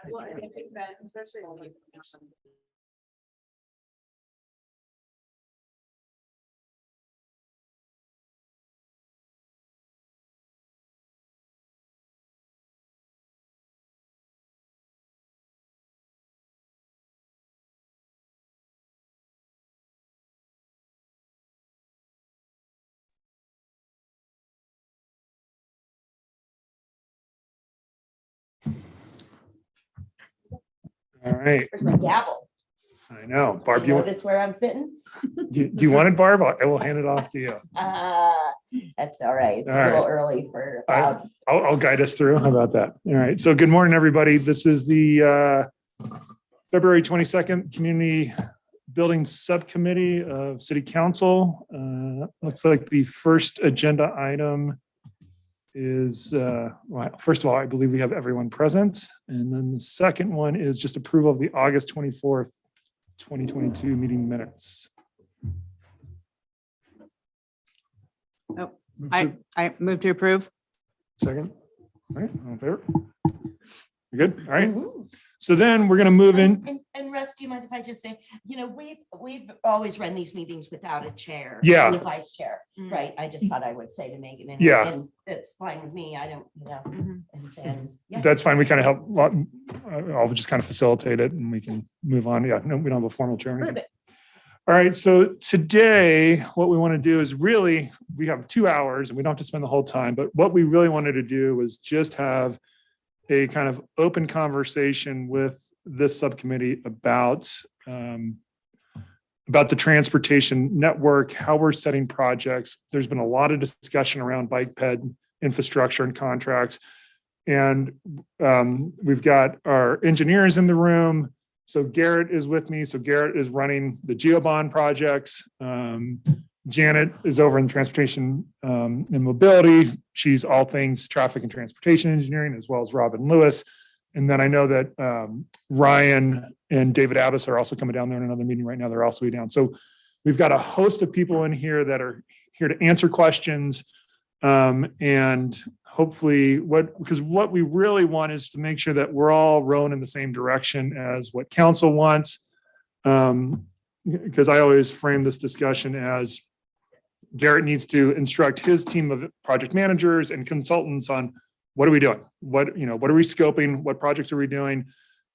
Well, I think that especially on the information. All right. Where's my gavel? I know. Barb, You do you, notice where I'm sitting? do you want it, Barb? I will hand it off to you. That's all right. It's All a little right. early for. I'll guide us through. How about that? All right. So good morning, everybody. This is the February 22nd Community Building Subcommittee of City Council. Looks like the first agenda item is, well, first of all, I believe we have everyone present. And then the second one is just approval of the August 24th, 2022 meeting minutes. I move to approve. Second. All right, all in favor? You good? All right. Mhm. So then we're going to move in. And Russ, do you mind if I just say, we've always run these meetings without a chair. Yeah. And a vice chair, Mm. right? I just thought I would say to Megan. And- Yeah. And it's fine with me. I don't, Mhm. and yeah. That's fine. We kind of help. I'll just kind of facilitate it and we can move on. Yeah, no, we don't have a formal chair. or anything. Perfect. All right. So today, what we want to do is really, we have 2 hours and we don't have to spend the whole time, but what we really wanted to do was just have a kind of open conversation with this subcommittee about the transportation network, how we're setting projects. There's been a lot of discussion around bike ped infrastructure and contracts. And we've got our engineers in the room. So Garrett is with me. So Garrett is running the GeoBond projects. Janet is over in transportation and mobility. She's all things traffic and transportation engineering, as well as Robin Lewis. And then I know that Ryan and David Abbas are also coming down there in another meeting right now. They're also down. So we've got a host of people in here that are here to answer questions. And hopefully because what we really want is to make sure that we're all rowing in the same direction as what council wants. Because I always frame this discussion as Garrett needs to instruct his team of project managers and consultants on what are we doing? What are we scoping? What projects are we doing?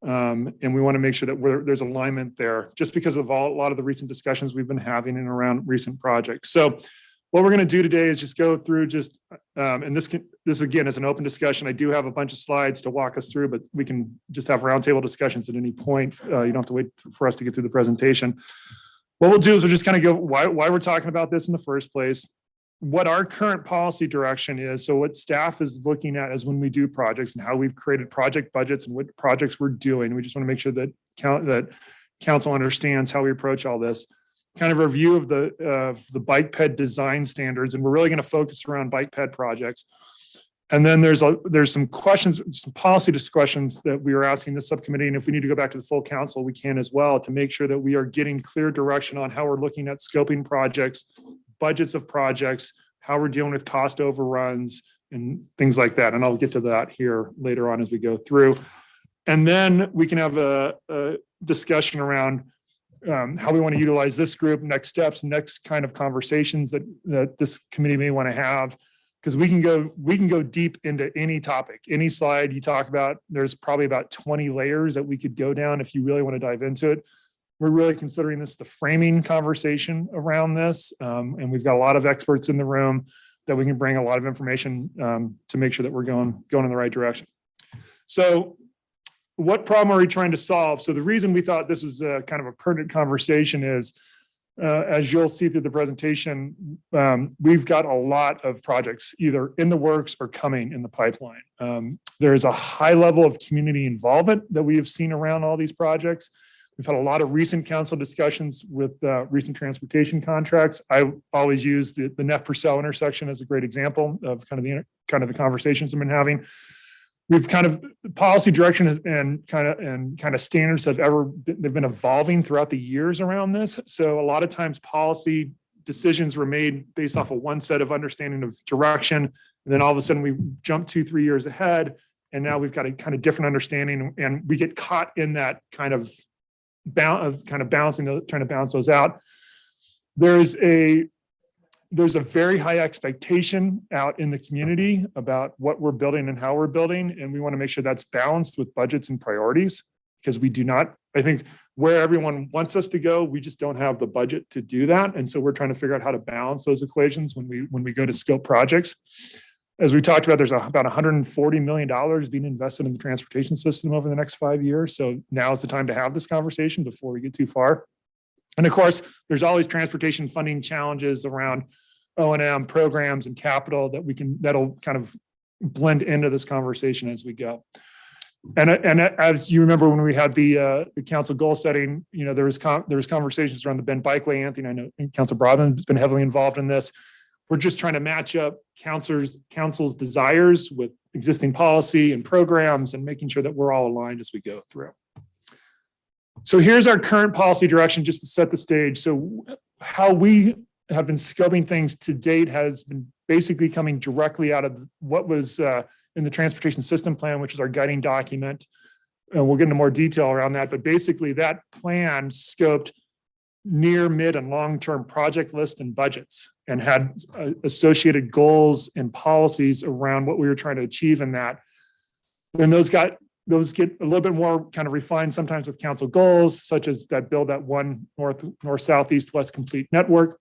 And we want to make sure that there's alignment there just because of a lot of the recent discussions we've been having in around recent projects. So what we're going to do today is just go through and this again is an open discussion. I do have a bunch of slides to walk us through, but we can just have roundtable discussions at any point. You don't have to wait for us to get through the presentation. What we'll do is we'll just kind of go why we're talking about this in the first place, what our current policy direction is. So what staff is looking at is when we do projects and how we've created project budgets and what projects we're doing. We just want to make sure that council understands how we approach all this. Kind of a review of the bike ped design standards, and we're really going to focus around bike ped projects. And then there's some questions, some policy discussions that we are asking this subcommittee. And if we need to go back to the full council, we can as well, to make sure that we are getting clear direction on how we're looking at scoping projects, budgets of projects, how we're dealing with cost overruns and things like that. And I'll get to that here later on as we go through. And then we can have a discussion around how we want to utilize this group, next steps, next kind of conversations that this committee may want to have. Because we can go deep into any topic, any slide you talk about. There's probably about 20 layers that we could go down if you really want to dive into it. We're really considering this the framing conversation around this. And we've got a lot of experts in the room that we can bring a lot of information to make sure that we're going in the right direction. So what problem are we trying to solve? So the reason we thought this was kind of a pertinent conversation is, as you'll see through the presentation, we've got a lot of projects either in the works or coming in the pipeline. There is a high level of community involvement that we have seen around all these projects. We've had a lot of recent council discussions with recent transportation contracts. I always use the Neff Purcell intersection as a great example of kind of the conversations we've been having. We've kind of policy direction and kind of standards they've been evolving throughout the years around this. So a lot of times policy decisions were made based off of one set of understanding of direction. And then all of a sudden we jump 2-3 years ahead. And now we've got a kind of different understanding and we get caught in that kind of balancing, trying to balance those out. There's a very high expectation out in the community about what we're building and how we're building. And we want to make sure that's balanced with budgets and priorities, because we do not, I think where everyone wants us to go, we just don't have the budget to do that. And so we're trying to figure out how to balance those equations when we go to scope projects. As we talked about, there's about $140 million being invested in the transportation system over the next 5 years. So now is the time to have this conversation before we get too far. And of course, there's all these transportation funding challenges around O&M programs and capital that'll kind of blend into this conversation as we go. And as you remember, when we had the council goal setting, there was conversations around the Bend Bikeway. Anthony, I know Council Broadman has been heavily involved in this. We're just trying to match up council's desires with existing policy and programs and making sure that we're all aligned as we go through. So here's our current policy direction, just to set the stage. So how we have been scoping things to date has been basically coming directly out of what was in the transportation system plan, which is our guiding document. And we'll get into more detail around that. But basically that plan scoped near, mid, and long-term project list and budgets and had associated goals and policies around what we were trying to achieve in that. And those get a little bit more kind of refined sometimes with council goals, such as that build that one north, south, east, west complete network.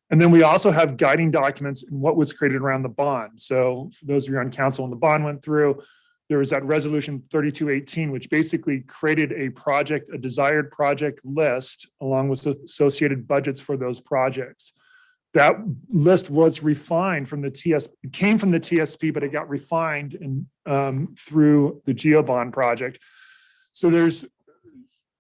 And then we also have guiding documents in what was created around the bond. So for those of you on council, when the bond went through, there was that resolution 3218, which basically created a desired project list along with associated budgets for those projects. That list was refined from the TSP, it came from the TSP, but it got refined through the GeoBond project. So there's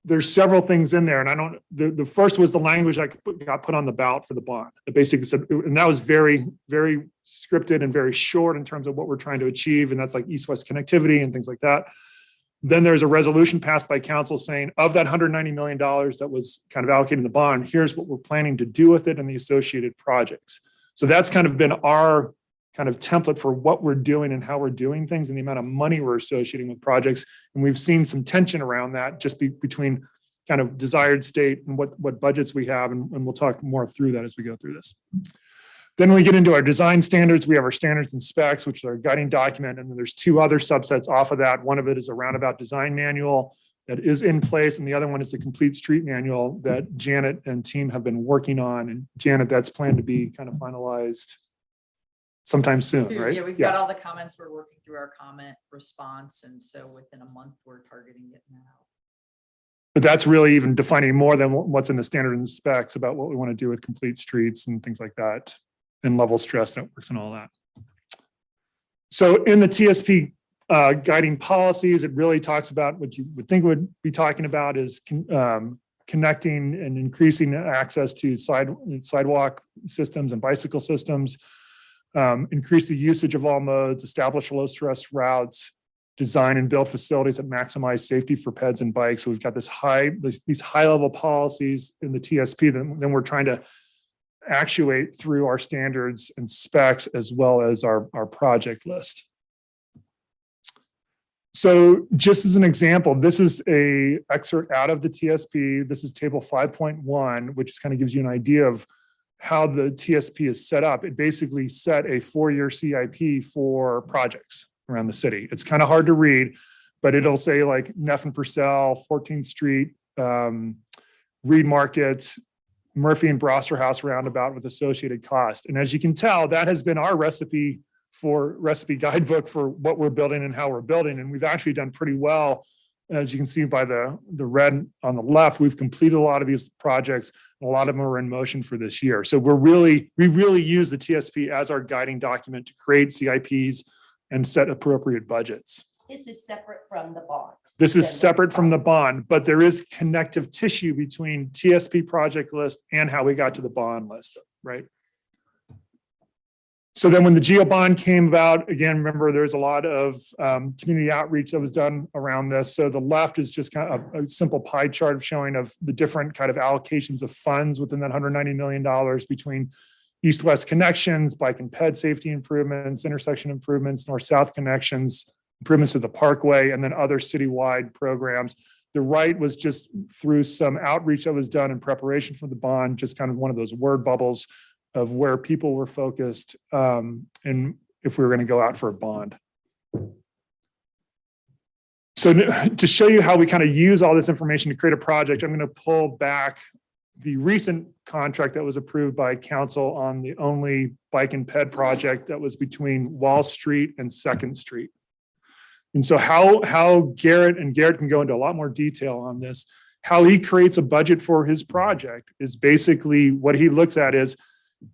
there's several things in there, and the first was the language I got put on the ballot for the bond. It basically said, and that was very, very scripted and very short in terms of what we're trying to achieve, and that's like east-west connectivity and things like that. Then there's a resolution passed by council saying, of that $190 million that was kind of allocated in the bond, here's what we're planning to do with it and the associated projects. So that's kind of been our kind of template for what we're doing and how we're doing things and the amount of money we're associating with projects. And we've seen some tension around that just between kind of desired state and what budgets we have. And we'll talk more through that as we go through this. Then we get into our design standards. We have our standards and specs, which are a guiding document. And then there's two other subsets off of that. One of it is a roundabout design manual that is in place. And the other one is the complete street manual that Janet and team have been working on. And Janet, that's planned to be kind of finalized sometime soon, right? Yeah, we've got all the comments. We're working through our comment response. And so within a month, we're targeting getting that out. But that's really even defining more than what's in the standard and specs about what we want to do with complete streets and things like that, and level stress networks and all that. So in the TSP guiding policies, it really talks about what you would think would be talking about is connecting and increasing access to sidewalk systems and bicycle systems, increase the usage of all modes, establish low stress routes, design and build facilities that maximize safety for peds and bikes. So we've got these high level policies in the TSP that then we're trying to actuate through our standards and specs as well as our project list. So just as an example, this is a excerpt out of the TSP. This is table 5.1, which kind of gives you an idea of how the TSP is set up. It basically set a 4-year CIP for projects around the city. It's kind of hard to read, but it'll say like Neff and Purcell, 14th Street, Reed Market, Murphy and Brosser House roundabout with associated cost. And as you can tell, that has been our recipe guidebook for what we're building and how we're building. And we've actually done pretty well. As you can see by the red on the left, we've completed a lot of these projects. And a lot of them are in motion for this year. So we really use the TSP as our guiding document to create CIPs and set appropriate budgets. This is separate from the bond. This is separate from the bond, but there is connective tissue between TSP project list and how we got to the bond list, right? So then when the GEO bond came about, again, remember there's a lot of community outreach that was done around this. So the left is just kind of a simple pie chart of showing of the different kind of allocations of funds within that $190 million between east-west connections, bike and ped safety improvements, intersection improvements, north-south connections, improvements to the parkway, and then other citywide programs. The right was just through some outreach that was done in preparation for the bond, just kind of one of those word bubbles of where people were focused and if we were going to go out for a bond. So to show you how we kind of use all this information to create a project, I'm going to pull back the recent contract that was approved by council on the only bike and ped project that was between Wall Street and 2nd Street. And so how Garrett can go into a lot more detail on this, how he creates a budget for his project is basically what he looks at is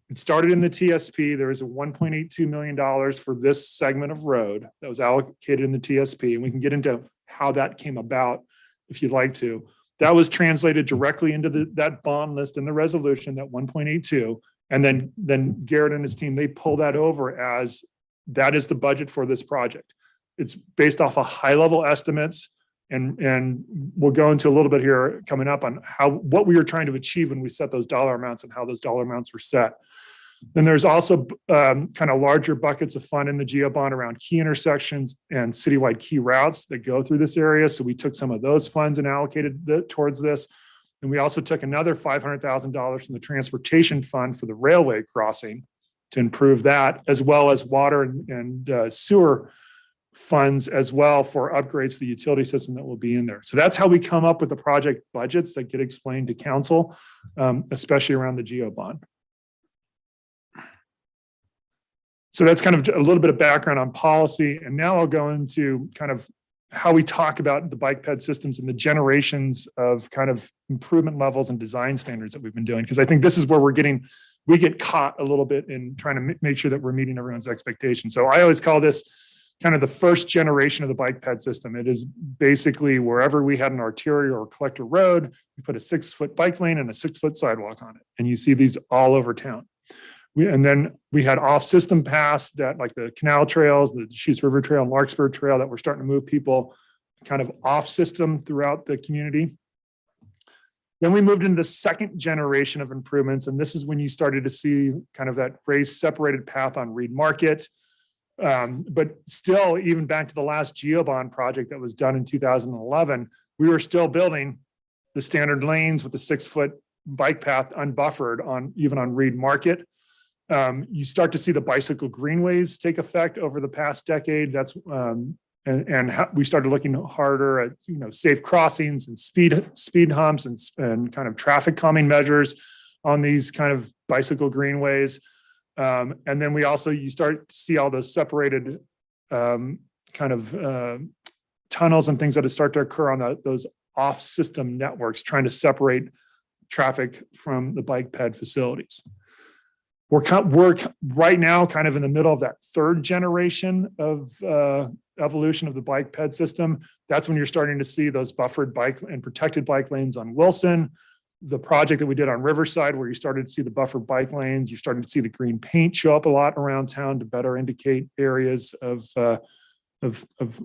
it started in the TSP. There was a $1.82 million for this segment of road that was allocated in the TSP. And we can get into how that came about if you'd like to. That was translated directly into that bond list in the resolution, that 1.82. And then Garrett and his team, they pull that over as that is the budget for this project. It's based off of high level estimates. And we'll go into a little bit here coming up on what we were trying to achieve when we set those dollar amounts and how those dollar amounts were set. Then there's also kind of larger buckets of fund in the GEO bond around key intersections and citywide key routes that go through this area. So we took some of those funds and allocated towards this. And we also took another $500,000 from the transportation fund for the railway crossing to improve that, as well as water and sewer funds as well for upgrades to the utility system that will be in there. So that's how we come up with the project budgets that get explained to council, especially around the GEO bond. So that's kind of a little bit of background on policy. And now I'll go into kind of how we talk about the bike ped systems and the generations of kind of improvement levels and design standards that we've been doing. Because I think this is where we get caught a little bit in trying to make sure that we're meeting everyone's expectations. So I always call this kind of the first generation of the bike ped system. It is basically wherever we had an arterial or collector road, we put a 6-foot bike lane and a 6-foot sidewalk on it. And you see these all over town. And then we had off-system paths that, like the canal trails, the Deschutes River Trail and Larkspur Trail, that were starting to move people kind of off-system throughout the community. Then we moved into the second generation of improvements. And this is when you started to see kind of that raised separated path on Reed Market. But still, even back to the last Geobond project that was done in 2011, we were still building the standard lanes with the 6-foot bike path unbuffered on even on Reed Market. You start to see the bicycle greenways take effect over the past decade. That's we started looking harder at safe crossings and speed humps and kind of traffic calming measures on these kind of bicycle greenways. And then you start to see all those separated tunnels and things that start to occur on those off-system networks, trying to separate traffic from the bike ped facilities. We're right now kind of in the middle of that third generation of evolution of the bike ped system. That's when you're starting to see those buffered bike and protected bike lanes on Wilson. The project that we did on Riverside, where you started to see the buffered bike lanes, you started to see the green paint show up a lot around town to better indicate areas of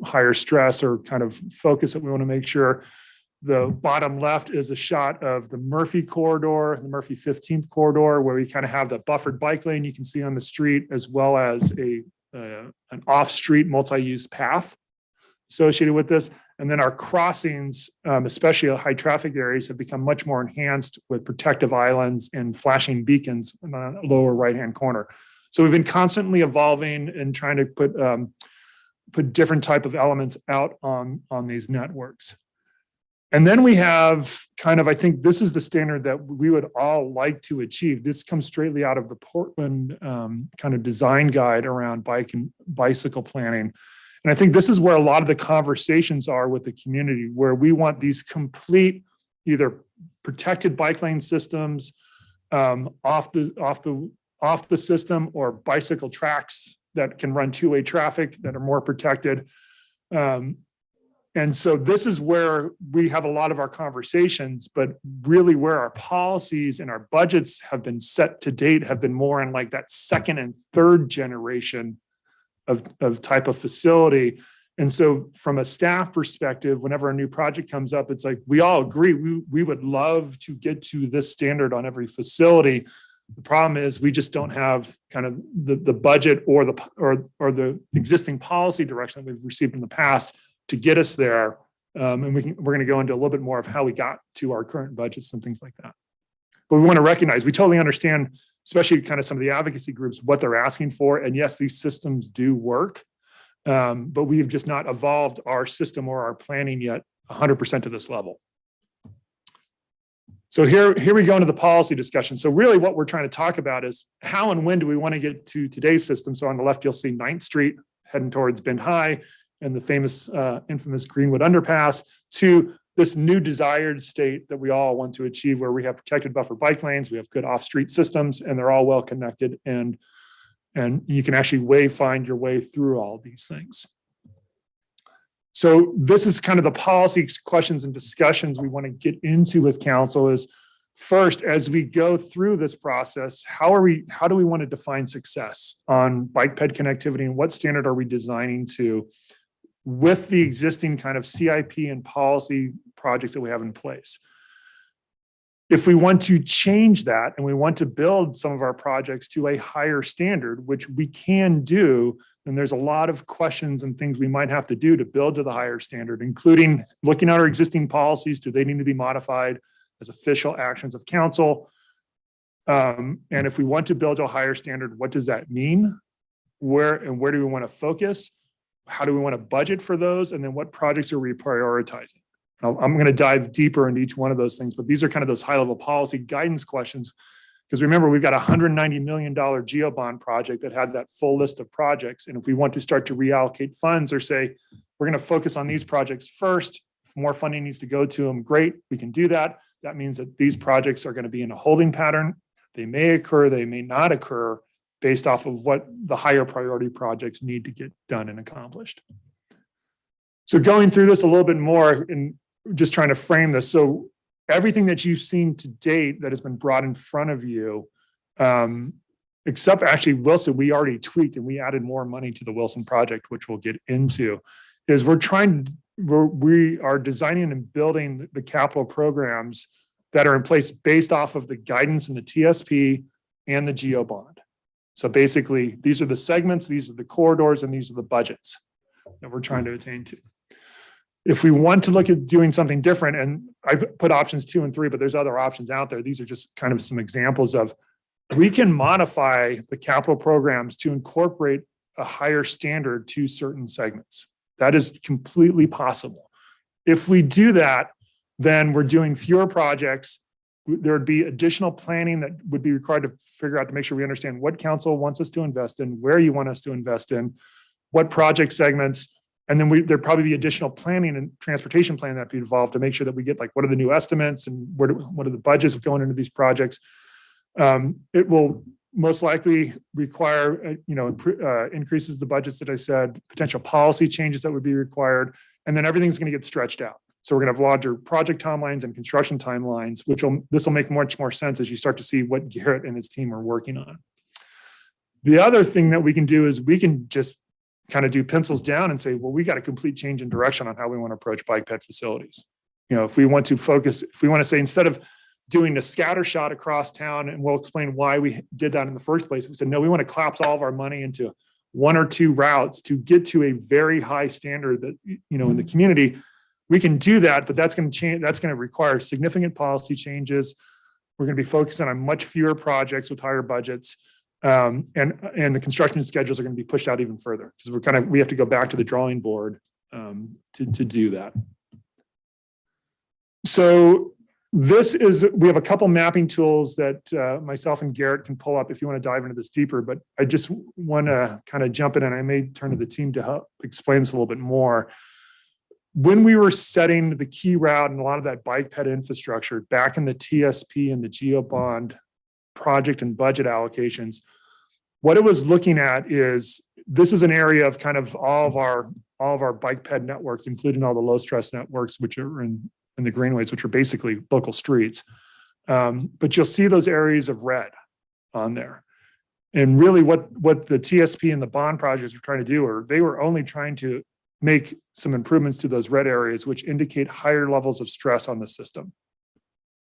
higher stress or kind of focus that we want to make sure. The bottom left is a shot of the Murphy corridor, the Murphy 15th corridor, where we kind of have the buffered bike lane you can see on the street, as well as an off-street multi-use path associated with this. And then our crossings, especially at high traffic areas, have become much more enhanced with protective islands and flashing beacons in the lower right-hand corner. So we've been constantly evolving and trying to put different type of elements out on these networks. And then we have I think this is the standard that we would all like to achieve. This comes straightly out of the Portland kind of design guide around bike and bicycle planning. And I think this is where a lot of the conversations are with the community, where we want these complete either protected bike lane systems off the system, or bicycle tracks that can run two-way traffic that are more protected. And so this is where we have a lot of our conversations, but really where our policies and our budgets have been set to date have been more in like that second and third generation of type of facility. And so from a staff perspective, whenever a new project comes up, it's like, we all agree, we would love to get to this standard on every facility. The problem is we just don't have kind of the budget or the existing policy direction that we've received in the past to get us there. And we're going to go into a little bit more of how we got to our current budgets and things like that. But we want to recognize, we totally understand, especially kind of some of the advocacy groups, what they're asking for. And yes, these systems do work, but we've just not evolved our system or our planning yet 100% to this level. So here we go into the policy discussion. So really what we're trying to talk about is how and when do we want to get to today's system? So on the left, you'll see 9th Street heading towards Bend High and the famous, infamous Greenwood Underpass, to this new desired state that we all want to achieve, where we have protected buffer bike lanes, we have good off-street systems, and they're all well connected, and you can actually find your way through all these things. So this is kind of the policy questions and discussions we want to get into with council. Is first, as we go through this process, how do we want to define success on bike ped connectivity, and what standard are we designing to with the existing kind of CIP and policy projects that we have in place? If we want to change that and we want to build some of our projects to a higher standard, which we can do, then there's a lot of questions and things we might have to do to build to the higher standard, including looking at our existing policies. Do they need to be modified as official actions of council? And if we want to build to a higher standard, what does that mean? Where do we want to focus? How do we want to budget for those? And then what projects are we prioritizing? I'm going to dive deeper into each one of those things, but these are kind of those high-level policy guidance questions. Because remember, we've got a $190 million Geobond project that had that full list of projects. And if we want to start to reallocate funds or say, we're going to focus on these projects first, if more funding needs to go to them, great, we can do that. That means that these projects are going to be in a holding pattern. They may occur, they may not occur, based off of what the higher priority projects need to get done and accomplished. So going through this a little bit more and just trying to frame this. So everything that you've seen to date that has been brought in front of you, except actually Wilson, we already tweaked and we added more money to the Wilson project, which we'll get into, is we are designing and building the capital programs that are in place based off of the guidance in the TSP and the GEO bond. So basically, these are the segments, these are the corridors, and these are the budgets that we're trying to attain to. If we want to look at doing something different, and I put options 2 and 3, but there's other options out there. These are just kind of some examples of, we can modify the capital programs to incorporate a higher standard to certain segments. That is completely possible. If we do that, then we're doing fewer projects. There would be additional planning that would be required to figure out to make sure we understand what council wants us to invest in, where you want us to invest in, what project segments, and then there'd probably be additional planning and transportation planning that be involved to make sure that we get like, what are the new estimates and what are the budgets going into these projects. It will most likely require, increases the budgets that I said, potential policy changes that would be required, and then everything's going to get stretched out. So we're going to have larger project timelines and construction timelines, this will make much more sense as you start to see what Garrett and his team are working on. The other thing that we can do is we can just kind of do pencils down and say, well, we got a complete change in direction on how we want to approach bike ped facilities. If we want to focus, if we want to say, instead of doing a scatter shot across town, and we'll explain why we did that in the first place, we said, no, we want to collapse all of our money into 1 or 2 routes to get to a very high standard that, in the community. We can do that, but that's going to change. That's going to require significant policy changes. We're going to be focusing on much fewer projects with higher budgets, and the construction schedules are going to be pushed out even further because we have to go back to the drawing board to do that. So we have a couple mapping tools that myself and Garrett can pull up if you want to dive into this deeper. But I just want to kind of jump in, and I may turn to the team to help explain this a little bit more. When we were setting the key route and a lot of that bike ped infrastructure back in the TSP and the GEO bond project and budget allocations, what it was looking at is, this is an area of kind of all of our bike ped networks, including all the low stress networks, which are in the greenways, which are basically local streets. But you'll see those areas of red on there. And really what the TSP and the bond projects were trying to do, they were only trying to make some improvements to those red areas, which indicate higher levels of stress on the system.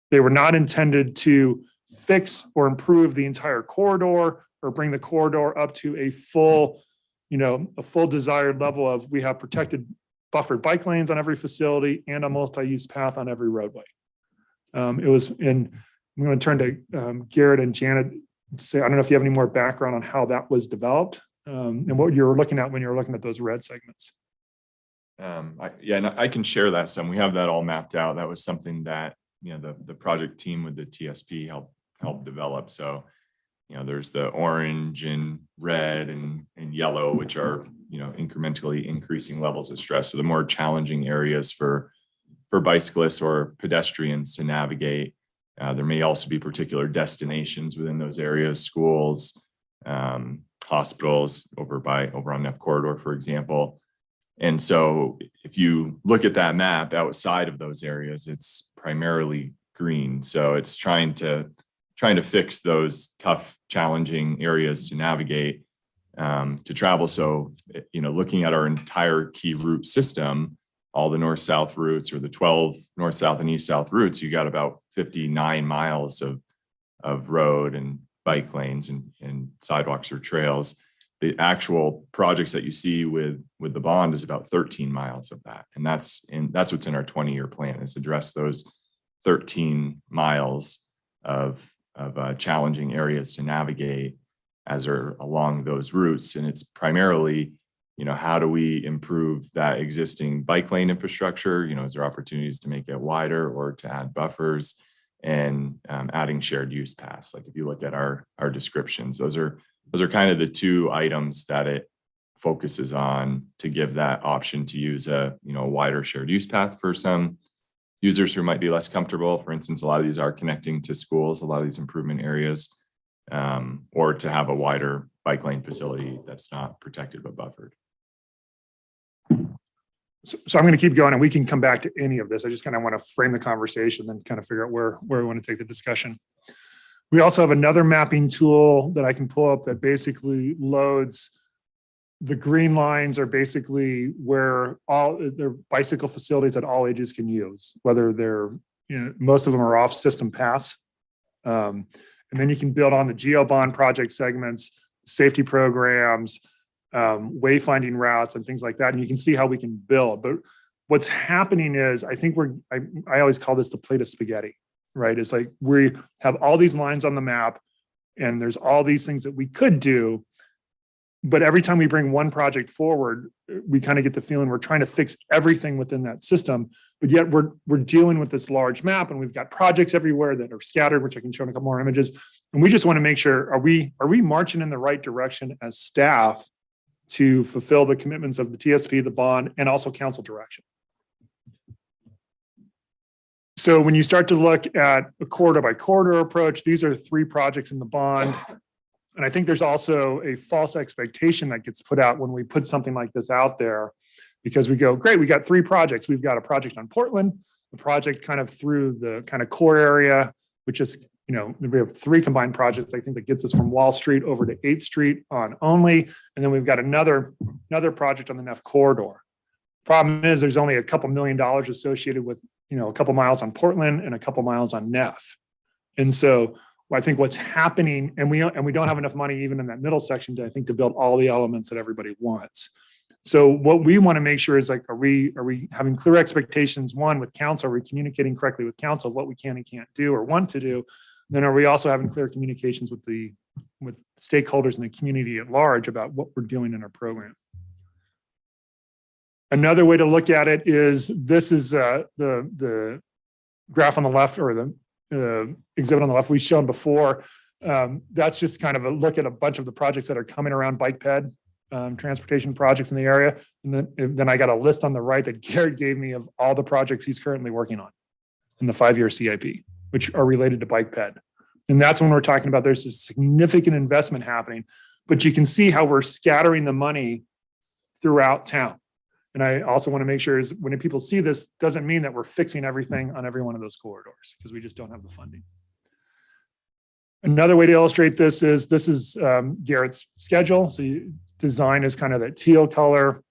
They were not intended to fix or improve the entire corridor or bring the corridor up to a full desired level of, we have protected buffered bike lanes on every facility and a multi-use path on every roadway. I'm going to turn to Garrett and Janet to say, I don't know if you have any more background on how that was developed and what you were looking at when you were looking at those red segments. I can share that some. We have that all mapped out. That was something that the project team with the TSP helped develop. So there's the orange and red and yellow, which are incrementally increasing levels of stress. So the more challenging areas for bicyclists or pedestrians to navigate. There may also be particular destinations within those areas, schools, hospitals over on F corridor, for example. And so if you look at that map outside of those areas, it's primarily green. So it's trying to fix those tough, challenging areas to navigate, to travel. So, looking at our entire key route system, all the north-south routes or the 12 north-south and east-south routes, you got about 59 miles of road and bike lanes and sidewalks or trails. The actual projects that you see with the bond is about 13 miles of that. And that's what's in our 20-year plan, is address those 13 miles of challenging areas to navigate as are along those routes. And it's primarily, how do we improve that existing bike lane infrastructure? Is there opportunities to make it wider or to add buffers, and adding shared use paths? Like if you look at our descriptions, those are kind of the 2 items that it focuses on to give that option to use a wider shared use path for some users who might be less comfortable. For instance, a lot of these are connecting to schools, a lot of these improvement areas. or to have a wider bike lane facility that's not protected but buffered. So I'm going to keep going and we can come back to any of this. I just kind of want to frame the conversation, then kind of figure out where we want to take the discussion. We also have another mapping tool that I can pull up that basically loads the green lines are basically where all their bicycle facilities that all ages can use, whether they're, most of them are off system pass. And then you can build on the geo bond project segments, safety programs, wayfinding routes and things like that. And you can see how we can build. But what's happening is, I think I always call this the plate of spaghetti, right? It's like we have all these lines on the map and there's all these things that we could do. But every time we bring one project forward, we kind of get the feeling we're trying to fix everything within that system. But yet we're dealing with this large map and we've got projects everywhere that are scattered, which I can show in a couple more images. And we just want to make sure, are we marching in the right direction as staff to fulfill the commitments of the TSP, the bond, and also council direction? So when you start to look at a corridor by corridor approach, these are 3 projects in the bond. And I think there's also a false expectation that gets put out when we put something like this out there, because we go, great, we got 3 projects. We've got a project on Portland, a project kind of through the kind of core area, which is, we have 3 combined projects, I think, that gets us from Wall Street over to 8th Street on only. And then we've got another project on the Neff corridor. Problem is there's only a couple $1 million associated with, a couple miles on Portland and a couple miles on Neff. And so I think what's happening, and we don't have enough money even in that middle section to build all the elements that everybody wants. So what we want to make sure is, like, are we having clear expectations, one, with council? Are we communicating correctly with council of what we can and can't do or want to do? Then are we also having clear communications with stakeholders in the community at large about what we're doing in our program? Another way to look at it is, this is the graph on the left, or the exhibit on the left we've shown before. That's just kind of a look at a bunch of the projects that are coming around bike ped, transportation projects in the area. And then I got a list on the right that Garrett gave me of all the projects he's currently working on in the 5-year CIP, which are related to bike ped. And that's when we're talking about there's a significant investment happening, but you can see how we're scattering the money throughout town. And I also want to make sure is, when people see this, doesn't mean that we're fixing everything on every one of those corridors, because we just don't have the funding. Another way to illustrate this is Garrett's schedule. So design is kind of that teal color,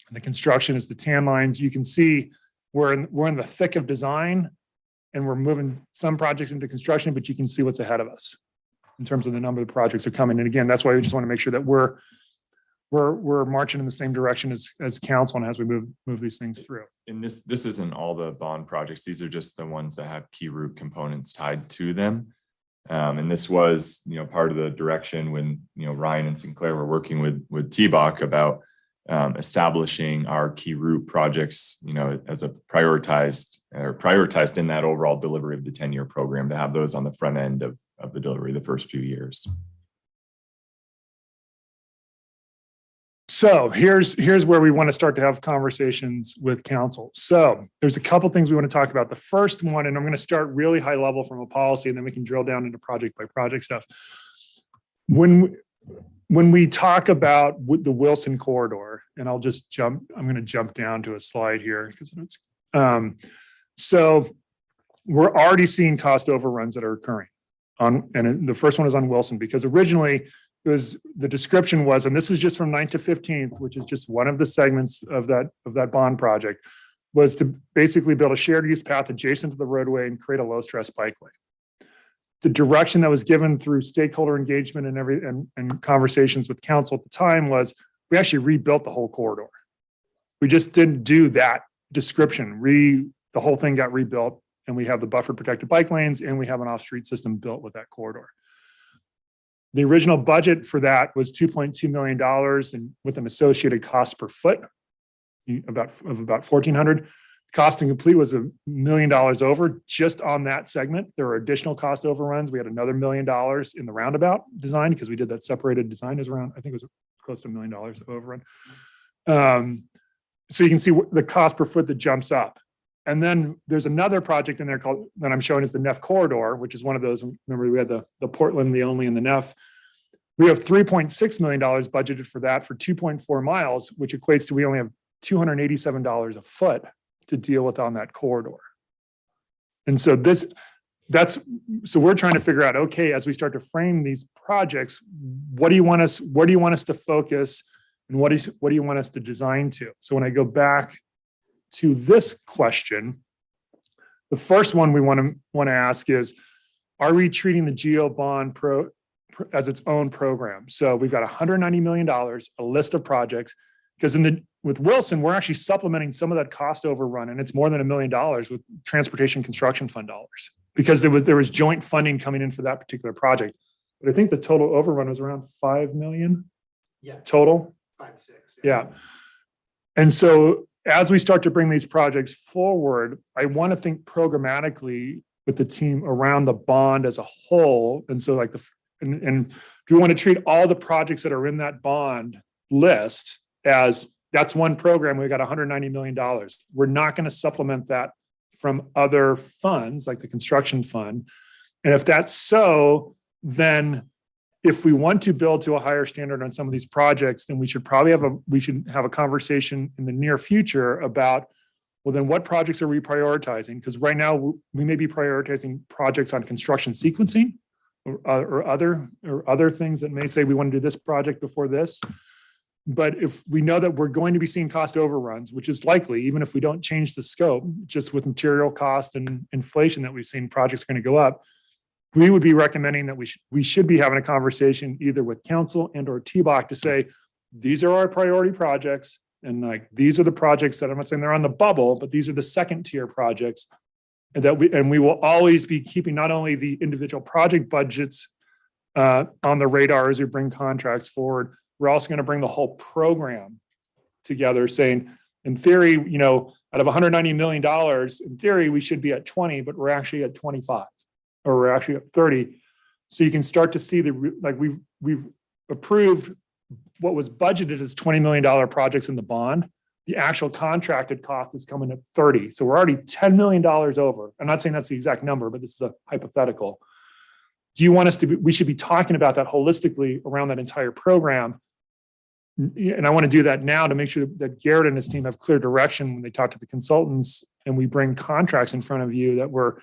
and the construction is the tan lines. You can see we're in the thick of design, and we're moving some projects into construction, but you can see what's ahead of us in terms of the number of projects that are coming. And again, that's why we just want to make sure that we're marching in the same direction as council and as we move these things through. And this isn't all the bond projects. These are just the ones that have key route components tied to them. And this was, part of the direction when, Ryan and Sinclair were working with TBOC about establishing our key route projects, as a prioritized in that overall delivery of the 10-year program, to have those on the front end of the delivery the first few years. So here's where we want to start to have conversations with council. So there's a couple things we want to talk about. The first one, and I'm going to start really high level from a policy, and then we can drill down into project by project stuff. When we talk about the Wilson corridor, and I'm going to jump down to a slide here because it's so we're already seeing cost overruns that are occurring and the first one is on Wilson, because originally the description was, and this is just from 9th to 15th, which is just one of the segments of that bond project, was to basically build a shared use path adjacent to the roadway and create a low stress bikeway. The direction that was given through stakeholder engagement and conversations with council at the time was, we actually rebuilt the whole corridor. We just didn't do that description. The whole thing got rebuilt, and we have the buffered protected bike lanes, and we have an off-street system built with that corridor. The original budget for that was $2.2 million, and with an associated cost per foot of about $1,400. Cost to complete was $1 million over just on that segment. There were additional cost overruns. We had another $1 million in the roundabout design, because we did that separated design as around, I think it was close to $1 million of overrun. So you can see the cost per foot that jumps up. And then there's another project in there called, that I'm showing is the Neff corridor, which is one of those. Remember, we had the Portland, the only, and the Neff. We have $3.6 million budgeted for that for 2.4 miles, which equates to we only have $287 a foot to deal with on that corridor. And so so we're trying to figure out, okay, as we start to frame these projects, where do you want us to focus, and what do you want us to design to? So when I go back to this question, the first one we want to ask is, are we treating the GEO bond as its own program? So we've got $190 million, a list of projects, because with Wilson, we're actually supplementing some of that cost overrun, and it's more than $1 million with transportation construction fund dollars, because there was joint funding coming in for that particular project. But I think the total overrun was around 5 million. Yeah. Total. 5 to 6. Yeah. And so as we start to bring these projects forward, I want to think programmatically with the team around the bond as a whole. And so and do we want to treat all the projects that are in that bond list as that's one program? We got $190 million. We're not going to supplement that from other funds like the construction fund. And if that's so, then if we want to build to a higher standard on some of these projects, then we should probably have a conversation in the near future about, well, then what projects are we prioritizing? Because right now we may be prioritizing projects on construction sequencing or other things that may say we want to do this project before this. But if we know that we're going to be seeing cost overruns, which is likely, even if we don't change the scope, just with material cost and inflation that we've seen, projects are going to go up. We would be recommending that we should be having a conversation either with council and or TBOC to say, these are our priority projects. And like, these are the projects that I'm not saying they're on the bubble, but these are the second tier projects. And we will always be keeping not only the individual project budgets on the radar as we bring contracts forward, we're also going to bring the whole program together, saying, in theory, out of $190 million, in theory, we should be at 20, but we're actually at 25, or we're actually at 30. So you can start to see we've approved what was budgeted as $20 million projects in the bond. The actual contracted cost is coming at 30. So we're already $10 million over. I'm not saying that's the exact number, but this is a hypothetical. Do you want us we should be talking about that holistically around that entire program. And I want to do that now to make sure that Garrett and his team have clear direction when they talk to the consultants and we bring contracts in front of you, that we're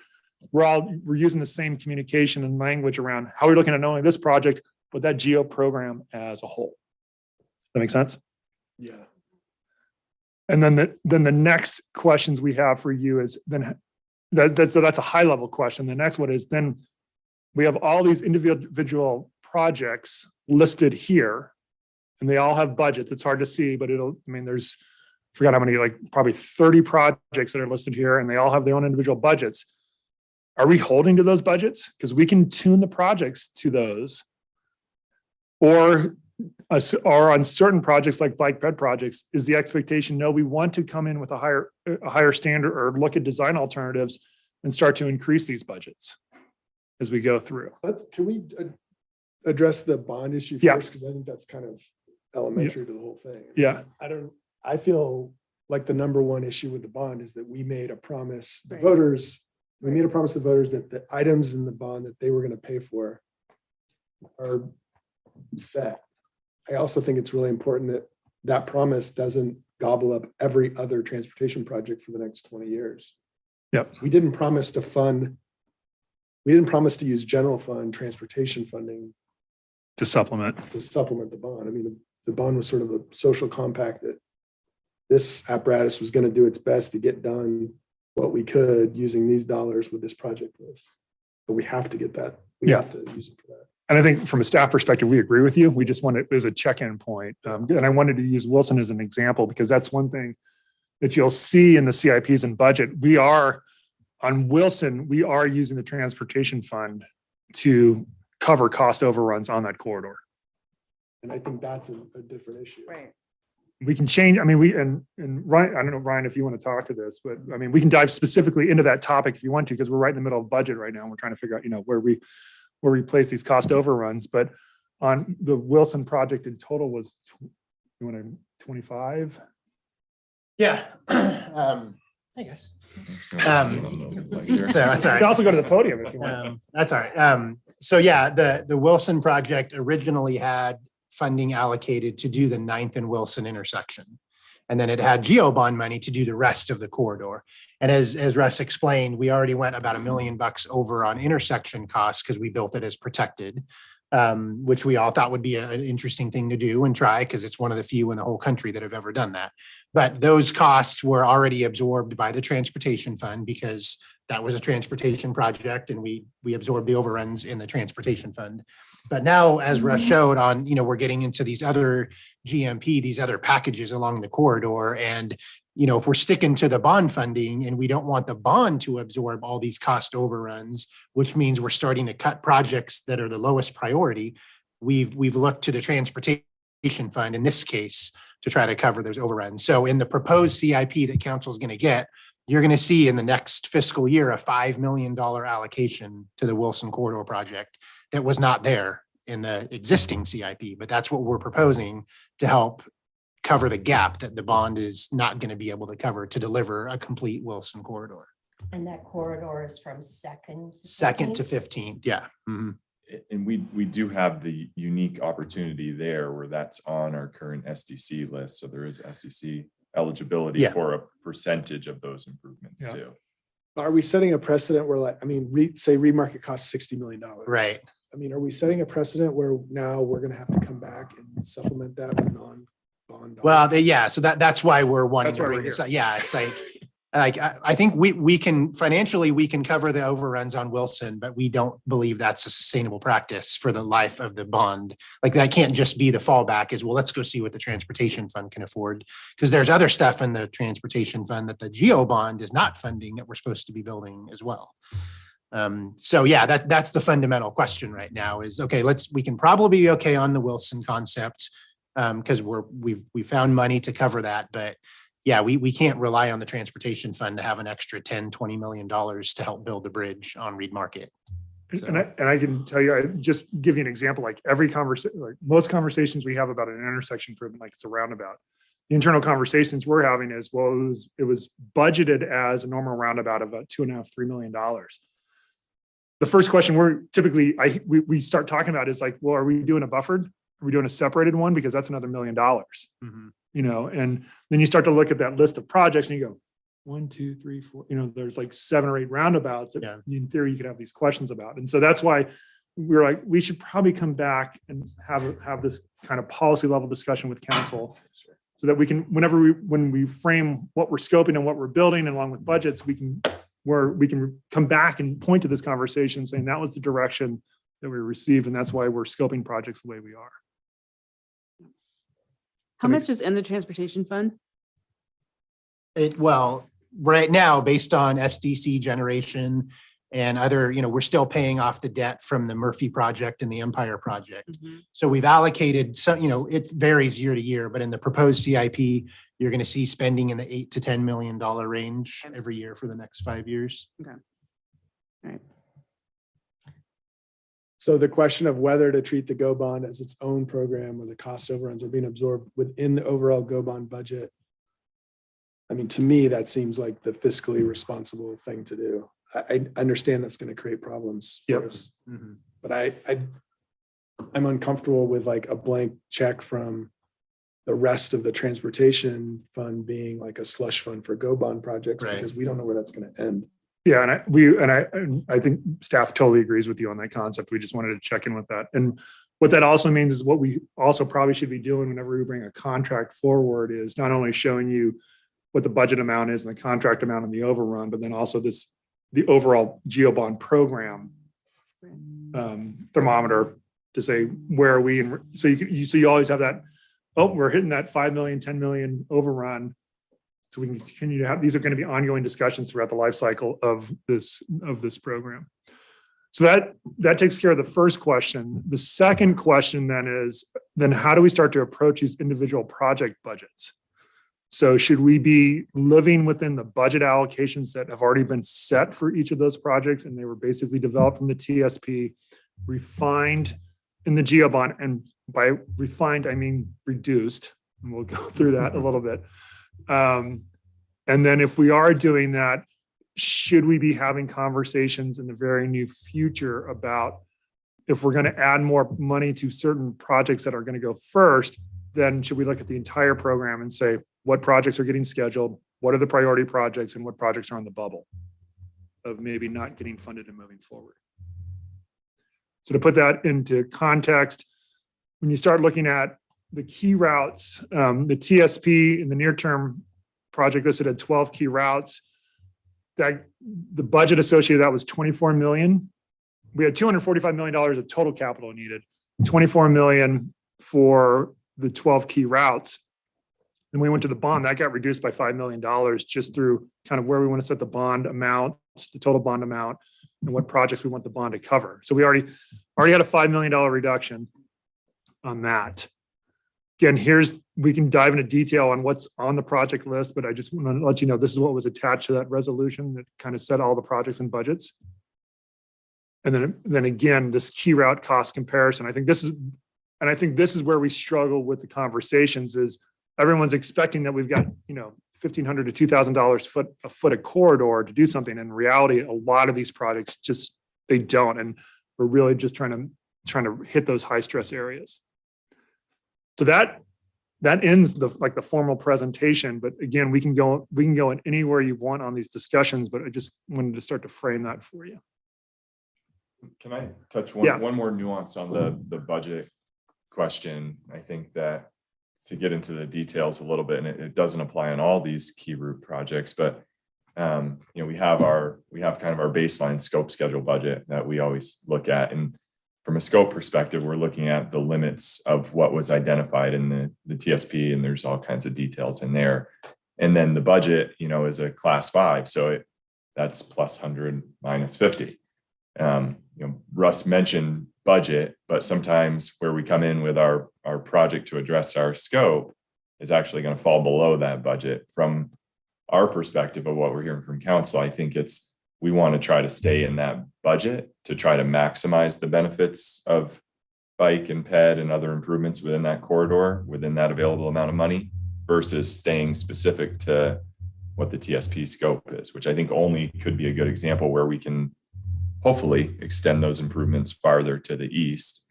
using the same communication and language around how we're looking at not only this project, but that GEO program as a whole. That make sense? Yeah. And then the next questions we have for you is that's a high level question. The next one is, then we have all these individual projects listed here, and they all have budgets. It's hard to see, but there's, I forgot how many, probably 30 projects that are listed here, and they all have their own individual budgets. Are we holding to those budgets? Because we can tune the projects to those, or on certain projects like bike bed projects, is the expectation, no, we want to come in with a higher standard or look at design alternatives and start to increase these budgets as we go through. Can we address the bond issue Yeah. first? Because I think that's kind of elementary to the whole thing. Yeah. I feel like the number one issue with the bond is that we made a promise, the voters, we made a promise to the voters that the items in the bond that they were going to pay for are set. I also think it's really important that that promise doesn't gobble up every other transportation project for the next 20 years. Yep. We didn't promise to use general fund transportation funding To supplement. to supplement the bond. I mean, the bond was sort of a social compact that this apparatus was going to do its best to get done what we could using these dollars with this project list. But we have to get that. We have to use it for that. And I think from a staff perspective, we agree with you. We just wanted, it was a check-in point. And I wanted to use Wilson as an example, because that's one thing that you'll see in the CIPs and budget. On Wilson, we are using the transportation fund to cover cost overruns on that corridor. And I think that's a different issue. Right. We can change, and Ryan, I don't know, Ryan, if you want to talk to this, but we can dive specifically into that topic if you want to, because we're right in the middle of budget right now. And we're trying to figure out, where we place these cost overruns. But on the Wilson project in total was 25. Yeah. Hey, guys. So So that's all You can right. also go to the podium if you want. That's all right. So yeah, the Wilson project originally had funding allocated to do the 9th and Wilson intersection. And then it had geo bond money to do the rest of the corridor. And as Russ explained, we already went about $1 million over on intersection costs because we built it as protected, which we all thought would be an interesting thing to do and try because it's one of the few in the whole country that have ever done that. But those costs were already absorbed by the transportation fund because that was a transportation project and we absorbed the overruns in the transportation fund. But now, as Russ showed on, we're getting into these other GMP, these other packages along the corridor. And, if we're sticking to the bond funding and we don't want the bond to absorb all these cost overruns, which means we're starting to cut projects that are the lowest priority, we've looked to the transportation fund in this case to try to cover those overruns. So in the proposed CIP that council is going to get, you're going to see in the next fiscal year a $5 million allocation to the Wilson Corridor project that was not there in the existing CIP, but that's what we're proposing to help cover the gap that the bond is not going to be able to cover to deliver a complete Wilson corridor. And that corridor is from second. 2nd to 15th, yeah. Mhm. And we do have the unique opportunity there where that's on our current SDC list. So there is SDC eligibility Yeah. for a percentage of those improvements Yeah. too. Are we setting a precedent where say remarket costs $60 million? Right. I mean, are we setting a precedent where now we're going to have to come back and supplement that with non-bond? Well, so that's why we're wanting That's to why bring we're this up. Yeah, it's like I think we can financially, we can cover the overruns on Wilson, but we don't believe that's a sustainable practice for the life of the bond. Like that can't just be the fallback is, well, let's go see what the transportation fund can afford. Because there's other stuff in the transportation fund that the geo bond is not funding that we're supposed to be building as well. So yeah, that's the fundamental question right now is, okay, we can probably be okay on the Wilson concept because we found money to cover that, but yeah, we can't rely on the transportation fund to have an extra $10-20 million to help build the bridge on Reed Market. And I can tell you, I just give you an example, like every conversation, like most conversations we have about an intersection improvement, like it's a roundabout. The internal conversations we're having is, well, it was budgeted as a normal roundabout of about $2.5-3 million. The first question we start talking about is like, well, are we doing a buffered? Are we doing a separated one? Because that's another $1 million. Mhm. And then you start to look at that list of projects and you go, 1, 2, 3, 4, there's like 7 or 8 roundabouts that Yeah. in theory you could have these questions about. And so that's why we're like, we should probably come back and have this kind of policy level discussion with council so that we can, when we frame what we're scoping and what we're building along with budgets, we can come back and point to this conversation saying that was the direction that we received. And that's why we're scoping projects the way we are. How much is in the transportation fund? Well, right now, based on SDC generation and other, we're still paying off the debt from the Murphy project and the Empire project. So we've allocated some, it varies year to year, but in the proposed CIP, you're going to see spending in the $8 to $10 million range every year for the next 5 years. Right. So the question of whether to treat the GO bond as its own program or the cost overruns are being absorbed within the overall GO bond budget. I mean, to me, that seems like the fiscally responsible thing to do. I understand that's going to create problems for Yep. us, Mhm. but I'm uncomfortable with like a blank check from the rest of the transportation fund being like a slush fund for GO bond projects Right. because we don't know where that's going to end. Yeah, and I think staff totally agrees with you on that concept. We just wanted to check in with that. And what that also means is what we also probably should be doing whenever we bring a contract forward is not only showing you what the budget amount is and the contract amount and the overrun, but then also the overall GeoBond program thermometer to say where are we, and so you always have that, oh, we're hitting that 5 million, 10 million overrun. So we can continue to have, these are going to be ongoing discussions throughout the life cycle of this program. So that takes care of the first question. The second question then how do we start to approach these individual project budgets? So should we be living within the budget allocations that have already been set for each of those projects? And they were basically developed in the TSP, refined in the GeoBond, and by refined, I mean reduced. And we'll go through that a little bit. And And then if we are doing that, should we be having conversations in the very near future about if we're going to add more money to certain projects that are going to go first, then should we look at the entire program and say, what projects are getting scheduled? What are the priority projects and what projects are on the bubble of maybe not getting funded and moving forward? So to put that into context, when you start looking at the key routes, the TSP in the near term project listed at 12 key routes, that the budget associated with that was 24 million. We had $245 million of total capital needed, 24 million for the 12 key routes. Then we went to the bond, that got reduced by $5 million just through kind of where we want to set the bond amount, the total bond amount, and what projects we want the bond to cover. So we already had a $5 million reduction on that. Again, we can dive into detail on what's on the project list, but I just want to let you know, this is what was attached to that resolution that kind of set all the projects and budgets. And then again, this key route cost comparison, I think this is where we struggle with the conversations is everyone's expecting that we've got, $1,500 to $2,000 a foot of corridor to do something. In reality, a lot of these projects just, they don't. And we're really just trying to hit those high stress areas. So that ends the formal presentation, but again, we can go in anywhere you want on these discussions, but I just wanted to start to frame that for you. Can I touch Yeah. one more nuance on the budget question? I think that to get into the details a little bit, and it doesn't apply on all these key route projects, but we have kind of our baseline scope schedule budget that we always look at. And from a scope perspective, we're looking at the limits of what was identified in the TSP, and there's all kinds of details in there. And then the budget, is a class 5. So that's plus 100 minus 50. Russ mentioned budget, but sometimes where we come in with our project to address our scope is actually going to fall below that budget. From our perspective of what we're hearing from council, I think we want to try to stay in that budget to try to maximize the benefits of bike and ped and other improvements within that corridor, within that available amount of money, versus staying specific to what the TSP scope is, which I think only could be a good example where we can hopefully extend those improvements farther to the east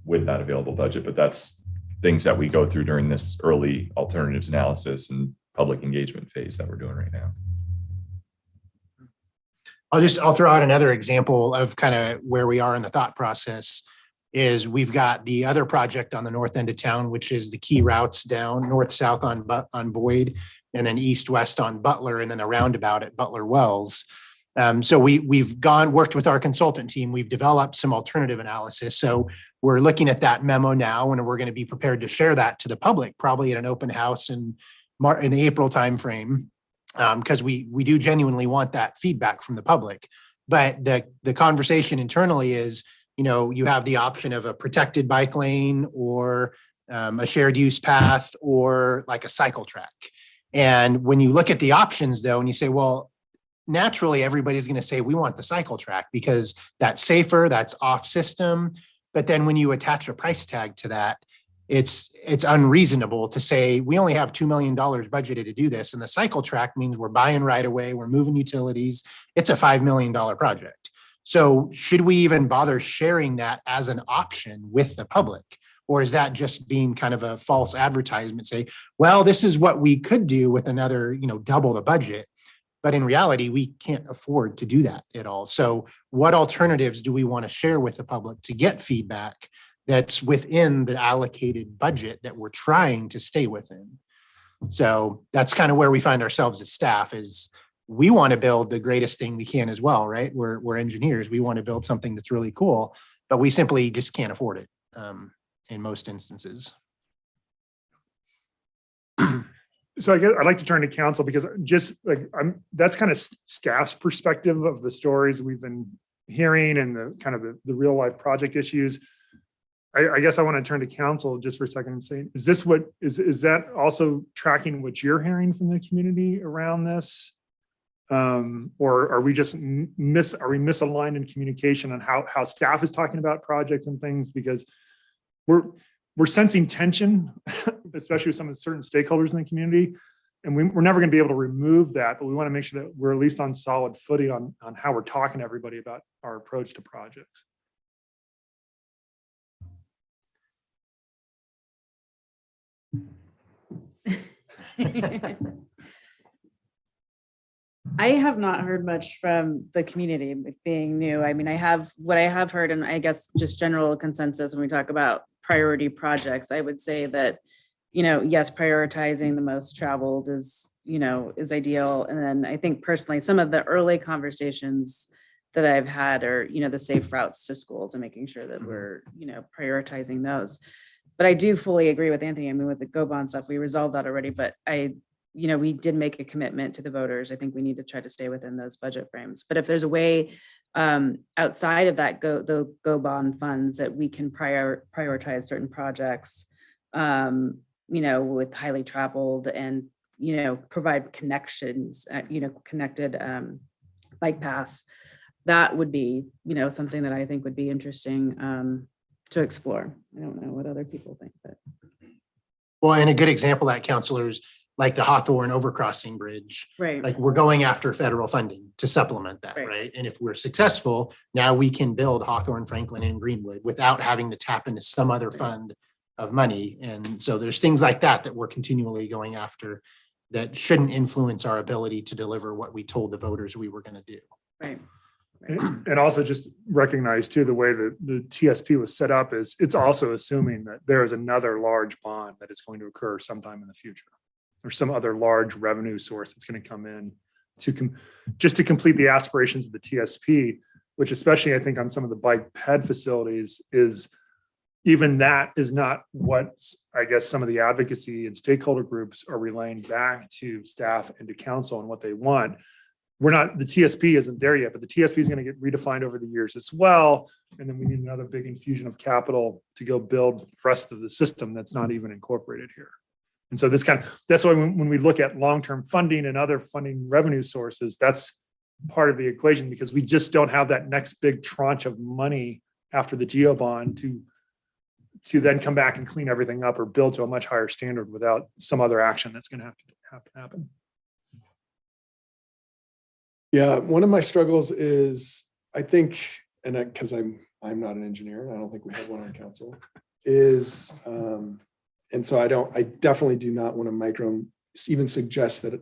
with that available budget. But that's things that we go through during this early alternatives analysis and public engagement phase that we're doing right now. I'll throw out another example of kind of where we are in the thought process is we've got the other project on the north end of town, which is the key routes down north-south on Boyd, and then east-west on Butler, and then a roundabout at Butler Wells. So we've worked with our consultant team. We've developed some alternative analysis. So we're looking at that memo now, and we're going to be prepared to share that to the public, probably at an open house in the April timeframe, because we do genuinely want that feedback from the public. But the conversation internally is, you have the option of a protected bike lane or a shared use path or like a cycle track. And when you look at the options though, and you say, well, naturally, everybody's going to say we want the cycle track because that's safer, that's off system. But then when you attach a price tag to that, it's unreasonable to say we only have $2 million budgeted to do this. And the cycle track means we're buying right away, we're moving utilities. It's a $5 million project. So should we even bother sharing that as an option with the public? Or is that just being kind of a false advertisement? Say, well, this is what we could do with another, double the budget. But in reality, we can't afford to do that at all. So what alternatives do we want to share with the public to get feedback that's within the allocated budget that we're trying to stay within? So that's kind of where we find ourselves as staff is we want to build the greatest thing we can as well, right? We're engineers. We want to build something that's really cool, but we simply just can't afford it in most instances. So I guess I'd like to turn to council because that's kind of staff's perspective of the stories we've been hearing and the kind of the real life project issues. I guess I want to turn to council just for a second and say, is that also tracking what you're hearing from the community around this? Or are we just misaligned in communication on how staff is talking about projects and things? Because we're sensing tension, especially with some of the certain stakeholders in the community. and we're never going to be able to remove that, but we want to make sure that we're at least on solid footing on how we're talking to everybody about our approach to projects. I have not heard much from the community with being new. I mean, what I have heard, and I guess just general consensus when we talk about priority projects, I would say that, yes, prioritizing the most traveled is ideal. And then I think personally, some of the early conversations that I've had are, the safe routes to schools and making sure that we're, prioritizing those. But I do fully agree with Anthony. I mean, with the Go Bond stuff, we resolved that already, but we did make a commitment to the voters. I think we need to try to stay within those budget frames. But if there's a way outside of that Go Bond funds that we can prioritize certain projects, with highly traveled and, provide connections, connected bike paths, that would be, something that I think would be interesting to explore. I don't know what other people think, but. Well, and a good example of that, counselors, like the Hawthorne Overcrossing Bridge, Right. like we're going after federal funding to supplement that, Right. right? And if we're successful, now we can build Hawthorne, Franklin, and Greenwood without having to tap into some other fund of money. And so there's things like that we're continually going after that shouldn't influence our ability to deliver what we told the voters we were going to do. Right. And also just recognize too, the way that the TSP was set up is it's also assuming that there is another large bond that is going to occur sometime in the future. Or some other large revenue source that's going to come in just to complete the aspirations of the TSP, which especially I think on some of the bike ped facilities is even that is not what I guess some of the advocacy and stakeholder groups are relaying back to staff and to council and what they want. The TSP isn't there yet, but the TSP is going to get redefined over the years as well. And then we need another big infusion of capital to go build the rest of the system that's not even incorporated here. And so that's why when we look at long-term funding and other funding revenue sources, that's part of the equation because we just don't have that next big tranche of money after the GEO bond to then come back and clean everything up or build to a much higher standard without some other action that's going to have to happen. Yeah, one of my struggles is, I think, and because I'm not an engineer, and I don't think we have one on council, is, and so I definitely do not want to even suggest that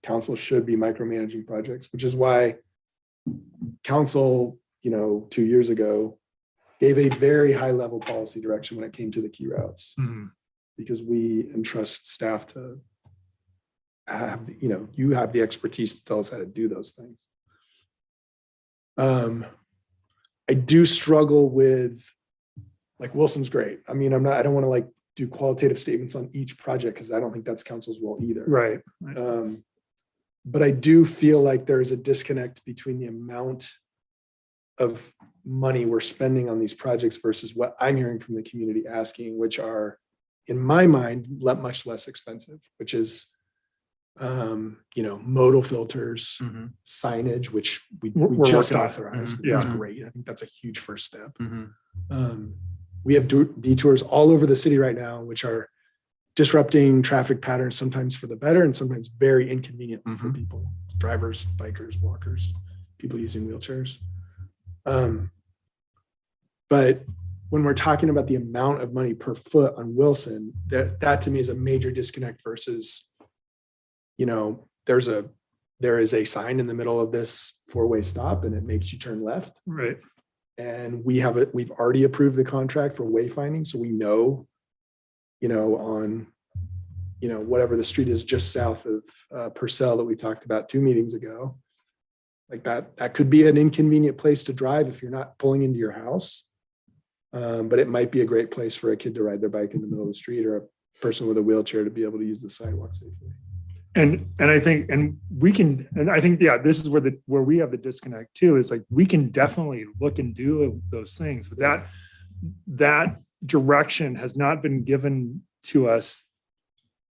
council should be micromanaging projects, which is why council, 2 years ago, gave a very high level policy direction when it came to the key routes, because we entrust staff to have, you have the expertise to tell us how to do those things. I do struggle with, like, Wilson's great. I mean, I don't want to do qualitative statements on each project because I don't think that's council's role either. Right. But I do feel like there is a disconnect between the amount of money we're spending on these projects versus what I'm hearing from the community asking, which are, in my mind, much less expensive, which is, modal filters, signage, which we We're just working on. authorized. Yeah. That's great. I think that's a huge first step. We have detours all over the city right now, which are disrupting traffic patterns, sometimes for the better and sometimes very inconvenient for people, drivers, bikers, walkers, people using wheelchairs. But when we're talking about the amount of money per foot on Wilson, that to me is a major disconnect versus, there is a sign in the middle of this 4-way stop and it makes you turn left. Right. And we've already approved the contract for wayfinding. So we know, on, whatever the street is just south of Purcell that we talked about 2 meetings ago, like that could be an inconvenient place to drive if you're not pulling into your house. But it might be a great place for a kid to ride their bike in the middle of the street or a person with a wheelchair to be able to use the sidewalk safely. And I think, this is where we have the disconnect too, is like, we can definitely look and do those things, but that direction has not been given to us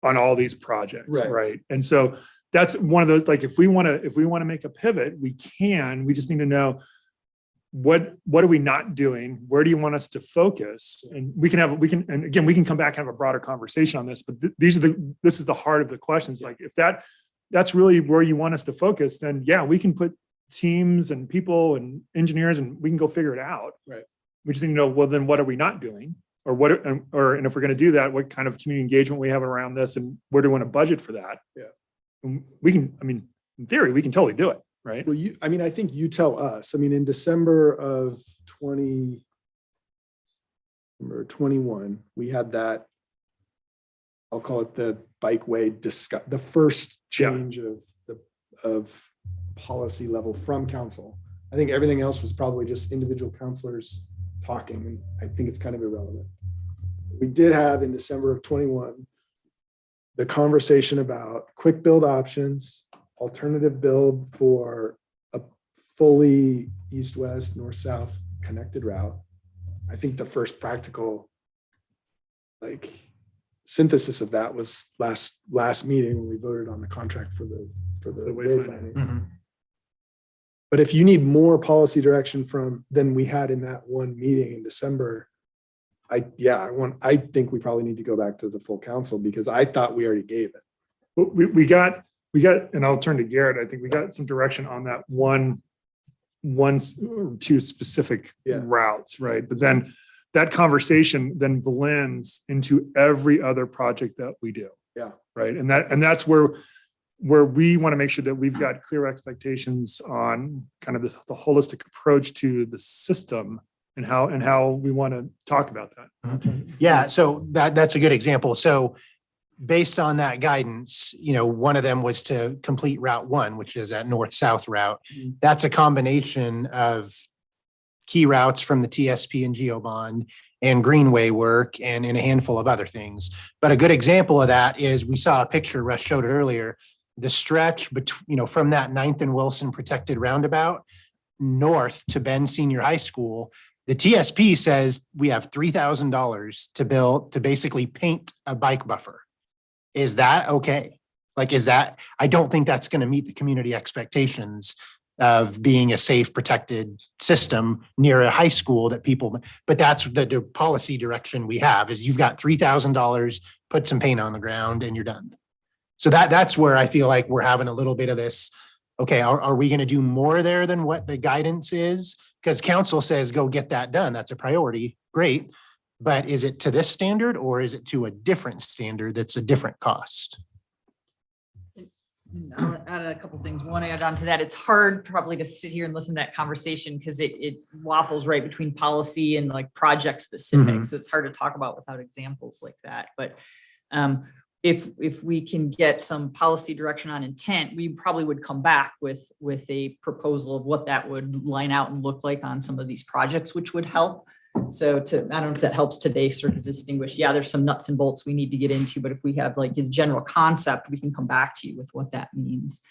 on all these projects. Right. And so that's one of those, like, if we want to make a pivot, we just need to know what are we not doing? Where do you want us to focus? And we can come back and have a broader conversation on this, but this is the heart of the questions. Like if that's really where you want us to focus, then yeah, we can put teams and people and engineers and we can go figure it out. Right. We just need to know, well, then what are we not doing? And if we're going to do that, what kind of community engagement we have around this and where do we want to budget for that? Yeah. And in theory, we can totally do it. Right. Well, I think you tell us, in December of 2021, we had that, I'll call it the bikeway the first change of policy level from council. I think everything else was probably just individual counselors talking, and I think it's kind of irrelevant. We did have in December of 21, the conversation about quick build options, alternative build for a fully east-west, north-south connected route. I think the first practical synthesis of that was last meeting when we voted on the contract for the wayfinding. Mhm. But if you need more policy direction than we had in that one meeting in December, I think we probably need to go back to the full council because I thought we already gave it. We got, and I'll turn to Garrett. I think we got some direction on that one or two specific routes, right? But then that conversation then blends into every other project that we do. Yeah. Right. And that's where we want to make sure that we've got clear expectations on kind of the holistic approach to the system and how we want to talk about that. Yeah, so that's a good example. So based on that guidance, one of them was to complete Route 1, which is that north-south route. That's a combination of key routes from the TSP and GeoBond and greenway work and in a handful of other things. But a good example of that is we saw a picture, Russ showed it earlier, the stretch between, from that 9th and Wilson protected roundabout north to Bend Senior High School. The TSP says we have $3,000 to basically paint a bike buffer. Is that okay? I don't think that's going to meet the community expectations of being a safe, protected system near a high school but that's the policy direction we have is you've got $3,000, put some paint on the ground and you're done. So that's where I feel like we're having a little bit of this. Okay, are we going to do more there than what the guidance is? Because council says, go get that done. That's a priority. Great. But is it to this standard or is it to a different standard that's a different cost? I'll add a couple things. One, add on to that. It's hard probably to sit here and listen to that conversation because it waffles right between policy and project specific. So it's hard to talk about without examples like that. But if we can get some policy direction on intent, we probably would come back with a proposal of what that would line out and look like on some of these projects, which would help. So I don't know if that helps today sort of distinguish, there's some nuts and bolts we need to get into, but if we have the general concept, we can come back to you with what that means.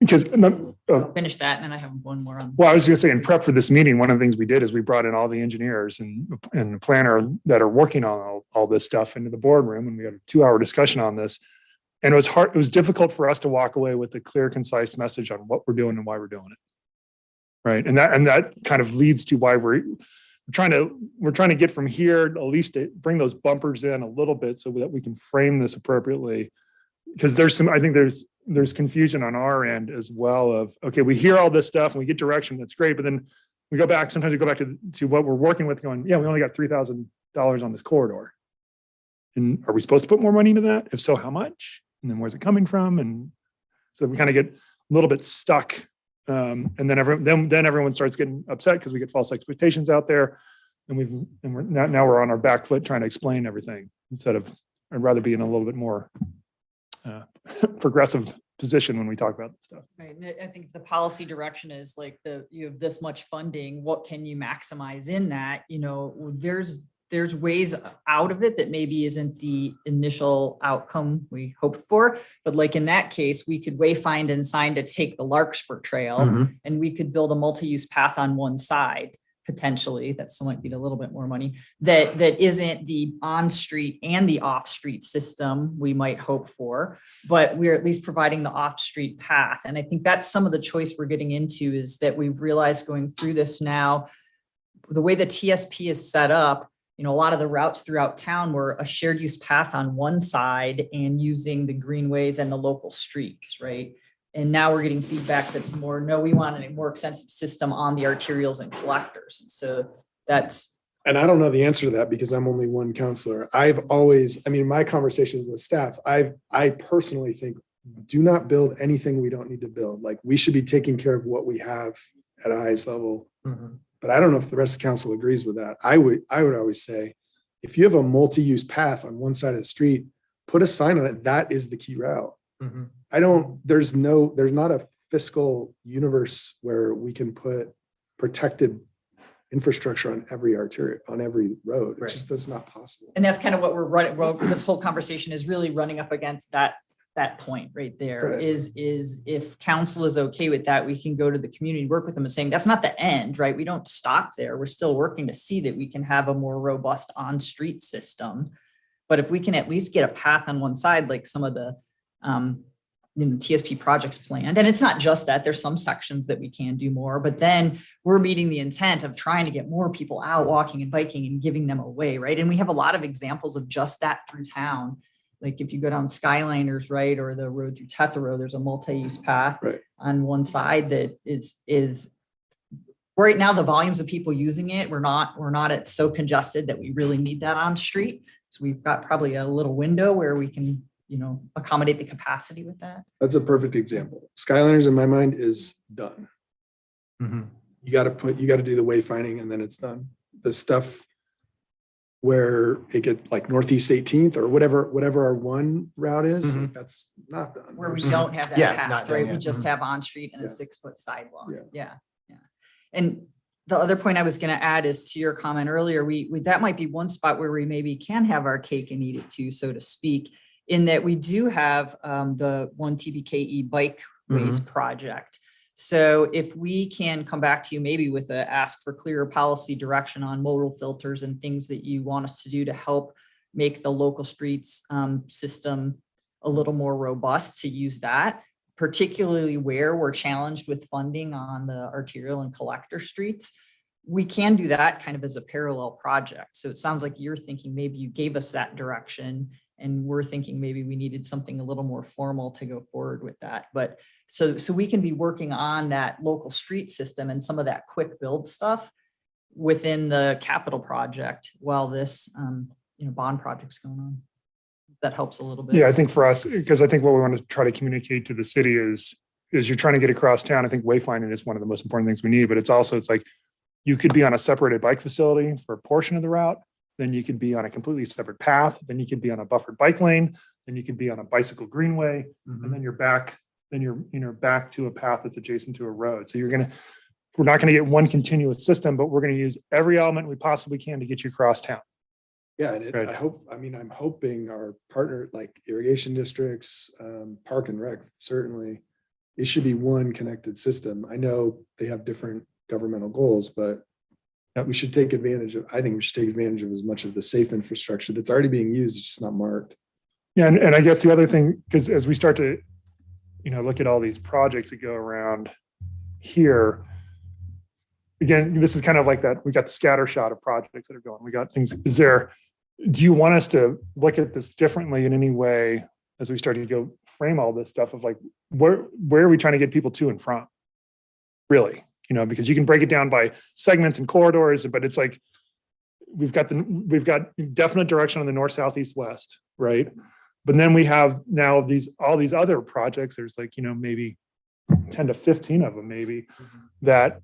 Because I'll finish that and then I have one more on. Well, I was going to say in prep for this meeting, one of the things we did is we brought in all the engineers and the planner that are working on all this stuff into the boardroom, and we had a 2-hour discussion on this. And it was hard. It was difficult for us to walk away with a clear, concise message on what we're doing and why we're doing it. Right. And that kind of leads to why we're trying to get from here, at least to bring those bumpers in a little bit so that we can frame this appropriately. Because I think there's confusion on our end as well of, okay, we hear all this stuff and we get direction, that's great. But then sometimes we go back to what we're working with going, we only got $3,000 on this corridor. And are we supposed to put more money into that? If so, how much? And then where's it coming from? And so we kind of get a little bit stuck. And then everyone starts getting upset because we get false expectations out there. And now we're on our back foot trying to explain everything instead of, I'd rather be in a little bit more progressive position when we talk about this stuff. Right. And I think the policy direction is you have this much funding, what can you maximize in that? There's ways out of it that maybe isn't the initial outcome we hoped for. But in that case, we could wayfind and sign to take the Larkspur Trail and we could build a multi-use path on one side potentially, that still might be a little bit more money, that isn't the on-street and the off-street system we might hope for, but we're at least providing the off-street path. And I think that's some of the choice we're getting into, is that we've realized going through this now, the way the TSP is set up, a lot of the routes throughout town were a shared use path on one side and using the greenways and the local streets, right? And now we're getting feedback that's more, no, we want a more extensive system on the arterials and collectors. And so that's. And I don't know the answer to that because I'm only one counselor. I've always, my conversations with staff, I personally think, do not build anything we don't need to build. Like, we should be taking care of what we have at a highest level. But I don't know if the rest of council agrees with that. I would always say, if you have a multi-use path on one side of the street, put a sign on it. That is the key route. There's not a fiscal universe where we can put protected infrastructure on every artery, on every road. It's just, that's not possible. And that's kind of what we're running. Well, this whole conversation is really running up against that point right there. Right. Is if council is okay with that, we can go to the community, work with them and saying, that's not the end, right? We don't stop there. We're still working to see that we can have a more robust on-street system. But if we can at least get a path on one side, like some of the TSP projects planned, and it's not just that, there's some sections that we can do more, but then we're meeting the intent of trying to get more people out walking and biking and giving them away, right? And we have a lot of examples of just that through town. Like if you go down Skyliners, right, or the road through Tethero, there's a multi-use path on one side that is right now, the volumes of people using it, we're not at so congested that we really need that on street. So we've got probably a little window where we can, accommodate the capacity with that. That's a perfect example. Skyliners in my mind is done. You got to do the wayfinding and then it's done. The stuff where it get like Northeast 18th or whatever our one route is, that's not done. Where we don't have that Yeah, path, not done right? yet. We just have on street and a Yeah. 6-foot sidewalk. Yeah. Yeah. And the other point I was going to add is to your comment earlier, we that might be one spot where we maybe can have our cake and eat it too, so to speak, in that we do have the one TBKE bikeways project. So if we can come back to you maybe with a ask for clearer policy direction on modal filters and things that you want us to do to help make the local streets system a little more robust, to use that, particularly where we're challenged with funding on the arterial and collector streets, we can do that kind of as a parallel project. So it sounds like you're thinking maybe you gave us that direction and we're thinking maybe we needed something a little more formal to go forward with that. But so we can be working on that local street system and some of that quick build stuff within the capital project while this bond project's going on. That helps a little bit. Yeah, I think for us, because I think what we want to try to communicate to the city is you're trying to get across town. I think wayfinding is one of the most important things we need, but it's like you could be on a separated bike facility for a portion of the route. Then you could be on a completely separate path. Then you could be on a buffered bike lane. Then you could be on a bicycle greenway, and then you're back. Then you're back to a path that's adjacent to a road. So we're not going to get one continuous system, but we're going to use every element we possibly can to get you across town. Yeah, and Right. I'm hoping our partner, like irrigation districts, Park and Rec, certainly, it should be one connected system. I know they have different governmental goals, but we should take advantage of, I think we should take advantage of as much of the safe infrastructure that's already being used. It's just not marked. Yeah, and I guess the other thing, because as we start to, look at all these projects that go around here, again, this is kind of like that. We got the scatter shot of projects that are going. We got things. Do you want us to look at this differently in any way as we start to go frame all this stuff of like, where are we trying to get people to and from? Really, because you can break it down by segments and corridors, but it's like, we've got definite direction on the north, south, east, west, right? But then we have now all these other projects. There's like, maybe 10 to 15 of them, maybe that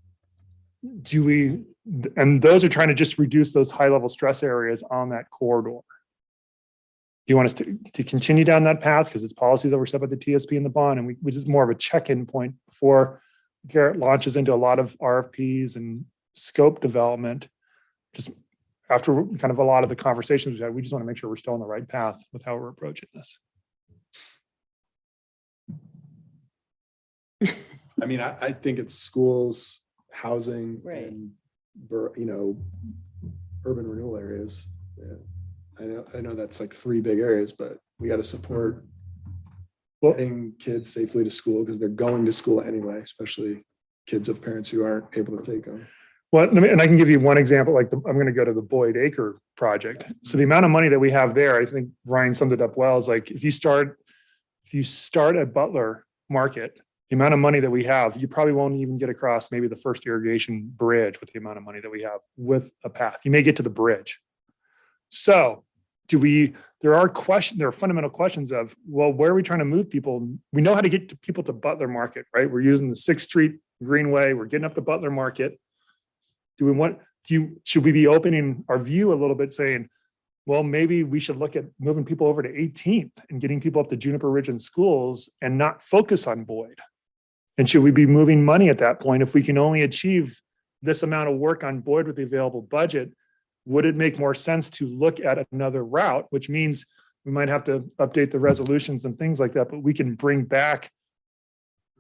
and those are trying to just reduce those high level stress areas on that corridor. Do you want us to continue down that path? Because it's policies that were set by the TSP and the bond, and which is more of a check-in point before Garrett launches into a lot of RFPs and scope development. Just after kind of a lot of the conversations we've had, we just want to make sure we're still on the right path with how we're approaching this. I think it's schools, housing, Right. and urban renewal areas. Yeah. I know that's like 3 big areas, but we got to support getting kids safely to school because they're going to school anyway, especially kids of parents who aren't able to take them. Well, and I can give you one example, like I'm going to go to the Boyd Acre project. So the amount of money that we have there, I think Ryan summed it up well, is like, if you start at Butler Market, the amount of money that we have, you probably won't even get across maybe the first irrigation bridge with the amount of money that we have with a path. You may get to the bridge. So there are fundamental questions of, well, where are we trying to move people? We know how to get people to Butler Market, right? We're using the 6th Street Greenway. We're getting up to Butler Market. Should we be opening our view a little bit saying, well, maybe we should look at moving people over to 18th and getting people up to Juniper Ridge and schools and not focus on Boyd? And should we be moving money at that point? If we can only achieve this amount of work on Boyd with the available budget, would it make more sense to look at another route, which means we might have to update the resolutions and things like that, but we can bring back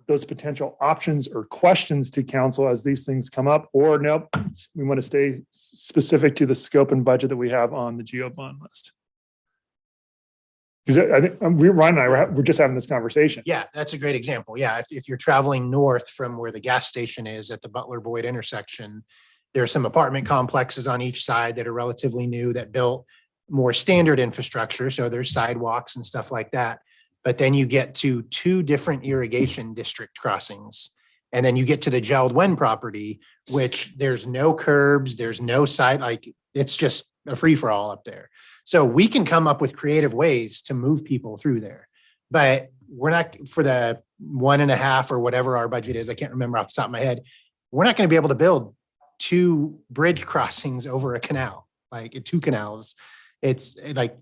those potential options or questions to council as these things come up, or nope, we want to stay specific to the scope and budget that we have on the GO bond list. Because I think Ryan and I we're just having this conversation. Yeah, that's a great example. Yeah, if you're traveling north from where the gas station is at the Butler Boyd intersection, there are some apartment complexes on each side that are relatively new that built more standard infrastructure. So there's sidewalks and stuff like that. But then you get to 2 different irrigation district crossings. And then you get to the Gerald Wen property, which there's no curbs, there's no side, like it's just a free for all up there. So we can come up with creative ways to move people through there. But we're not, for the 1.5 or whatever our budget is, I can't remember off the top of my head, we're not going to be able to build 2 bridge crossings over a canal, like 2 canals. It's like,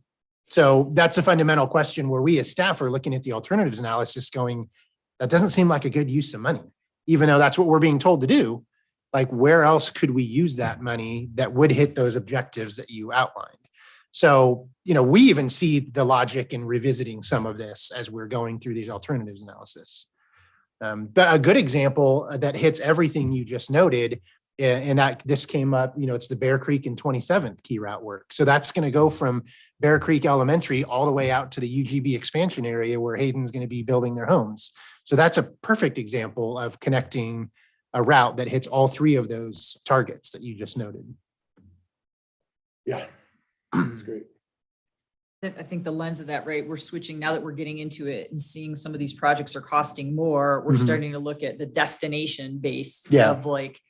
so that's a fundamental question where we as staff are looking at the alternatives analysis going, that doesn't seem like a good use of money, even though that's what we're being told to do. Like, where else could we use that money that would hit those objectives that you outlined? So, we even see the logic in revisiting some of this as we're going through these alternatives analysis. But a good example that hits everything you just noted, and that this came up, it's the Bear Creek and 27th key route work. So that's going to go from Bear Creek Elementary all the way out to the UGB expansion area where Hayden's going to be building their homes. So that's a perfect example of connecting a route that hits all 3 of those targets that you just noted. Yeah, that's great. I think the lens of that, right? We're switching now that we're getting into it and seeing some of these projects are costing more. We're starting to look at the destination based of like,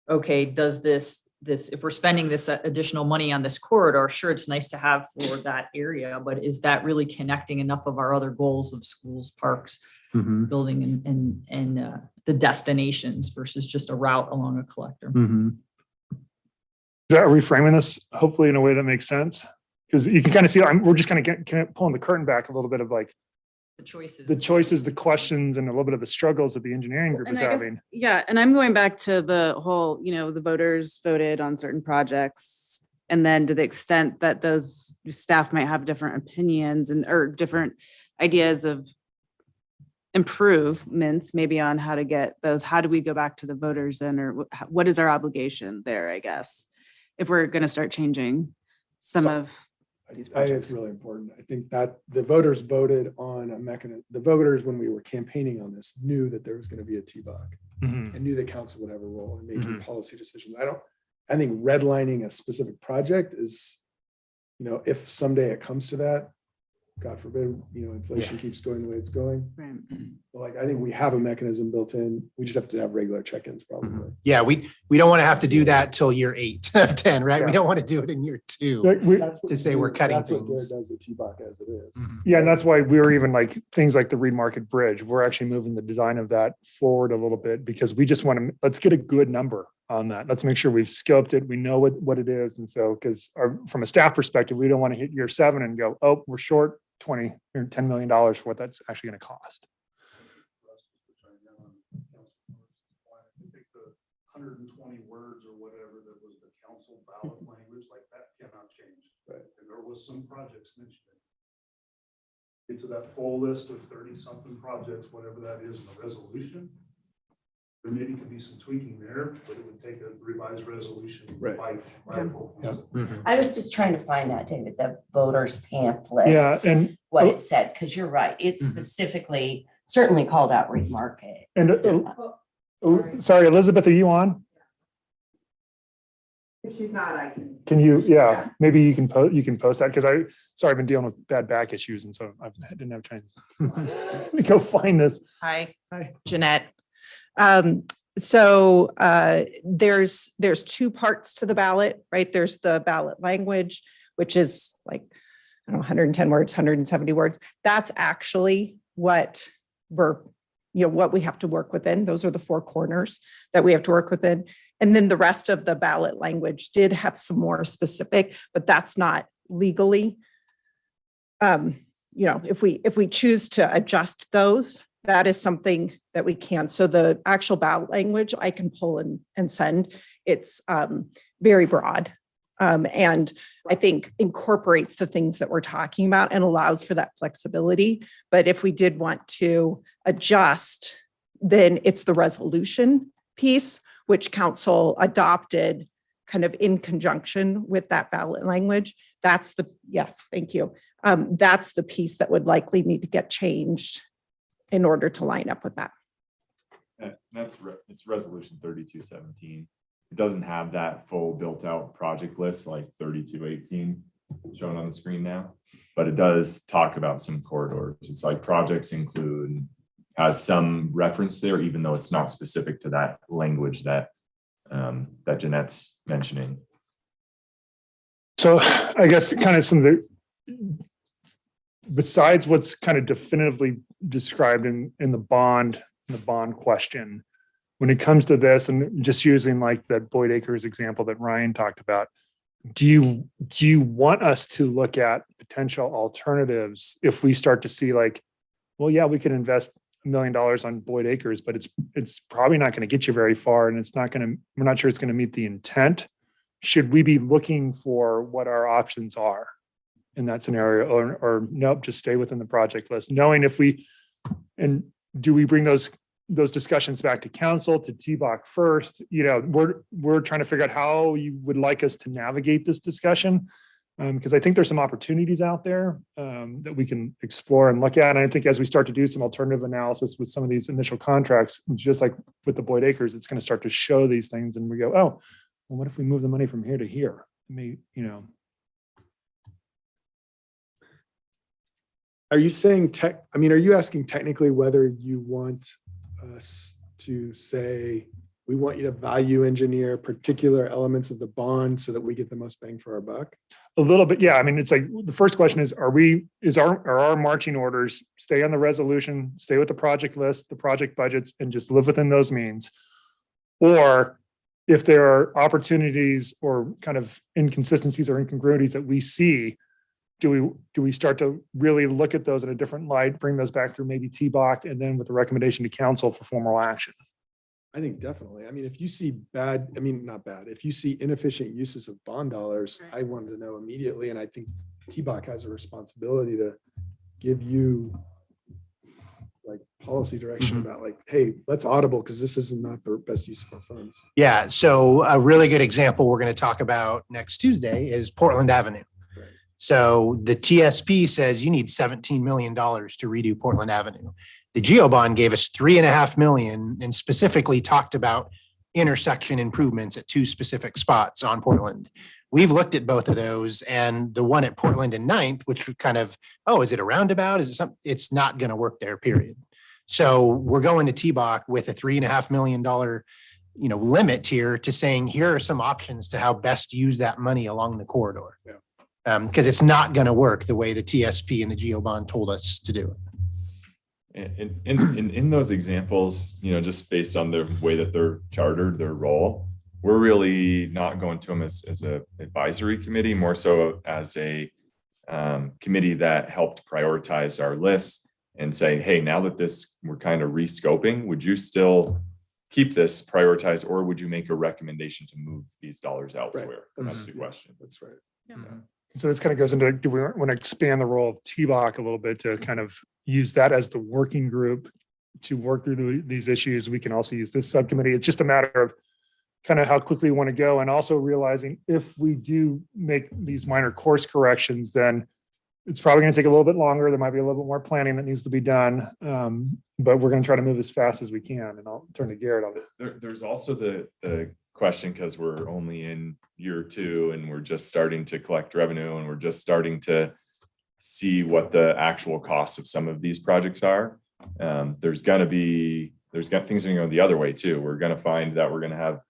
okay, does this, if we're spending this additional money on this corridor, sure, it's nice to have for that area, but is that really connecting enough of our other goals of schools, parks, building and the destinations versus just a route along a collector? Are we framing this hopefully in a way that makes sense? Because you can kind of see, we're just kind of pulling the curtain back a little bit of like The choices, the questions, and a little bit of the struggles that the engineering group is having. Yeah, and I'm going back to the whole, the voters voted on certain projects. And then to the extent that those staff might have different opinions or different ideas of improvements, maybe on how to get those, how do we go back to the voters then, or what is our obligation there, I guess, if we're going to start changing some of these I think projects. it's really important. I think that the voters voted on a mechanism. The voters, when we were campaigning on this, knew that there was going to be a TBOC and knew that council would have a role in making policy decisions. I think redlining a specific project is, if someday it comes to that, God forbid, inflation keeps going the way it's going. Right. But like, I think we have a mechanism built in. We just have to have regular check-ins probably. Yeah, we don't want to have to do that till year 8 of 10, right? We don't want to do it in year 2 That's what to say we're cutting that's what things. Garrett does the TBOC as it is. Yeah, and that's why we're even like things like the Reed Market Bridge. We're actually moving the design of that forward a little bit because we just want to, let's get a good number on that. Let's make sure we've scoped it. We know what it is. And so, because from a staff perspective, we don't want to hit year 7 and go, oh, we're short $20 or $10 million for what that's actually going to cost. I think the 120 words or whatever that was the council ballot language, like that cannot change. Right. And there was some projects mentioned. Get to that full list of 30 something projects, whatever that is in the resolution. there maybe could be some tweaking there, but it would take a revised resolution. Right. by proposal. I was just trying to find that, David, the voters pamphlet. Yeah, and What it said, because you're right. It's specifically, certainly called out Reed Market. sorry, Elizabeth, are you on? If she's not, I Can you, yeah, maybe you can post that, because I've been dealing with bad back issues, and so I didn't have time to go find this. Hi, Hi. Jeanette. There's two parts to the ballot, right? There's the ballot language, which is like, I don't know, 110 words, 170 words. That's actually what what we have to work within. Those are the four corners that we have to work within. And then the rest of the ballot language did have some more specific, but that's not legally. If we choose to adjust those, that is something that we can. So the actual ballot language I can pull and send. It's very broad. And I think incorporates the things that we're talking about and allows for that flexibility. But if we did want to adjust, then it's the resolution piece, which council adopted kind of in conjunction with that ballot language. Yes, thank you. That's the piece that would likely need to get changed in order to line up with that. It's resolution 3217. It doesn't have that full built out project list like 3218 shown on the screen now, but it does talk about some corridors. It's like projects include, has some reference there, even though it's not specific to that language that that Jeanette's mentioning. So I guess kind of some of the, besides what's kind of definitively described in the bond question, when it comes to this, and just using like that Boyd Acres example that Ryan talked about, do you want us to look at potential alternatives if we start to see like, well, yeah, we could invest $1 million on Boyd Acres, but it's probably not going to get you very far, and we're not sure it's going to meet the intent. Should we be looking for what our options are in that scenario, or nope, just stay within the project list, knowing and do we bring those discussions back to council, to TBOC first? We're trying to figure out how you would like us to navigate this discussion. Because I think there's some opportunities out there that we can explore and look at. And I think as we start to do some alternative analysis with some of these initial contracts, just like with the Boyd Acres, it's going to start to show these things, and we go, oh, well, what if we move the money from here to here? Are you saying are you asking technically whether you want us to say, we want you to value engineer particular elements of the bond so that we get the most bang for our buck? A little bit, yeah. I mean, it's like the first question is, are our marching orders stay on the resolution, stay with the project list, the project budgets, and just live within those means? Or if there are opportunities or kind of inconsistencies or incongruities that we see, do we start to really look at those in a different light, bring those back through maybe TBOC, and then with the recommendation to council for formal action? I think definitely. I mean, if you see if you see inefficient uses of bond dollars, I wanted to know immediately. And I think TBOC has a responsibility to give you like policy direction about like, hey, let's audible, because this is not the best use of our funds. Yeah. So a really good example we're going to talk about next Tuesday is Portland Avenue. Right. So the TSP says you need $17 million to redo Portland Avenue. The GEO bond gave us $3.5 million and specifically talked about intersection improvements at two specific spots on Portland. We've looked at both of those, and the one at Portland and 9th, which kind of, is it a roundabout? Is it something? It's not going to work there, period. So we're going to TBOC with a $3.5 million, limit here to saying, here are some options to how best to use that money along the corridor. Yeah. Because it's not going to work the way the TSP and the GEO bond told us to do it. In those examples, just based on the way that they're chartered, their role, we're really not going to them as a advisory committee, more so as a committee that helped prioritize our list and say, hey, now that we're kind of rescoping, would you still keep this prioritized, or would you make a recommendation to move these dollars elsewhere? Right. That's the question. That's right. Yeah. So this kind of goes into, do we want to expand the role of TBOC a little bit to kind of use that as the working group to work through these issues, we can also use this subcommittee. It's just a matter of kind of how quickly we want to go, and also realizing if we do make these minor course corrections, then it's probably going to take a little bit longer. There might be a little bit more planning that needs to be done. But we're going to try to move as fast as we can. And I'll turn to Garrett on it. There's also the question, because we're only in year 2 and we're just starting to collect revenue and we're just starting to see what the actual costs of some of these projects are. Things are going to go the other way too. We're going to find that we're going to have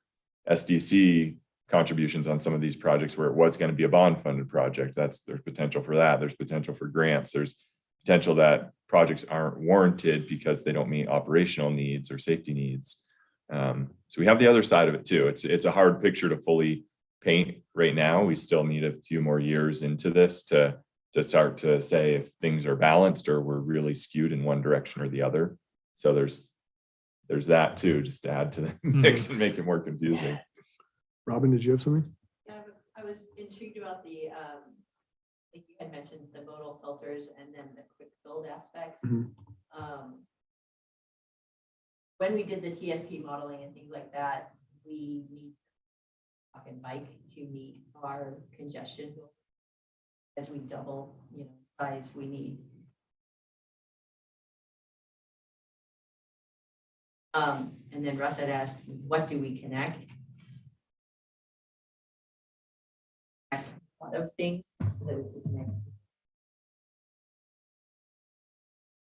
SDC contributions on some of these projects where it was going to be a bond funded project. There's potential for that. There's potential for grants. There's potential that projects aren't warranted because they don't meet operational needs or safety needs. So we have the other side of it too. It's a hard picture to fully paint right now. We still need a few more years into this to start to say if things are balanced or we're really skewed in one direction or the other. So there's that too, just to add to the mix and make it more confusing. Robin, did you have something? Yeah, I was intrigued about the, like you had mentioned, the modal filters and then the quick build aspects. Mhm. When we did the TSP modeling and things like that, we need walk and bike to meet our congestion as we double, size we need. And then Russ had asked, what do we connect? A lot of things so that we can connect.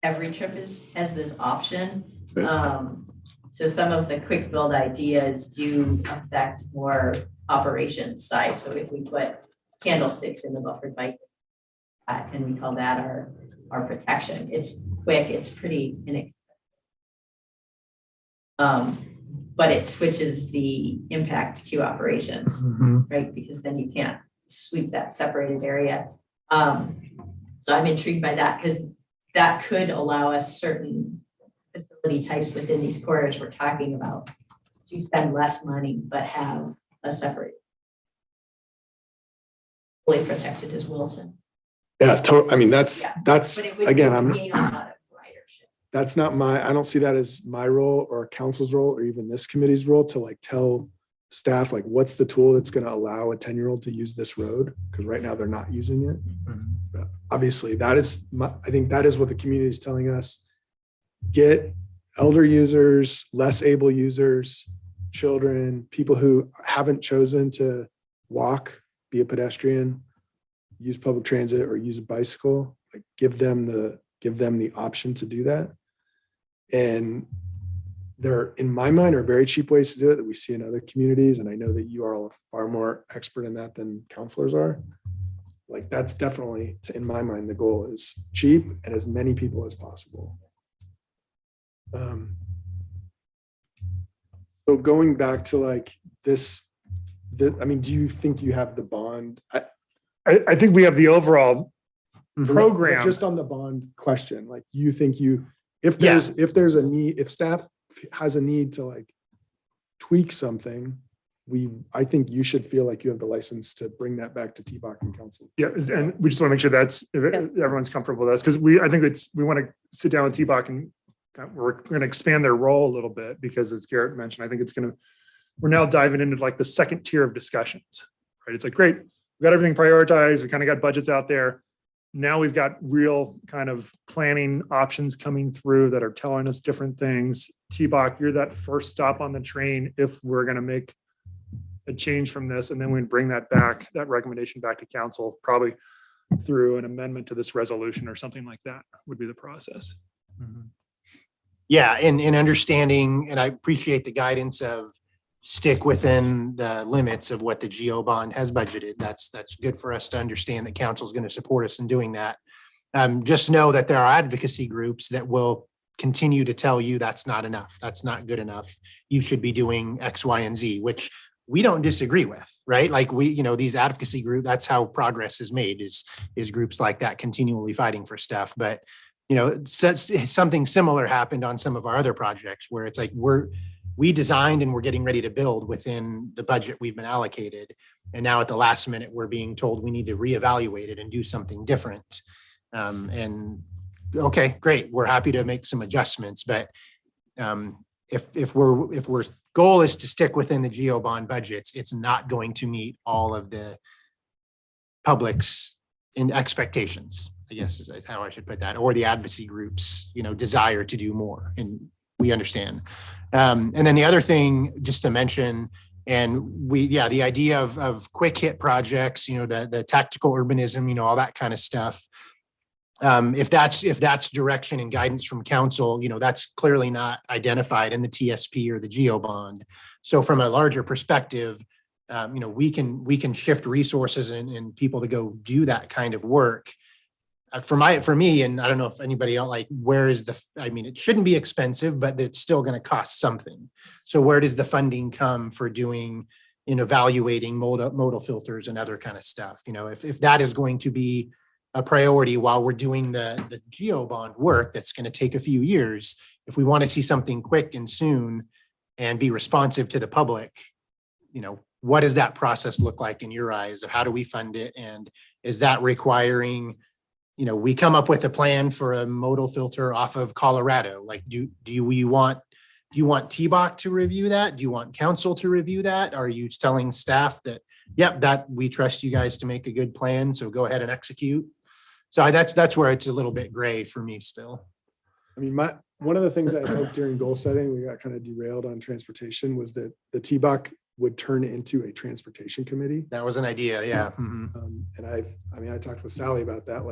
Every trip has this option. So some of the quick build ideas do affect more operations side. So if we put candlesticks in the buffered bike, and we call that our protection. It's quick, it's pretty inexpensive. But it switches the impact to operations, right? Because then you can't sweep that separated area. So I'm intrigued by that because that could allow us certain facility types within these corridors we're talking about to spend less money, but have a separate, fully protected as Wilson. Yeah, I mean, that's, But it would again, gain a lot of ridership. that's not I don't see that as my role or council's role or even this committee's role to like tell staff, like, what's the tool that's going to allow a 10-year-old to use this road? Because right now they're not using it. But obviously I think that is what the community is telling us. Get elder users, less able users, children, people who haven't chosen to walk, be a pedestrian, use public transit or use a bicycle, like give them the option to do that. And there, in my mind, are very cheap ways to do it that we see in other communities. And I know that you are all far more expert in that than counselors are. Like that's definitely, in my mind, the goal is cheap and as many people as possible. So going back to like this, I mean, do you think you have the bond? I think we have the overall program. But just on the bond question, like you think if there's a need, if staff has a need to like tweak something, I think you should feel like you have the license to bring that back to TBOC and council. Yeah, and we just want to make sure that's everyone's comfortable with us, because we want to sit down with TBOC and we're going to expand their role a little bit, because as Garrett mentioned, I think we're now diving into like the second tier of discussions, right? It's like, great, we got everything prioritized. We kind of got budgets out there. Now we've got real kind of planning options coming through that are telling us different things. TBOC, you're that first stop on the train if we're going to make a change from this. And then we bring that recommendation back to council, probably through an amendment to this resolution or something like that would be the process. Yeah, and understanding, and I appreciate the guidance of stick within the limits of what the GO bond has budgeted. That's good for us to understand that council is going to support us in doing that. Just know that there are advocacy groups that will continue to tell you that's not enough. That's not good enough. You should be doing X, Y, and Z, which we don't disagree with, right? Like these advocacy groups, that's how progress is made, is groups like that continually fighting for stuff. But something similar happened on some of our other projects where it's like we designed and we're getting ready to build within the budget we've been allocated. And now at the last minute, we're being told we need to reevaluate it and do something different. And okay, great. We're happy to make some adjustments, but If we're goal is to stick within the geo bond budgets, it's not going to meet all of the public's expectations, I guess is how I should put that, or the advocacy groups, desire to do more, and we understand. And then the other thing, just to mention, and the idea of quick hit projects, the tactical urbanism, all that kind of stuff. If that's direction and guidance from council, that's clearly not identified in the TSP or the geo bond. So from a larger perspective, we can shift resources and people to go do that kind of work. For me, and I don't know if anybody else, where is it shouldn't be expensive, but it's still going to cost something. So where does the funding come for doing, evaluating modal filters and other kind of stuff? If that is going to be a priority while we're doing the geo bond work, that's going to take a few years. If we want to see something quick and soon and be responsive to the public, what does that process look like in your eyes? Of how do we fund it? And is that requiring, we come up with a plan for a modal filter off of Colorado? Do you want TBOC to review that? Do you want council to review that? Are you telling staff that, yep, that we trust you guys to make a good plan, so go ahead and execute? So that's where it's a little bit gray for me still. I mean, one of the things I hoped during goal setting, we got kind of derailed on transportation, was that the TBOC would turn into a transportation committee. That was an idea, yeah. And I talked with Sally about that.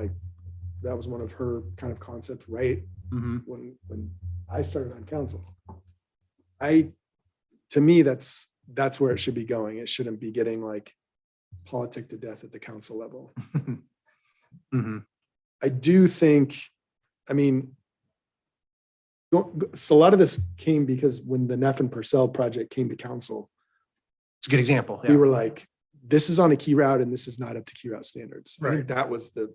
That was one of her kind of concepts, right? When I started on council. To me, that's where it should be going. It shouldn't be getting politic to death at the council level. I do think, so a lot of this came because when the Neff and Purcell project came to council, It's a good example. we were like, this is on a key route and this is not up to key route standards. I think that was the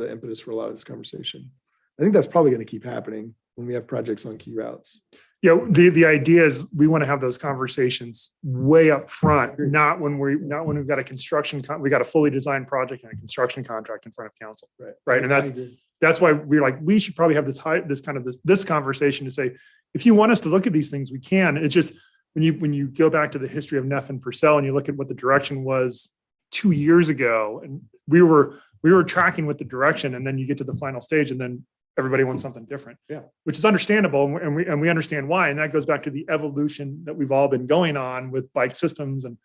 impetus for a lot of this conversation. I think that's probably going to keep happening when we have projects on key routes. The idea is we want to have those conversations way up front, not when we've got a construction, we got a fully designed project and a construction contract in front of council. Right. And that's why we're like, we should probably have this conversation to say, if you want us to look at these things, we can. It's just, when you go back to the history of Neff and Purcell and you look at what the direction was 2 years ago, and we were tracking with the direction, and then you get to the final stage and then everybody wants something different. Yeah. Which is understandable. And we understand why. And that goes back to the evolution that we've all been going on with bike systems. And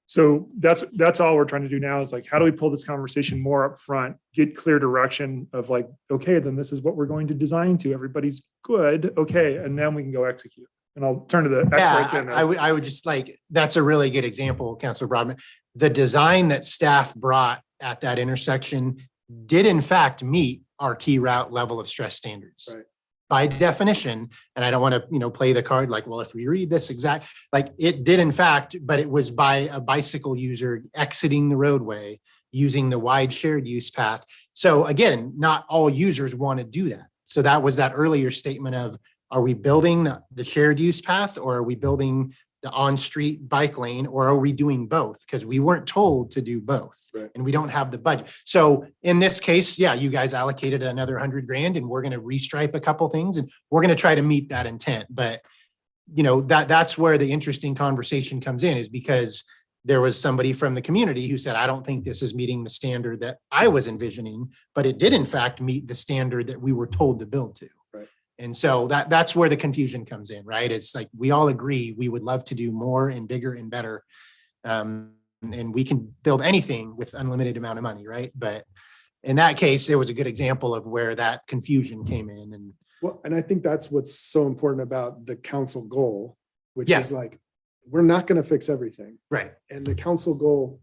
so that's all we're trying to do now is how do we pull this conversation more up front, get clear direction of okay, then this is what we're going to design to. Everybody's good. Okay. And then we can go execute. And I'll turn to the experts in. I would just that's a really good example, Councilor Broadman. The design that staff brought at that intersection did in fact meet our key route level of stress standards. Right. By definition, and I don't want to, play the card well, if we read this exact, it did in fact, but it was by a bicycle user exiting the roadway using the wide shared use path. So again, not all users want to do that. So that was that earlier statement of, are we building the shared use path, or are we building the on-street bike lane, or are we doing both? Because we weren't told to do both, and we don't have the budget. So in this case, you guys allocated another $100,000, and we're going to restripe a couple things, and we're going to try to meet that intent. But that's where the interesting conversation comes in, is because there was somebody from the community who said, I don't think this is meeting the standard that I was envisioning, but it did in fact meet the standard that we were told to build to. And so that's where the confusion comes in, right? It's we all agree we would love to do more and bigger and better. And we can build anything with unlimited amount of money, right? But in that case, it was a good example of where that confusion came in. And I think that's what's so important about the council goal, which is we're not going to fix everything. Right. And the council goal,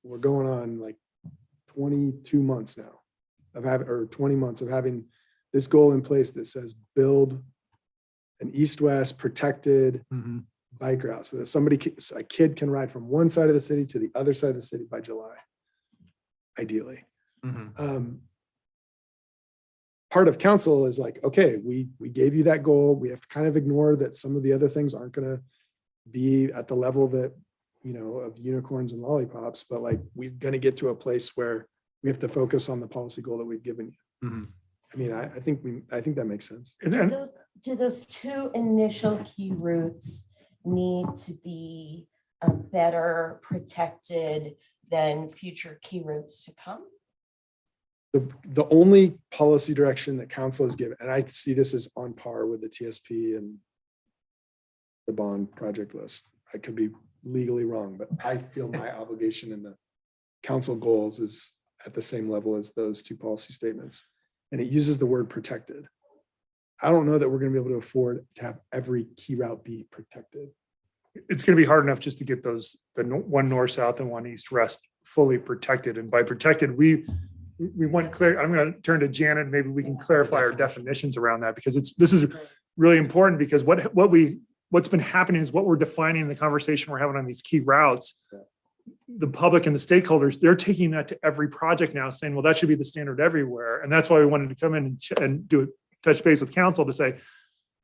we're going on 22 months now of having, or 20 months of having this goal in place that says build an east-west protected bike route so that a kid can ride from one side of the city to the other side of the city by July, ideally. Part of council is okay, we gave you that goal. We have to kind of ignore that some of the other things aren't going to be at the level that, of unicorns and lollipops, but we're going to get to a place where we have to focus on the policy goal that we've given you. I think that makes sense. do those two initial key routes need to be better protected than future key routes to come? The only policy direction that council has given, and I see this as on par with the TSP and the bond project list. I could be legally wrong, but I feel my obligation in the council goals is at the same level as those two policy statements. And it uses the word protected. I don't know that we're going to be able to afford to have every key route be protected. It's going to be hard enough just to get those, one north-south and one east-west fully protected. And by protected, we want clear, I'm going to turn to Janet, maybe we can clarify our definitions around that, because this is really important, because what's been happening is what we're defining in the conversation we're having on these key routes. The public and the stakeholders, they're taking that to every project now, saying, well, that should be the standard everywhere. And that's why we wanted to come in and do a touch base with council to say,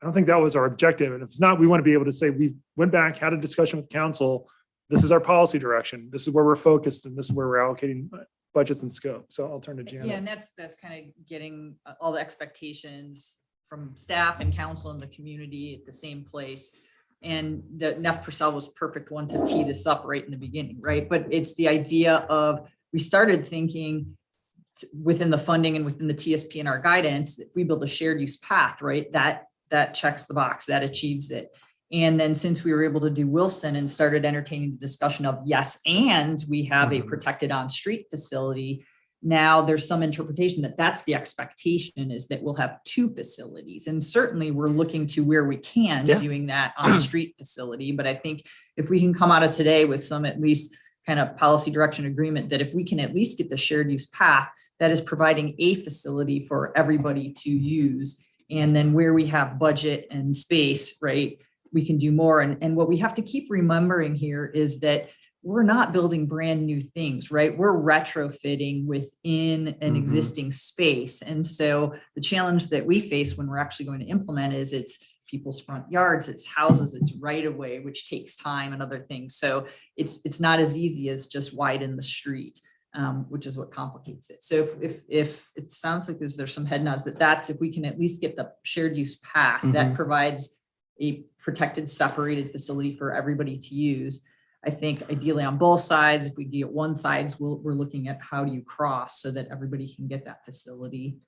I don't think that was our objective. And if it's not, we want to be able to say, we went back, had a discussion with council. This is our policy direction. This is where we're focused, and this is where we're allocating budgets and scope. So I'll turn to Janet. Yeah, and that's kind of getting all the expectations from staff and council and the community at the same place. And the Neff Purcell was perfect one to tee this up right in the beginning, right? But it's the idea of, we started thinking within the funding and within the TSP and our guidance, that we build a shared use path, right? That checks the box, that achieves it. And then since we were able to do Wilson and started entertaining the discussion of, yes, and we have a protected on-street facility, now there's some interpretation that that's the expectation, is that we'll have two facilities. And certainly we're looking to where we can doing that on-street facility. But I think if we can come out of today with some at least kind of policy direction agreement, that if we can at least get the shared use path, that is providing a facility for everybody to use. And then where we have budget and space, right, we can do more. And what we have to keep remembering here is that we're not building brand new things, right? We're retrofitting within an existing space. And so the challenge that we face when we're actually going to implement is it's people's front yards, it's houses, it's right of way, which takes time and other things. So it's not as easy as just widen the street, which is what complicates it. So if it sounds like there's some head nods that's if we can at least get the shared use path that provides a protected, separated facility for everybody to use. I think ideally on both sides, if we get one side, we're looking at how do you cross so that everybody can get that facility.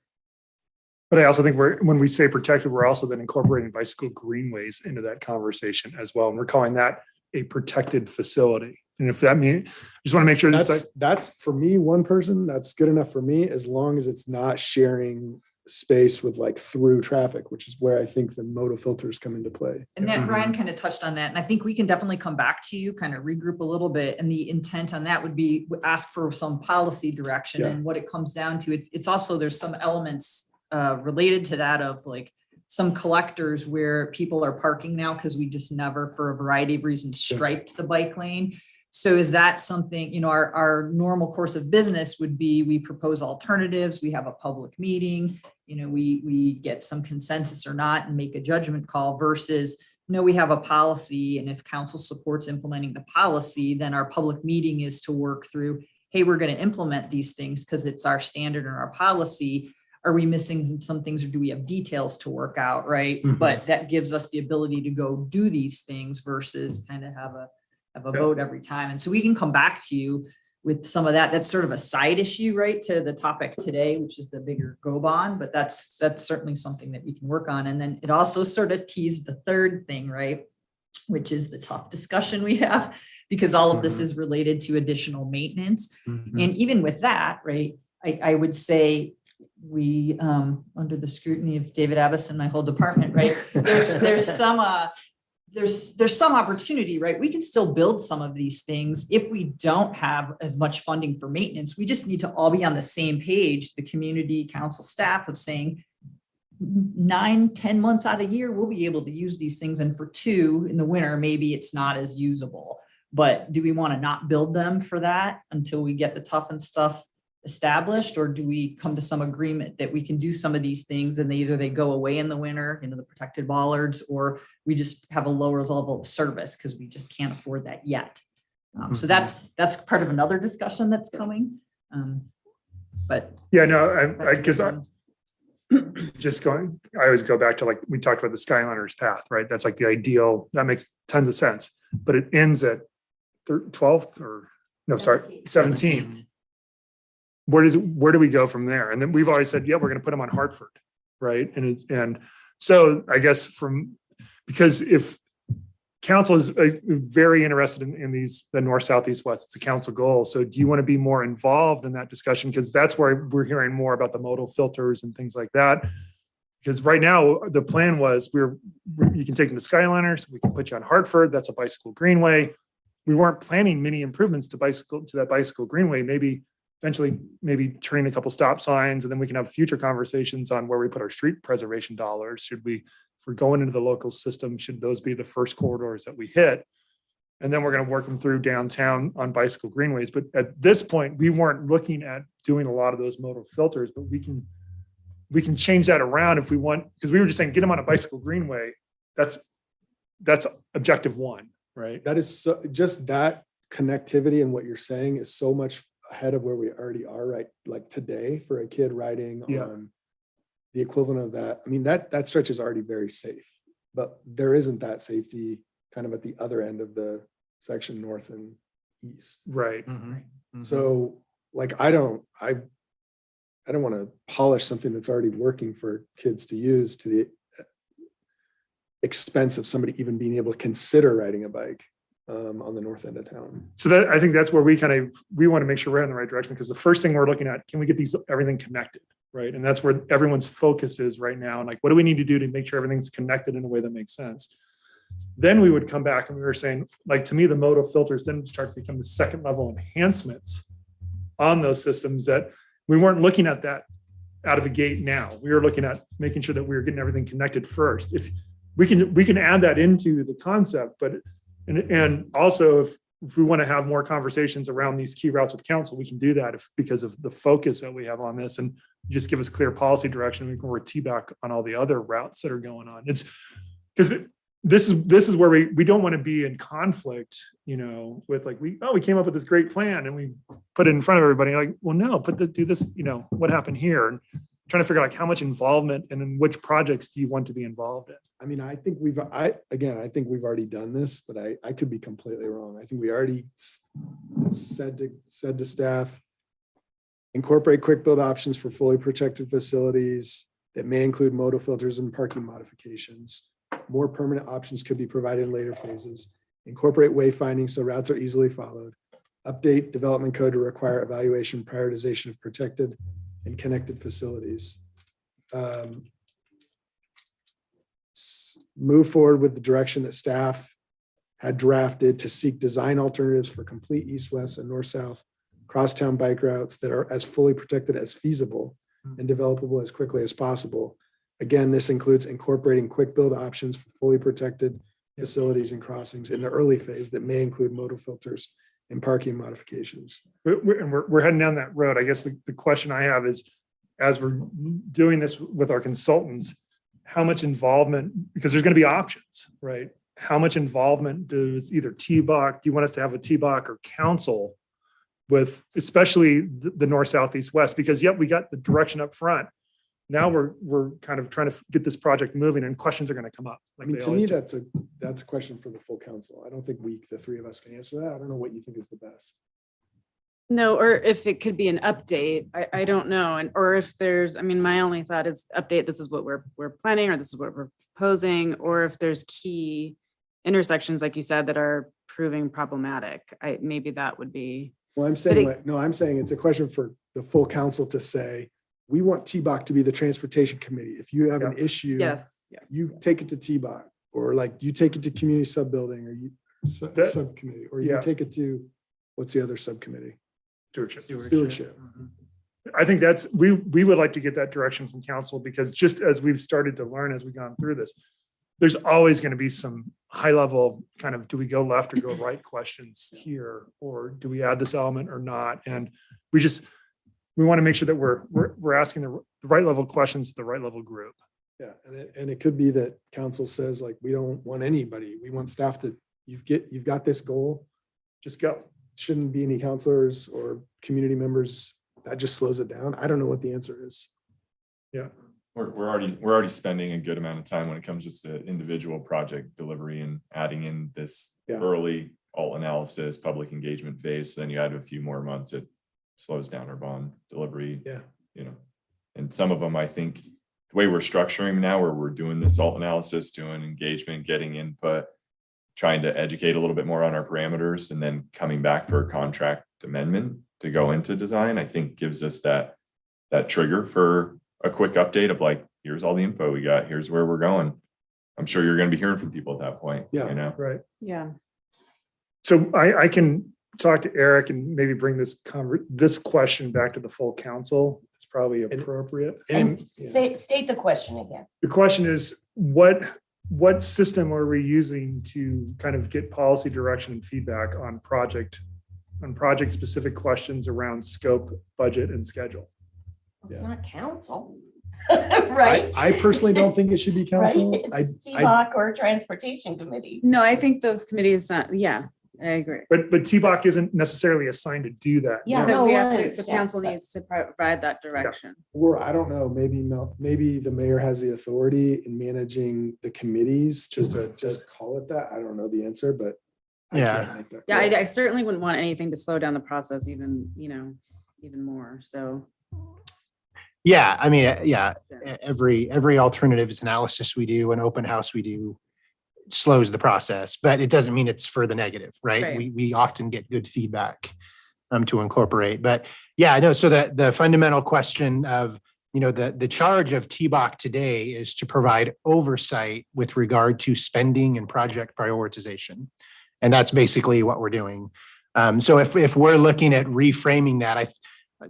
But I also think when we say protected, we're also then incorporating bicycle greenways into that conversation as well. And we're calling that a protected facility. And if that means, just want to make sure that's for me, one person, that's good enough for me, as long as it's not sharing space with like through traffic, which is where I think the modal filters come into play. And that Ryan kind of touched on that. And I think we can definitely come back to you, kind of regroup a little bit. And the intent on that would be ask for some policy direction. And what it comes down to, it's also, there's some elements related to that of like some collectors where people are parking now because we just never, for a variety of reasons, striped the bike lane. So is that something, our normal course of business would be, we propose alternatives, we have a public meeting, we get some consensus or not and make a judgment call versus, we have a policy. And if council supports implementing the policy, then our public meeting is to work through, hey, we're going to implement these things because it's our standard and our policy. Are we missing some things, or do we have details to work out? Right. But that gives us the ability to go do these things versus kind of have a vote every time. And so we can come back to you with some of that. That's sort of a side issue, right, to the topic today, which is the bigger go bond, but that's certainly something that we can work on. And then it also sort of teased the third thing, right, which is the tough discussion we have, because all of this is related to additional maintenance. And even with that, right, I would say we, under the scrutiny of David Abbas and my whole department, right, there's some opportunity, right? We can still build some of these things if we don't have as much funding for maintenance. We just need to all be on the same page, the community, council, staff, of saying 9-10 months out of year, we'll be able to use these things. And for 2 in the winter, maybe it's not as usable, but do we want to not build them for that until we get the toughened stuff established? Or do we come to some agreement that we can do some of these things and either they go away in the winter, the protected bollards, or we just have a lower level of service because we just can't afford that yet. So that's part of another discussion that's coming. But yeah, no, because just going, I always go back to like, we talked about the Skyliners path, right? That's like the ideal, that makes tons of sense, but it ends at 12th or, no, sorry, 17th. Where do we go from there? And then we've always said, yeah, we're going to put them on Hartford, right? And so I guess because if council is very interested in the north, south, east, west, it's a council goal. So do you want to be more involved in that discussion? Because that's where we're hearing more about the modal filters and things like that. Because right now the plan was you can take them to Skyliners, we can put you on Hartford, that's a bicycle greenway. We weren't planning many improvements to that bicycle greenway, maybe eventually turning a couple stop signs, and then we can have future conversations on where we put our street preservation dollars. If we're going into the local system, should those be the first corridors that we hit? And then we're going to work them through downtown on bicycle greenways. But at this point, we weren't looking at doing a lot of those modal filters, but we can change that around if we want, because we were just saying, get them on a bicycle greenway. That's objective one, right? That is just that connectivity and what you're saying is so much ahead of where we already are, right? Like today for a kid riding on the equivalent of that. I mean, that stretch is already very safe, but there isn't that safety kind of at the other end of the section north and east. Right. So like, I don't want to polish something that's already working for kids to use to the expense of somebody even being able to consider riding a bike on the north end of town. So I think that's where we want to make sure we're in the right direction, because the first thing we're looking at, can we get everything connected, right? And that's where everyone's focus is right now. And like, what do we need to do to make sure everything's connected in a way that makes sense? Then we would come back and we were saying, like, to me, the modal filters then start to become the second level enhancements on those systems that we weren't looking at that out of the gate now. We were looking at making sure that we were getting everything connected first. If we can add that into the concept, but and also if we want to have more conversations around these key routes with council, we can do that because of the focus that we have on this, and just give us clear policy direction. We can work T-back on all the other routes that are going on. It's because this is where we don't want to be in conflict, with like, we came up with this great plan and we put it in front of everybody. Like, well, no, do this, what happened here? And trying to figure out like how much involvement and in which projects do you want to be involved in? I mean, I think we've already done this, but I could be completely wrong. I think we already said to staff, incorporate quick build options for fully protected facilities that may include modal filters and parking modifications. More permanent options could be provided in later phases. Incorporate wayfinding so routes are easily followed. Update development code to require evaluation prioritization of protected and connected facilities. Move forward with the direction that staff had drafted to seek design alternatives for complete east-west and north-south crosstown bike routes that are as fully protected as feasible and developable as quickly as possible. Again, this includes incorporating quick build options for fully protected facilities and crossings in the early phase that may include modal filters and parking modifications. We're heading down that road. I guess the question I have is, as we're doing this with our consultants, how much involvement, because there's going to be options, right? How much involvement does either TBOC, do you want us to have a TBOC or council with, especially the north, south, east, west? Because we got the direction up front. Now we're kind of trying to get this project moving, and questions are going to come up. I mean, to me, that's a question for the full council. I don't think the three of us can answer that. I don't know what you think is the best. No, or if it could be an update, I don't know. Or if there's, my only thought is update, this is what we're planning, or this is what we're proposing, or if there's key intersections, like you said, that are proving problematic, maybe that would be. Well, I'm saying it's a question for the full council to say, we want TBOC to be the transportation committee. If you have an issue, you take it to TBOC, or like you take it to community sub-building, or subcommittee, or you take it to, what's the other subcommittee? Stewardship. I think we would like to get that direction from council, because just as we've started to learn as we've gone through this, there's always going to be some high level kind of, do we go left or go right questions here, or do we add this element or not? And we want to make sure that we're asking the right level questions to the right level group. Yeah, and it could be that council says, like, we don't want anybody. We want staff to, you've got this goal, just go. Shouldn't be any counselors or community members. That just slows it down. I don't know what the answer is. Yeah. we're already spending a good amount of time when it comes just to individual project delivery and adding in this Yeah. early alt analysis, public engagement phase. Then you add a few more months, it slows down our bond delivery. Yeah. You know, and some of them, I think the way we're structuring now, where we're doing this alt analysis, doing engagement, getting input, trying to educate a little bit more on our parameters, and then coming back for a contract amendment to go into design, I think gives us that trigger for a quick update of like, here's all the info we got, here's where we're going. I'm sure you're going to be hearing from people at that point. Yeah, You know, right. Yeah. So I can talk to Eric and maybe bring this question back to the full council. It's probably appropriate. And yeah. state the question again. The question is, what system are we using to kind of get policy direction and feedback on project specific questions around scope, budget, and schedule? It's Yeah. not council, right? I personally don't think it should be Right? council. It's TBOC or Transportation Committee. No, I think those committees, yeah, I agree. But TBOC isn't necessarily assigned to do that. Yeah, So no, we I have to, the understand, council but- needs to provide that direction. Or I don't know, maybe the mayor has the authority in managing the committees, just call it that. I don't know the answer, but. I Yeah. can't make that Yeah, call. I certainly wouldn't want anything to slow down the process even more. So. Yeah, I mean, yeah, every alternatives analysis we do, an open house we do slows the process, but it doesn't mean it's for the negative, right? Right. We often get good feedback to incorporate, but yeah, no, so the fundamental question of, the charge of TBOC today is to provide oversight with regard to spending and project prioritization. And that's basically what we're doing. So if we're looking at reframing that,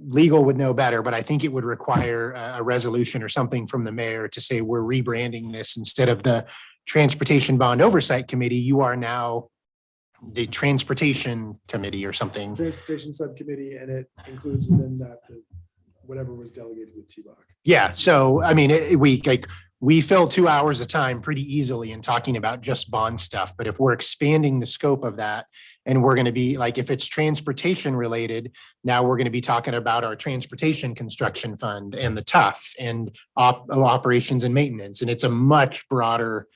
legal would know better, but I think it would require a resolution or something from the mayor to say, we're rebranding this instead of the Transportation Bond Oversight Committee. You are now the Transportation Committee or something. Transportation Subcommittee, and it includes within that, whatever was delegated with TBOC. Yeah. So, I mean, we fill 2 hours of time pretty easily in talking about just bond stuff. But if we're expanding the scope of that, and we're going to be like, if it's transportation related, now we're going to be talking about our transportation construction fund and the TUF and operations and maintenance. And it's a much broader,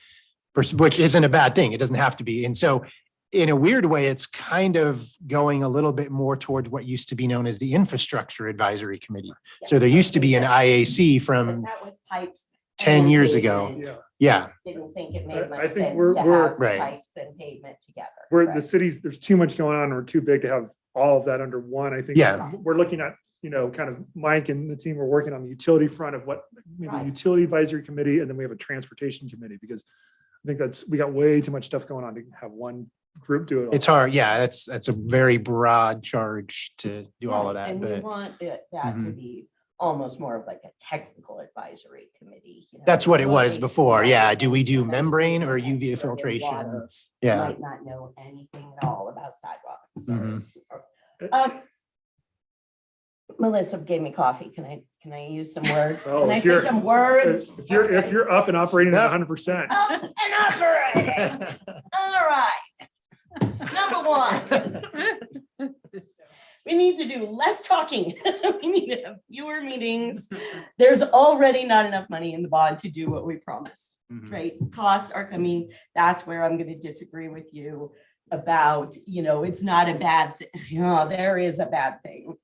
which isn't a bad thing. It doesn't have to be. And so in a weird way, it's kind of going a little bit more towards what used to be known as the Infrastructure Advisory Committee. So there used to be an IAC But from that was pipes. 10 and years ago. pavement. Yeah. Yeah. Didn't think it made I much think sense we're- to we're- have Right. pipes and pavement together. Where the right? cities, there's too much going on, and we're too big to have all of that under one. I think. Yeah. We're looking at, kind of Mike and the team are working on the utility front of what, maybe Right. utility advisory committee, and then we have a transportation committee, because I think we got way too much stuff going on to have one group do it all. It's hard. Yeah, that's a very broad charge to do all of Right, that. And we But want that to Mhm. be almost more of like a technical advisory committee. that's what it was we- before. Yeah. right, Do we do somebody membrane who's or an UV expert in filtration? water Yeah. Might not know anything at all about sidewalks. Mhm. Melissa gave me coffee. Can I use some words? Oh, Can I if say you're- some words? If you're up and operating at 100%. Up and operating. All right. Number one. We need to do less talking. We need to have fewer meetings. There's already not enough money in the bond to do what we promised, Mhm. right? Costs are coming. That's where I'm going to disagree with you about, it's not a bad, there is a bad thing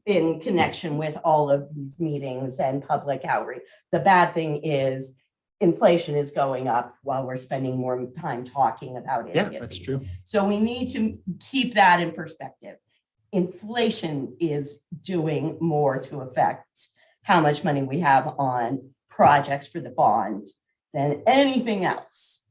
in connection with all of these meetings and public outreach. The bad thing is inflation is going up while we're spending more time talking about it. Yeah, that's true. So we need to keep that in perspective. Inflation is doing more to affect how much money we have on projects for the bond than anything else,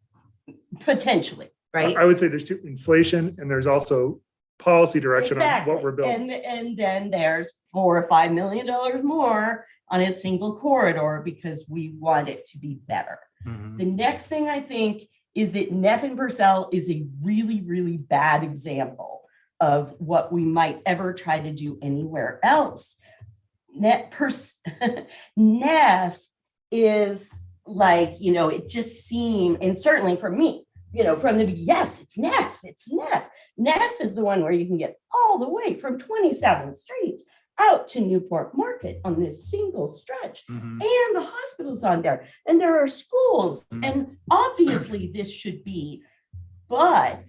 potentially, right? I would say there's inflation, and there's also policy direction on what we're building. And then there's $4 or $5 million more on a single corridor because we want it to be better. Mhm. The next thing I think is that Neff and Purcell is a really, really bad example of what we might ever try to do anywhere else. Neff is like, it just seemed, and certainly for me, from yes, it's Neff. Neff is the one where you can get all the way from 27th Street out to Newport Market on this single stretch. Mhm. And the hospital's on there, and there are schools, Mhm. and obviously this should be, but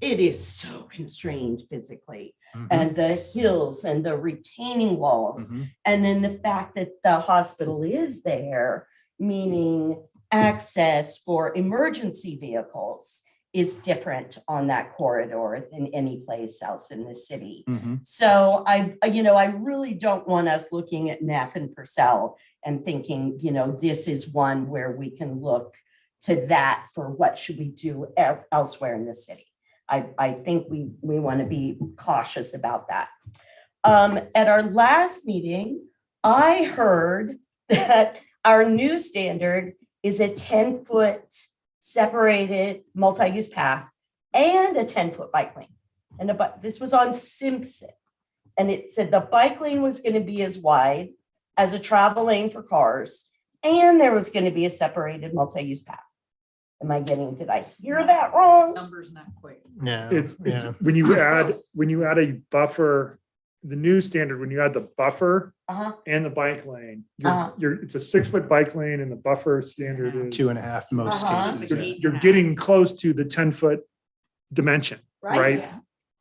it is so constrained physically. Mhm. And the hills and the retaining walls, Mhm. and then the fact that the hospital is there, meaning access for emergency vehicles is different on that corridor than any place else in the city. Mhm. So I really don't want us looking at Neff and Purcell and thinking, this is one where we can look to that for what should we do elsewhere in the city. I think we want to be cautious about that. At our last meeting, I heard that our new standard is a 10-foot separated multi-use path and a 10-foot bike lane. And this was on Simpson. And it said the bike lane was going to be as wide as a travel lane for cars, and there was going to be a separated multi-use path. Did I hear that wrong? Numbers not quite. Yeah. It's Yeah. when you add a buffer, the new standard, when you add the buffer Uh-huh. and the bike lane, Uh-huh. it's a 6-foot bike lane and the buffer standard Yeah. is 2.5 most Uh-huh. cases. You're, yeah. you're getting close to the 10-foot dimension, right?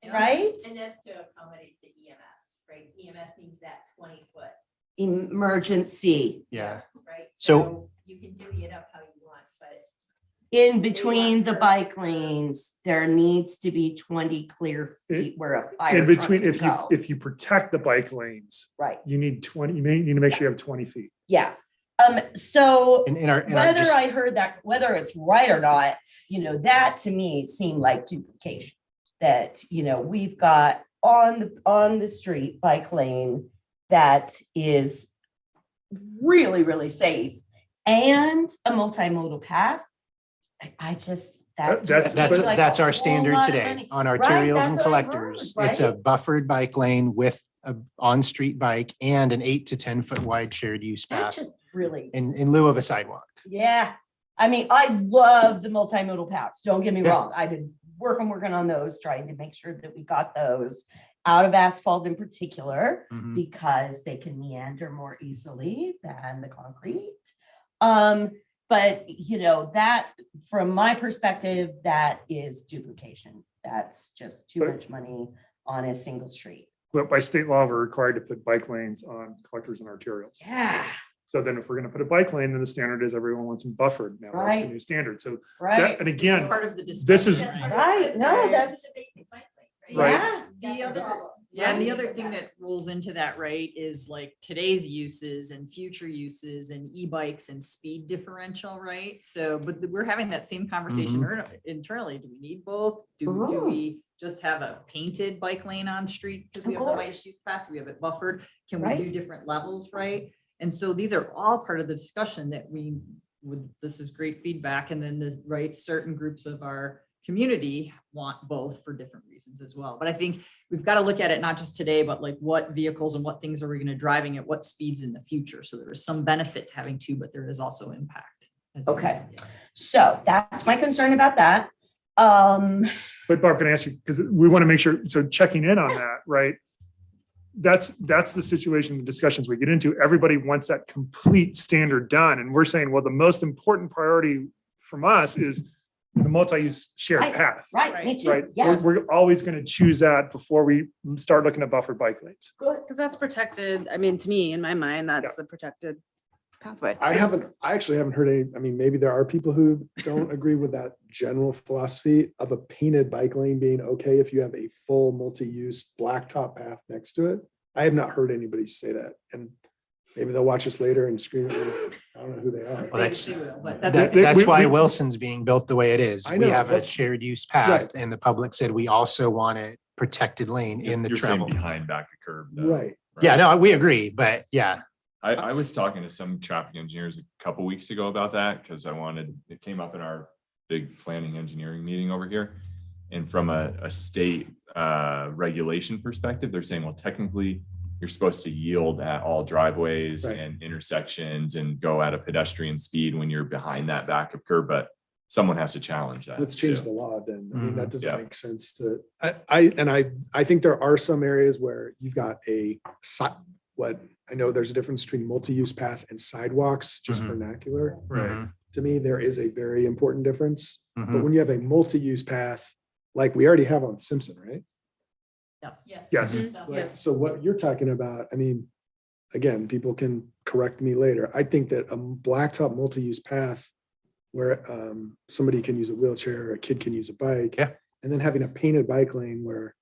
Right? And that's to accommodate the EMS, right? EMS needs that 20-foot, Emergency Yeah. right? So- You can divvy it up how you want, but in between the bike lanes, there needs to be 20 clear feet where a fire In truck between, can if you, go. if you protect the bike lanes, Right, you need 20, you need to make sure you have 20 feet. yeah. So In our whether just, I heard that, whether it's right or not, that to me seemed like duplication. That, we've got on the street bike lane that is really, really safe and a multimodal path. I just, that That's- just that's, seems like that's a our whole standard lot of today money. on Right, arterials and that's what I heard, collectors. It's a right? buffered bike lane with a on-street bike and an 8 to 10-foot wide shared use That path just really, in lieu of a sidewalk. yeah. I mean, I love the multimodal paths. Don't get me Yeah. wrong. I've been working on those, trying to make sure that we got those out of asphalt in particular, Mhm. because they can meander more easily than the concrete. But that, from my perspective, that is duplication. That's just too But- much money on a single street. But by state law, we're required to put bike lanes on collectors and arterials. Yeah, So then if we're gonna put a bike lane, then the standard is everyone wants them buffered. Now that's the Right. new standard. So right. and again, Part of the this is- discussion, Right, no, that's- It's a basic bike lane, Right. Yeah, The That's the other, problem. yeah, and the Right. other thing that rolls into that, right, is like today's uses and future uses and e-bikes and speed differential, right? So, but we're having that same conversation internally. Do we need both? Do Mhm. we just have a painted bike lane on street because we Of have the course. right use path? Do we have it buffered? Can we Right. do different levels, right? And so these are all part of the discussion that we would, this is great feedback. And then the right, certain groups of our community want both for different reasons as well. But I think we've got to look at it not just today, but like what vehicles and what things are we going to driving at what speeds in the future. So there is some benefit to having two, but there is also impact. Okay. So that's my concern about that. but Barb, can I ask you, because we want to make sure, so checking in on that, right? That's the situation, the discussions we get into. Everybody wants that complete standard done. And we're saying, well, the most important priority from us is the multi-use shared Right. path, Right, me too. right? Yes. We're always going to choose that before we start looking at buffer bike lanes. Good. Because that's protected. I mean, to me, in my mind, that's a protected pathway. I actually haven't heard any, I mean, maybe there are people who don't agree with that general philosophy of a painted bike lane being okay if you have a full multi-use blacktop path next to it. I have not heard anybody say that, and maybe they'll watch us later and scream at me. I don't know who they are. Well, that's- They will, but That- that's, we- That's why we- Wilson's being built the way it is. I We know, have a but- shared use path and the public said we also want a protected lane in the You're saying travel. behind back a curb. though, Right. Yeah, no, we agree, but yeah. I was talking to some traffic engineers a couple weeks ago about that because it came up in our big planning engineering meeting over here. And from a state regulation perspective, they're saying, well, technically you're supposed to yield at all driveways Right. and intersections and go at a pedestrian speed when you're behind that back of curb. But someone has to challenge that. Let's change too. the law then. I mean, that doesn't Yeah. make sense to, I think there are some areas where you've got what I know there's a difference between multi-use path and sidewalks, just vernacular. Right. To me, there is a very important difference. But Mhm. when you have a multi-use path, like we already have on Simpson, right? Yes. Yes. Like, so what you're talking about, I mean, again, people can correct me later. I think that a blacktop multi-use path where somebody can use a wheelchair, a kid can use a bike. Yeah. And then having a painted bike lane where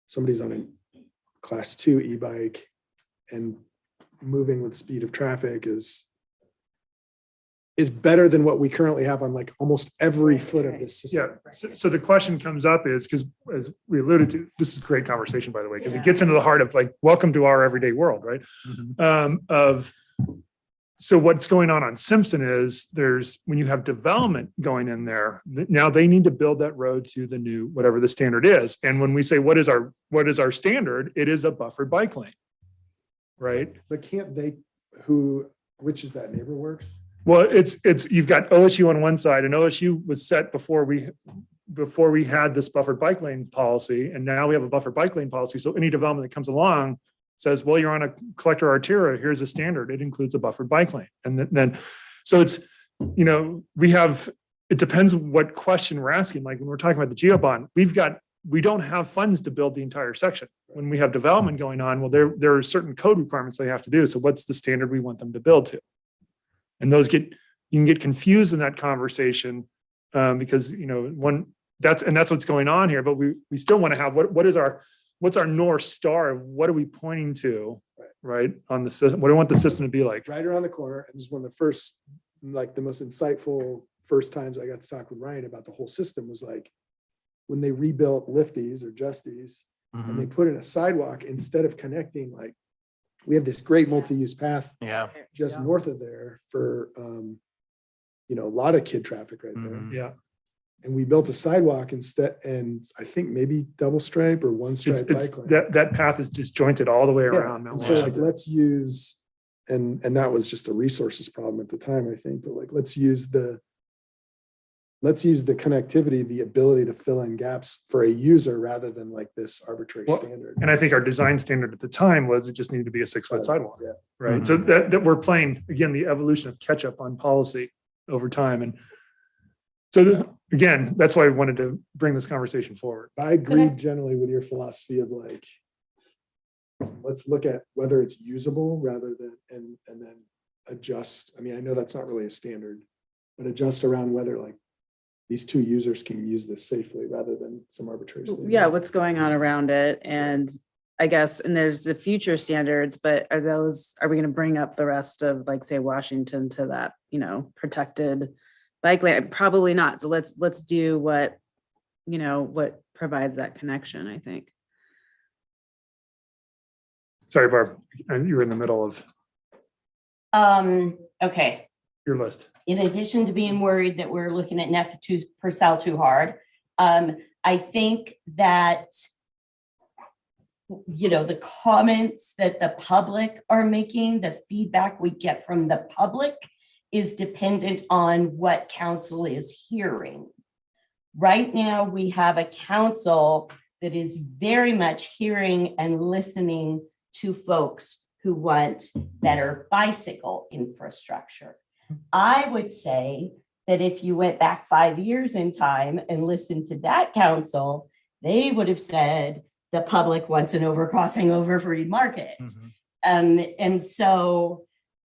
somebody's on a class 2 e-bike and moving with the speed of traffic is better than what we currently have on like almost every foot of this Yeah. system. So the question comes up is, because as we alluded to, this is a great conversation, by the way, because it gets into the heart of like, welcome to our everyday world, right? So what's going on Simpson is when you have development going in there, now they need to build that road to the new, whatever the standard is. And when we say, what is our standard? It is a buffered bike lane. Right? But can't they, which is that NeighborWorks? Well, you've got OSU on one side, and OSU was set before we had this buffered bike lane policy, and now we have a buffered bike lane policy. So any development that comes along says, well, you're on a collector arteria, here's a standard. It includes a buffered bike lane. And then, so it's, it depends what question we're asking. Like when we're talking about the GeoBond, we don't have funds to build the entire section. When we have development going on, well, there are certain code requirements they have to do. So what's the standard we want them to build to? And you can get confused in that conversation because, that's what's going on here, but we still want to have, what's our North Star? What are we pointing to, right? On the system, what do we want the system to be like? Right around the corner. And this is one of the first, like the most insightful first times I got to talk with Ryan about the whole system was like when they rebuilt Lifties or Justies and they put in a sidewalk instead of connecting, like we have this great multi-use path Yeah. just north of there for, a lot of kid traffic right there. Mhm. Yeah. And we built a sidewalk instead, and I think maybe double stripe or one stripe bike lane. That path is disjointed all the way Yeah, around. and so like, let's use, and that was just a resources problem at the time, I think, but like, let's use the connectivity, the ability to fill in gaps for a user rather than like this arbitrary Well, standard. And I think our design standard at the time was it just needed to be a 6-foot sidewalk, Yeah. right? So that we're playing, again, the evolution of catch up on policy over time. And so again, that's why I wanted to bring this conversation forward. I agree generally with your philosophy of like, let's look at whether it's usable rather than, and then adjust. I mean, I know that's not really a standard, but adjust around whether like these two users can use this safely rather than some arbitrary standard. Yeah, what's going on around it. And I guess, and there's the future standards, but are we going to bring up the rest of like, say, Washington to that, protected bike lane? Probably not. So let's do what provides that connection, I think. Sorry, Barb, you were in the middle of Okay. your list. In addition to being worried that we're looking at NEF per cell too hard, I think that, the comments that the public are making, the feedback we get from the public is dependent on what council is hearing. Right now, we have a council that is very much hearing and listening to folks who want better bicycle infrastructure. I would say that if you went back 5 years in time and listened to that council, they would have said the public wants an overcrossing over Free Market. And so,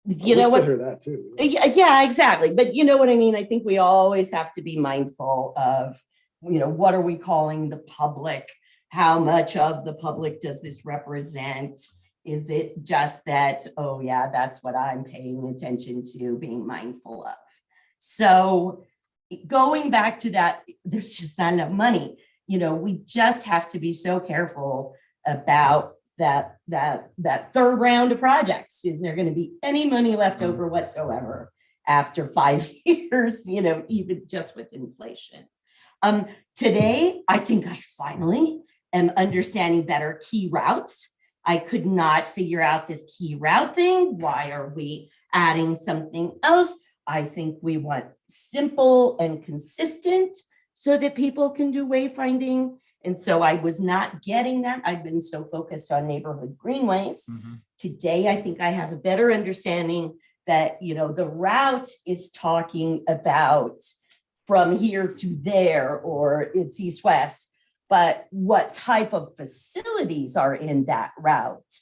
you know what? Hear that too. Yeah, exactly. But you know what I mean? I think we always have to be mindful of, what are we calling the public? How much of the public does this represent? Is it just that, oh yeah, that's what I'm paying attention to, being mindful of? So going back to that, there's just not enough money. We just have to be so careful about that third round of projects. Is there going to be any money left over whatsoever after 5 years, even just with inflation? Today, I think I finally am understanding better key routes. I could not figure out this key route thing. Why are we adding something else? I think we want simple and consistent so that people can do wayfinding. And so I was not getting that. I've been so focused on neighborhood greenways. Today, I think I have a better understanding that, the route is talking about from here to there, or it's east-west, but what type of facilities are in that route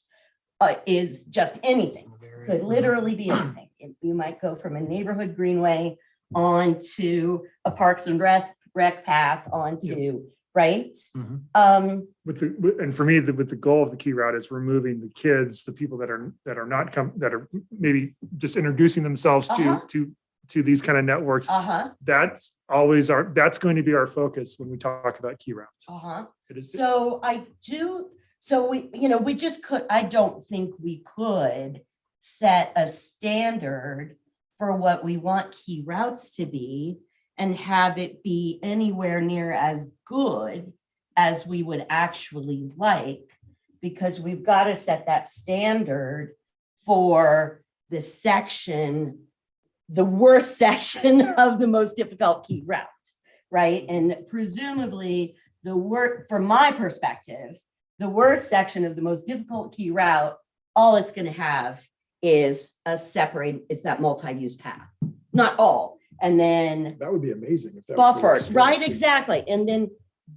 is just anything. Could literally be anything. You might go from a neighborhood greenway onto a Parks and Rec path onto, right? And for me, with the goal of the key route is removing the kids, the people that are not that are maybe just introducing themselves to these kind of networks. That's always that's going to be our focus when we talk about key routes. It is. So we just I don't think we could set a standard for what we want key routes to be and have it be anywhere near as good as we would actually like, because we've got to set that standard for the section, the worst section of the most difficult key routes, right? And presumably from my perspective, the worst section of the most difficult key route, all it's going to have is that multi-use path, not all. And then That would be amazing if that was the buffered, worst right? case. Exactly. And then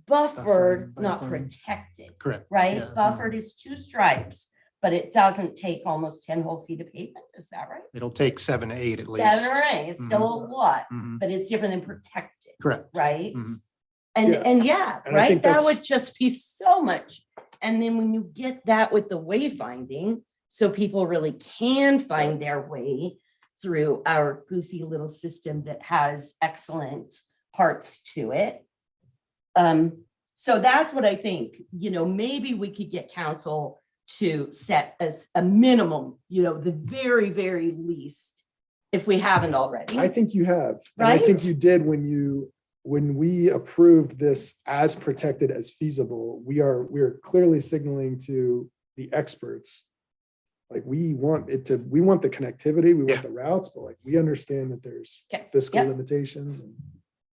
buffered, Buffered, not buffering. protected, Correct. right? Yeah. Buffered is 2 stripes, but it doesn't take almost 10 whole feet of pavement. Is that right? It'll take 7 to 8 at least. 7 or 8, it's still a lot, Mhm. but it's different than protected, Correct. right? Mhm. And Yeah. and And I right, think that that's- would just be so much. And then when you get that with the wayfinding, so people really can find their way through our goofy little system that has excellent parts to it. So that's what I think, maybe we could get council to set as a minimum, the very, very least, if we haven't already. I think you have. And I think Right? you did when we approved this as protected as feasible. We're clearly signaling to the experts, like we want the connectivity, we Yeah. want the routes, but like we understand that there's Okay. fiscal Yep. limitations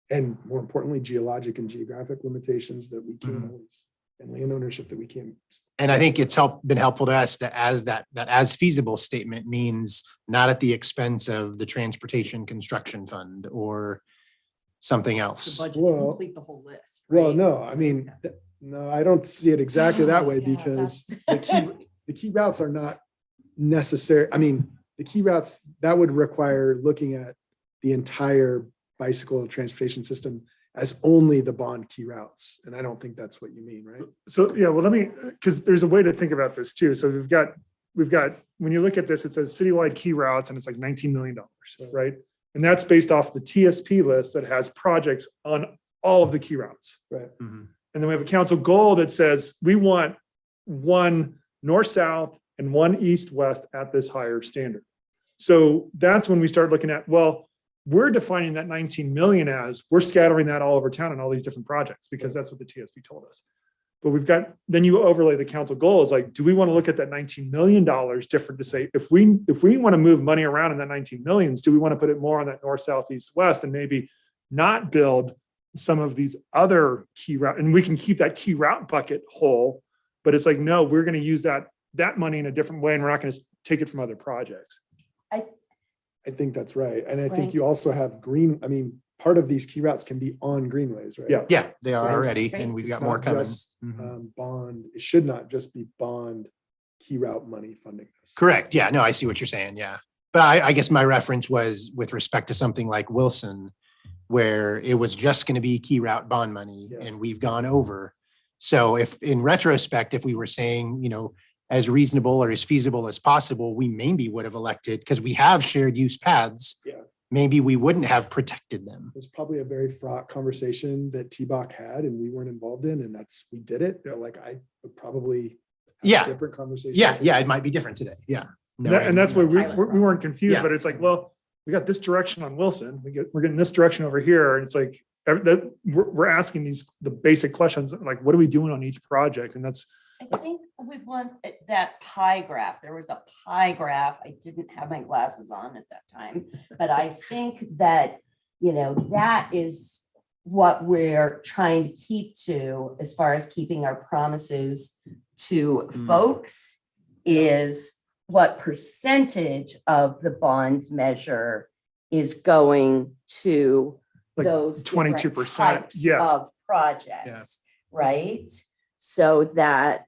and more importantly, geologic and geographic limitations that we can't always, and land ownership that we can't. And I think it's been helpful to us that as feasible statement means not at the expense of the transportation construction fund or something The else. budget to Well- complete the whole list. Well, right? no, I So, mean, yeah. no, I don't see it exactly that way Yeah, because the key routes are not necessary. I mean, the key routes, that would require looking at the entire bicycle transportation system as only the bond key routes. And I don't think that's what you mean, right? So, yeah, well, because there's a way to think about this too. So we've got, when you look at this, it says citywide key routes and it's like $19 million, right? And that's based off the TSP list that has projects on all of the key routes. Right. Mhm. And then we have a council goal that says we want one north-south and one east-west at this higher standard. So that's when we start looking at, well, we're defining that 19 million as we're scattering that all over town in all these different projects because that's what the TSP told us. But then you overlay the council goals, like, do we want to look at that $19 million different to say, if we want to move money around in that 19 millions, do we want to put it more on that north, south, east, west, and maybe not build some of these other key route, and we can keep that key route bucket whole, but it's like, no, we're going to use that money in a different way and we're not going to take it from other projects. I think that's right. And I Right. think you also have part of these key routes can be on greenways, right? Yeah. Yeah, they are So it's already, great. and we've It's got more not coming. just, Mhm. bond, it should not just be bond key route money funding this. Correct. Yeah, no, I see what you're saying. Yeah. But I guess my reference was with respect to something like Wilson, where it was just going to be key route bond money Yeah. and we've gone over. So if in retrospect, if we were saying, as reasonable or as feasible as possible, we maybe would have elected, because we have shared use paths. Yeah. Maybe we wouldn't have protected them. It's probably a very fraught conversation that T-Bach had and we weren't involved in, and we did it. But like, I would probably have a Yeah. different conversation. Yeah, it might be different today. Yeah. No, And that's why we Pilot weren't confused, Yeah. but it's like, well, we got this direction on Wilson, we're getting this direction over here. And it's like, we're asking the basic questions, like, what are we doing on each project? And that's I think we want that pie graph. There was a pie graph. I didn't have my glasses on at that time, but I think that, that is what we're trying to keep to as far as keeping our promises to folks is what percentage of the bonds measure is going to Like those different 22%, types yes. of projects, right? So that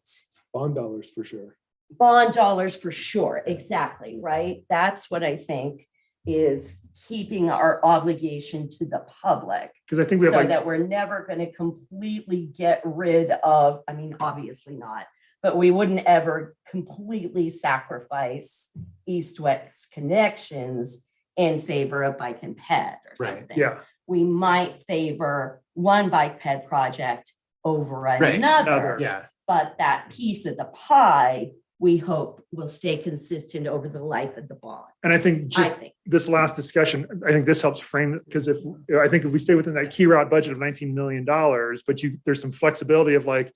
Bond dollars for sure. bond dollars for sure, exactly, right? That's what I think is keeping our obligation to the public. Because I think we have So like, that we're never going to completely get rid of, I mean, obviously not, but we wouldn't ever completely sacrifice east-west connections in favor of bike and ped or Right, something. yeah, We might favor one bike ped project over Right. another. Yeah, But that piece of the pie, we hope will stay consistent over the life of the bond. and I think I just think. this last discussion, I think this helps frame it, because I think if we stay within that key route budget of $19 million, but there's some flexibility of like,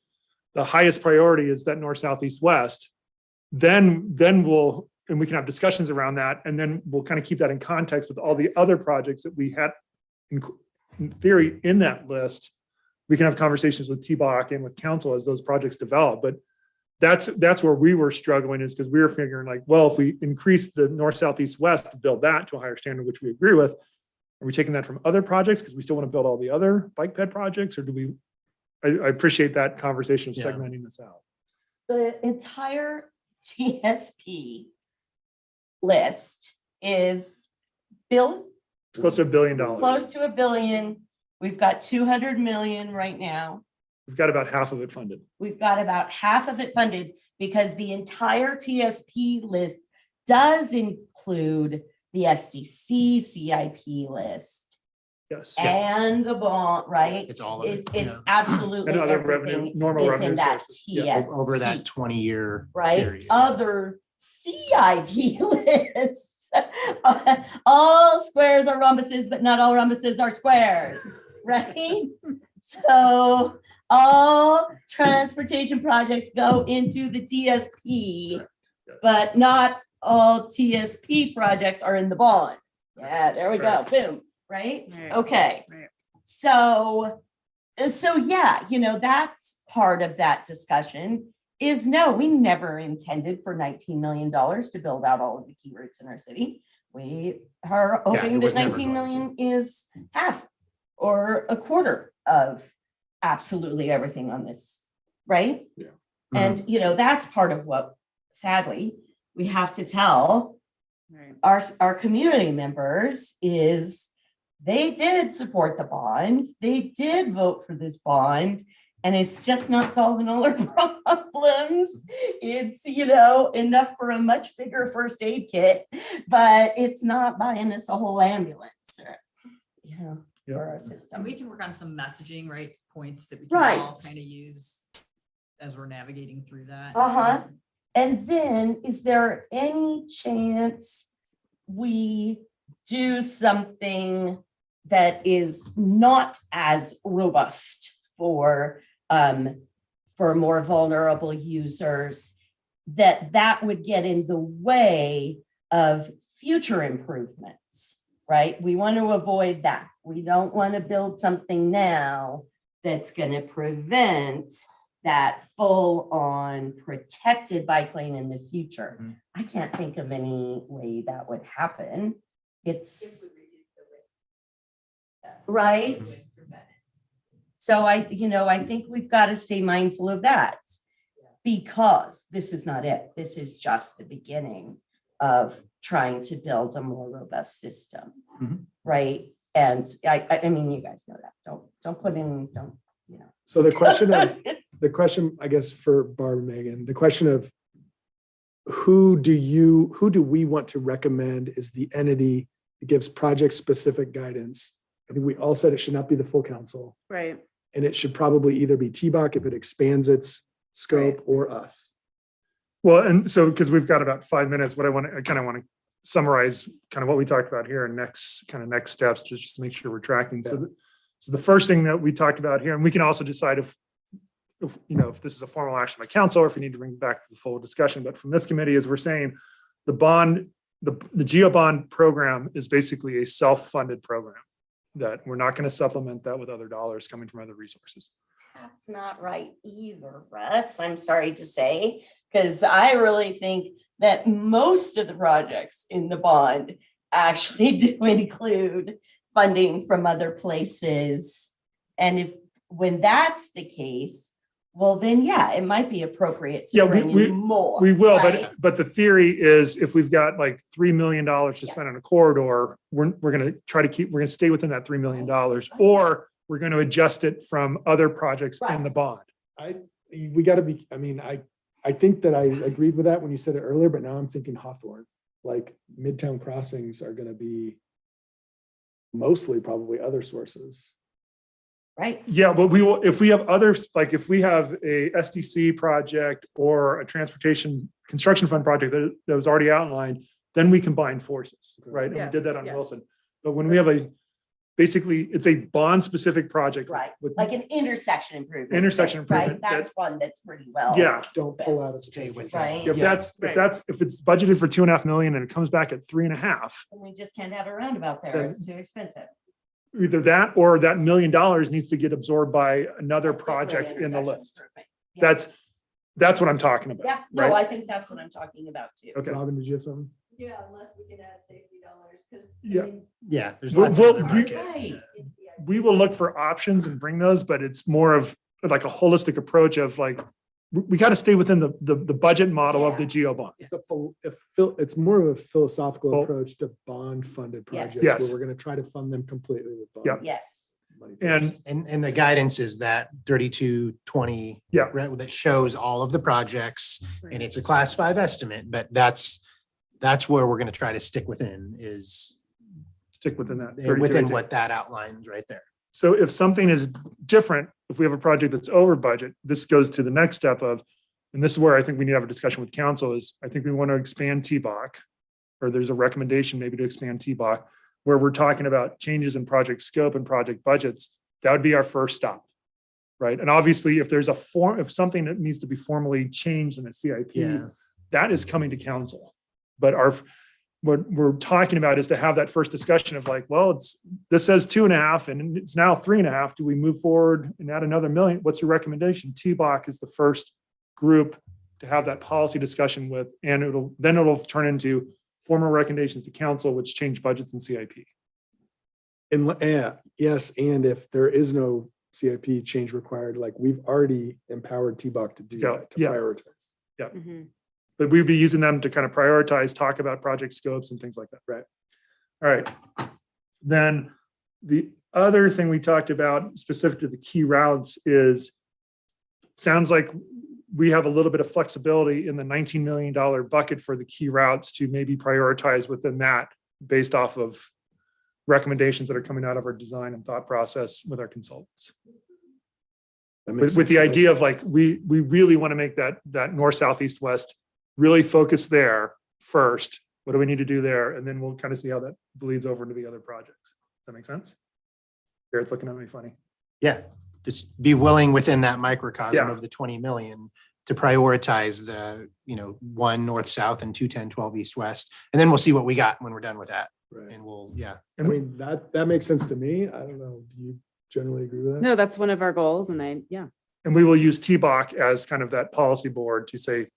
the highest priority is that north, south, east, west, then and we can have discussions around that, and then we'll kind of keep that in context with all the other projects that we had in theory in that list. We can have conversations with TBOC and with council as those projects develop, but that's where we were struggling, is because we were figuring like, well, if we increase the north, south, east, west to build that to a higher standard, which we agree with, are we taking that from other projects because we still want to build all the other bike ped projects, or do we? I appreciate that conversation of Yeah. segmenting this out. The entire TSP list is built It's close to $1 billion. close to $1 billion. We've got 200 million right now. We've got about half of it funded. We've got about half of it funded because the entire TSP list does include the SDC CIP list Yes. and the bond, right? It's all of it, It's yeah. absolutely And other revenue, everything normal is revenue in that sources. TSP. over that 20-year Right? period. Other CIP lists. All squares are rhombuses, but not all rhombuses are squares, right? So all transportation projects go into the TSP, but not all TSP projects are in the bond. Yeah, there we go. Boom, right? Right. Okay. Right. So yeah, that's part of that discussion is no, we never intended for $19 million to build out all of the key routes in our city. We are Yeah, hoping it that was never 19 going million is half or a quarter of absolutely everything on this, right? Yeah. And, that's part of what, sadly, we have to tell Right. our community members is they did support the bond. They did vote for this bond. And it's just not solving all our problems. It's, enough for a much bigger first aid kit, but it's not buying us a whole ambulance, Yeah. for our And system. we can work on some messaging, right? Points that we can all Right. kind of use as we're navigating through that. Uh-huh. And then is there any chance we do something that is not as robust for more vulnerable users, that would get in the way of future improvements, right? We want to avoid that. We don't want to build something now that's going to prevent that full-on protected bike lane in the future. Mhm. I can't think of any way that would happen. It's right. So I think we've got to stay mindful of that because this is not it. This is just the beginning of trying to build a more robust system, Mhm. right? And I mean, you guys know that. Don't put in, So the question, I guess, for Barb and Megan, the question of who do we want to recommend is the entity that gives project-specific guidance? I think we all said it should not be the full council, Right. and it should probably either be TBOC if it expands its scope or us. Well, and so, because we've got about 5 minutes, I kind of want to summarize kind of what we talked about here and next steps, just to make sure we're tracking. So the first thing that we talked about here, and we can also decide if if this is a formal action by council, or if we need to bring it back to the full discussion, but from this committee is we're saying the bond, the GEO bond program is basically a self-funded program that we're not going to supplement that with other dollars coming from other resources. That's not right either, Russ. I'm sorry to say, because I really think that most of the projects in the bond actually do include funding from other places. And when that's the case, well, then, yeah, it might be appropriate to bring in more. We will, right? but the theory is if we've got like $3 million to spend on a corridor, we're going to try to we're going to stay within that $3 million, or we're going to adjust it from other projects in the bond. We got to be, I think that I agreed with that when you said it earlier, but now I'm thinking Hawthorne, like Midtown crossings are going to be mostly probably other sources. Right. Yeah, but we will, if we have others, like if we have a SDC project or a transportation construction fund project that was already outlined, then we combine forces, right? And we did that on Yes. Wilson. But when we have basically, it's a bond specific project. Right. with- Like an intersection improvement. Intersection Right, improvement, that's one that's pretty well. Yeah, Don't pull out of Stay state with Right. if Yeah. if it's budgeted for 2.5 million and it comes back at 3.5, And we just can't have a roundabout there. Then- It's too expensive. either that or that $1 million needs to get absorbed by another project in the Intersection list. improvement. Yeah. That's what I'm talking about. Yeah, no, right? I think that's what I'm talking about too. Okay. Robin, did you have something? Yeah, unless we can add safety dollars, because. Yeah. Yeah, there's Well, lots of other we- markets. Right. We will look for options and bring those, but it's more of like a holistic approach of like, we got to stay within the budget model of the GEO bond. It's more of a philosophical Well- approach to bond funded Yes. projects, Yes. where we're going to try to fund them completely with bond. Yeah. Yes. money And first. And the guidance is that 3220. Yeah. That shows all of the projects, and it's a class 5 estimate, but that's where we're gonna try to stick within is stick within that. within 32. what that outlines right there. So if something is different, if we have a project that's over budget, this goes to the next step of, and this is where I think we need to have a discussion with council is, I think we want to expand TBOC, or there's a recommendation maybe to expand TBOC, where we're talking about changes in project scope and project budgets. That would be our first stop. Right. And obviously, if there's if something that needs to be formally changed in a CIP, Yeah. that is coming to council. But what we're talking about is to have that first discussion of like, well, this says 2.5 and it's now 3.5. Do we move forward and add another million? What's your recommendation? TBOC is the first group to have that policy discussion with, and it'll turn into formal recommendations to council, which change budgets and CIP. And yes, and if there is no CIP change required, like we've already empowered TBOC to do Yeah, that, to yeah. prioritize. Mhm. But we'd be using them to kind of prioritize, talk about project scopes and things like that. Right. All right. Then the other thing we talked about specific to the key routes is, sounds like we have a little bit of flexibility in the $19 million bucket for the key routes to maybe prioritize within that based off of recommendations that are coming out of our design and thought process with our consultants. That makes With the sense. idea of like, we really want to make that north, south, east, west, really focus there first. What do we need to do there? And then we'll kind of see how that bleeds over into the other projects. Does that make sense? Garrett's looking at me funny. Yeah, just be willing within that microcosm Yeah. of the 20 million to prioritize the, 1 north, south and 2, 10, 12 east, west. And then we'll see what we got when we're done with that. Right. And we'll, yeah. I mean, that makes sense to me. I don't know. Do you generally agree with that? No, that's one of our goals. And And we will use TBOC as kind of that policy board to say,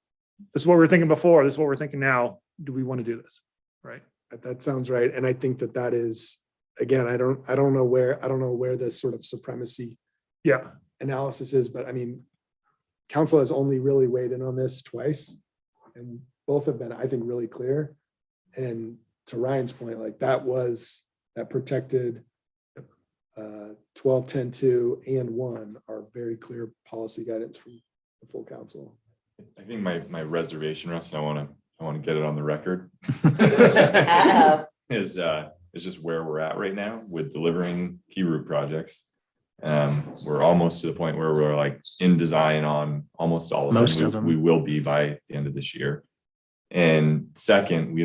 this is what we were thinking before, this is what we're thinking now. Do we want to do this? Right. That sounds right. And I think that is, again, I don't know where this sort of supremacy Yeah. analysis is, but I mean, council has only really weighed in on this twice, and both have been, I think, really clear. And to Ryan's point, like that protected 12, 10, 2, and 1 are very clear policy guidance from the full council. I think my reservation, Russ, and I want to get it on the record, is just where we're at right now with delivering key route projects. We're almost to the point where we're like in design on almost all of them. Most of them. We will be by the end of this year. And second, we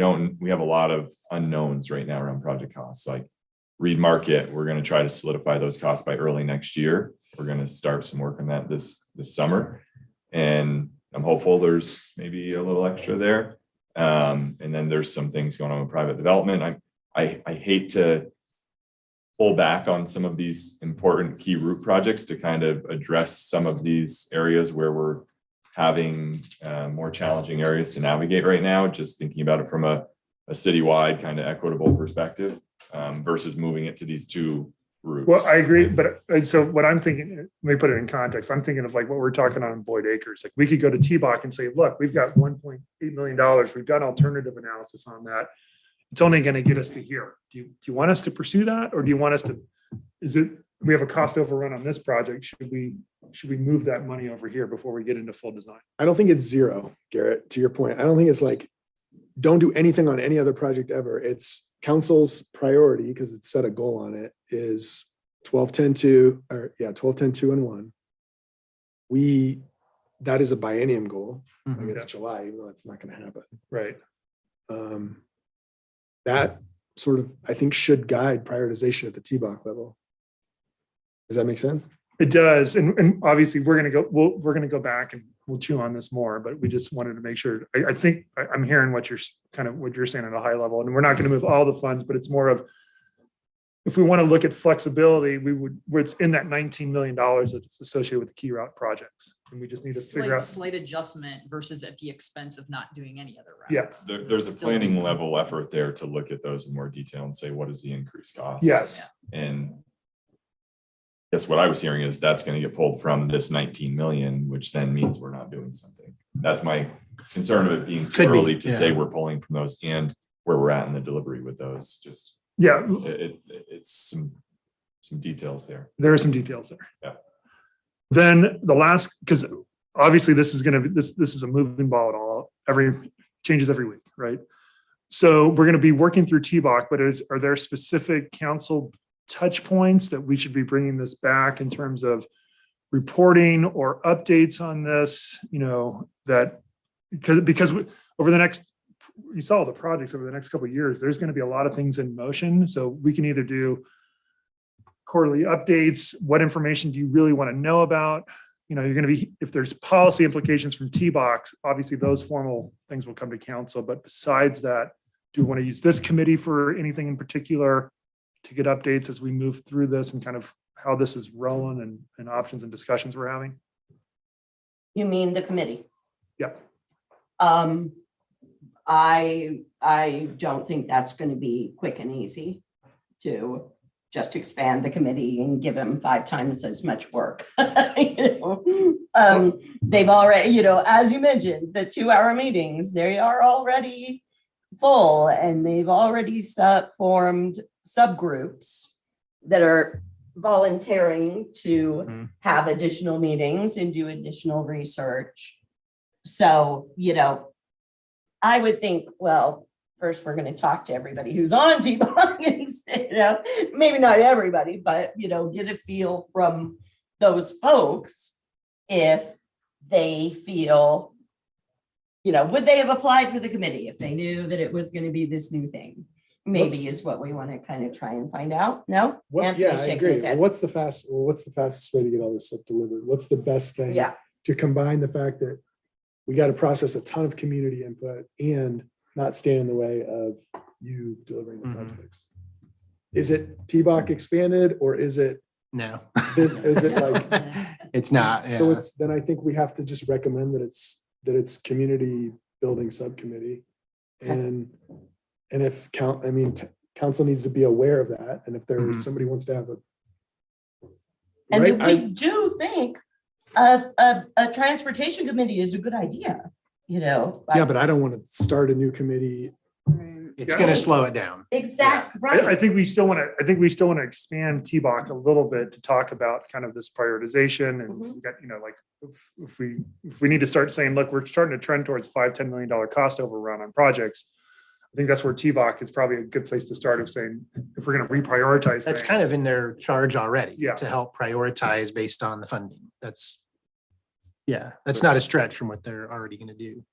have a lot of unknowns right now around project costs. Like Reed Market, we're going to try to solidify those costs by early next year. We're going to start some work on that this summer. And I'm hopeful there's maybe a little extra there. And then there's some things going on with private development. I hate to pull back on some of these important key route projects to kind of address some of these areas where we're having more challenging areas to navigate right now, just thinking about it from a citywide kind of equitable perspective versus moving it to these two routes. Well, I agree, but so what I'm thinking, let me put it in context. I'm thinking of like what we're talking on in Boyd Acres. Like we could go to T-Bach and say, look, we've got $1.8 million. We've done alternative analysis on that. It's only going to get us to here. Do you want us to pursue that? Or do you want us to, we have a cost overrun on this project. Should we move that money over here before we get into full design? I don't think it's zero, Garrett, to your point. I don't think it's like, don't do anything on any other project ever. It's council's priority, because it's set a goal on it, is 12-10-2, or 12-10-2 and 1. That is a biennium goal. Like it's July, even though it's not going to happen. Right. That sort of, I think, should guide prioritization at the T-Bach level. Does that make sense? It does. And obviously we're going to go back and we'll chew on this more, but we just wanted to make sure. I think I'm hearing what you're saying at a high level, and we're not going to move all the funds, but it's more of, if we want to look at flexibility, where it's in that $19 million that's associated with the key route projects. And we just need to figure out. Slight adjustment versus at the expense of not doing any other routes. Yes. There's a Still planning doing- level effort there to look at those in more detail and say, what is the increased cost? Yes. And I guess what I was hearing is that's going to get pulled from this 19 million, which then means we're not doing something. That's my concern of it being too Could be, early to say yeah. we're pulling from those and where we're at in the delivery with those. Just Yeah, it's some details there. there are some details there. Yeah. Then the last, because obviously this is going to be, this is a moving ball at all, changes every week, right? So we're going to be working through T-Bach, but are there specific council touch points that we should be bringing this back in terms of reporting or updates on this, that because over the next, you saw the projects over the next couple of years, there's going to be a lot of things in motion. So we can either do quarterly updates. What information do you really want to know about? You're going to be, if there's policy implications from T-Bach, obviously those formal things will come to council. But besides that, do you want to use this committee for anything in particular to get updates as we move through this and kind of how this is rolling and options and discussions we're having? You mean the committee? Yeah. I don't think that's going to be quick and easy to just expand the committee and give them 5 times as much work. They've already, as you mentioned, the 2-hour meetings, they are already full, and they've already formed subgroups that are volunteering to have additional meetings and do additional research. So, I would think, well, first we're going to talk to everybody who's on T-Bach and, maybe not everybody, but, get a feel from those folks if they feel, would they have applied for the committee if they knew that it was going to be this new thing? Maybe is what we want to kind of try and find out. No? Anthony's Yeah, I shaking agree. his head. What's the fastest way to get all this stuff delivered? What's the best thing? Yeah. To combine the fact that we got to process a ton of community input and not stand in the way of you delivering the projects. Is it T-Bach expanded, or is it No. is it like, It's not. so Yeah. then I think we have to just recommend that it's community building subcommittee. And if council needs to be aware of that. And if there's somebody wants to have And right, we do think a transportation committee is a good idea, yeah, but I don't want to start a new committee. It's going to slow it down. Exactly, I right. think we still want to expand T-Bach a little bit to talk about kind of this prioritization and we got, like if we need to start saying, look, we're starting to trend towards $5-10 million cost overrun on projects. I think that's where T-Bach is probably a good place to start, of saying, if we're going to reprioritize. That's things. kind of in their charge already. Yeah. To help prioritize based on the funding. That's not a stretch from what they're already going to do.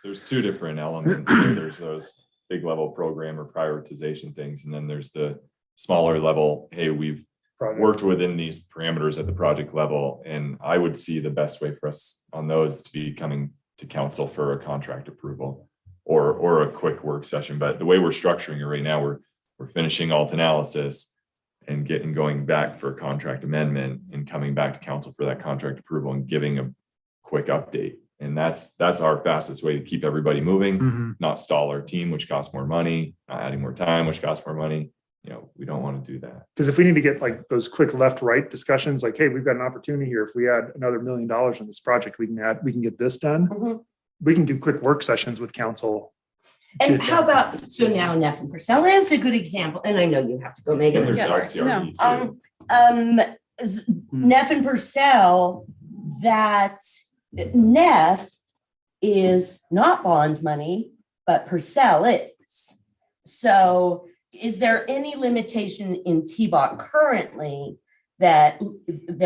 There's 2 different elements. There's those big level program or prioritization things, and then there's the smaller level, hey, we've Project. worked within these parameters at the project level. And I would see the best way for us on those to be coming to council for a contract approval or a quick work session. But the way we're structuring it right now, we're finishing alt analysis and going back for a contract amendment and coming back to council for that contract approval and giving a quick update. And that's our fastest way to keep everybody moving, not stall our team, which costs more money, not adding more time, which costs more money. We don't want to do that. Because if we need to get like those quick left-right discussions, like, hey, we've got an opportunity here. If we add another $1 million on this project, we can get this done. Mhm. We can do quick work sessions with council. And how about, so now Neff and Purcell is a good example, and I know you have to go, Megan. And there's I'm sorry. LCRD too. Neff and Purcell, that Neff is not bond money, but Purcell is. So is there any limitation in TBOC currently that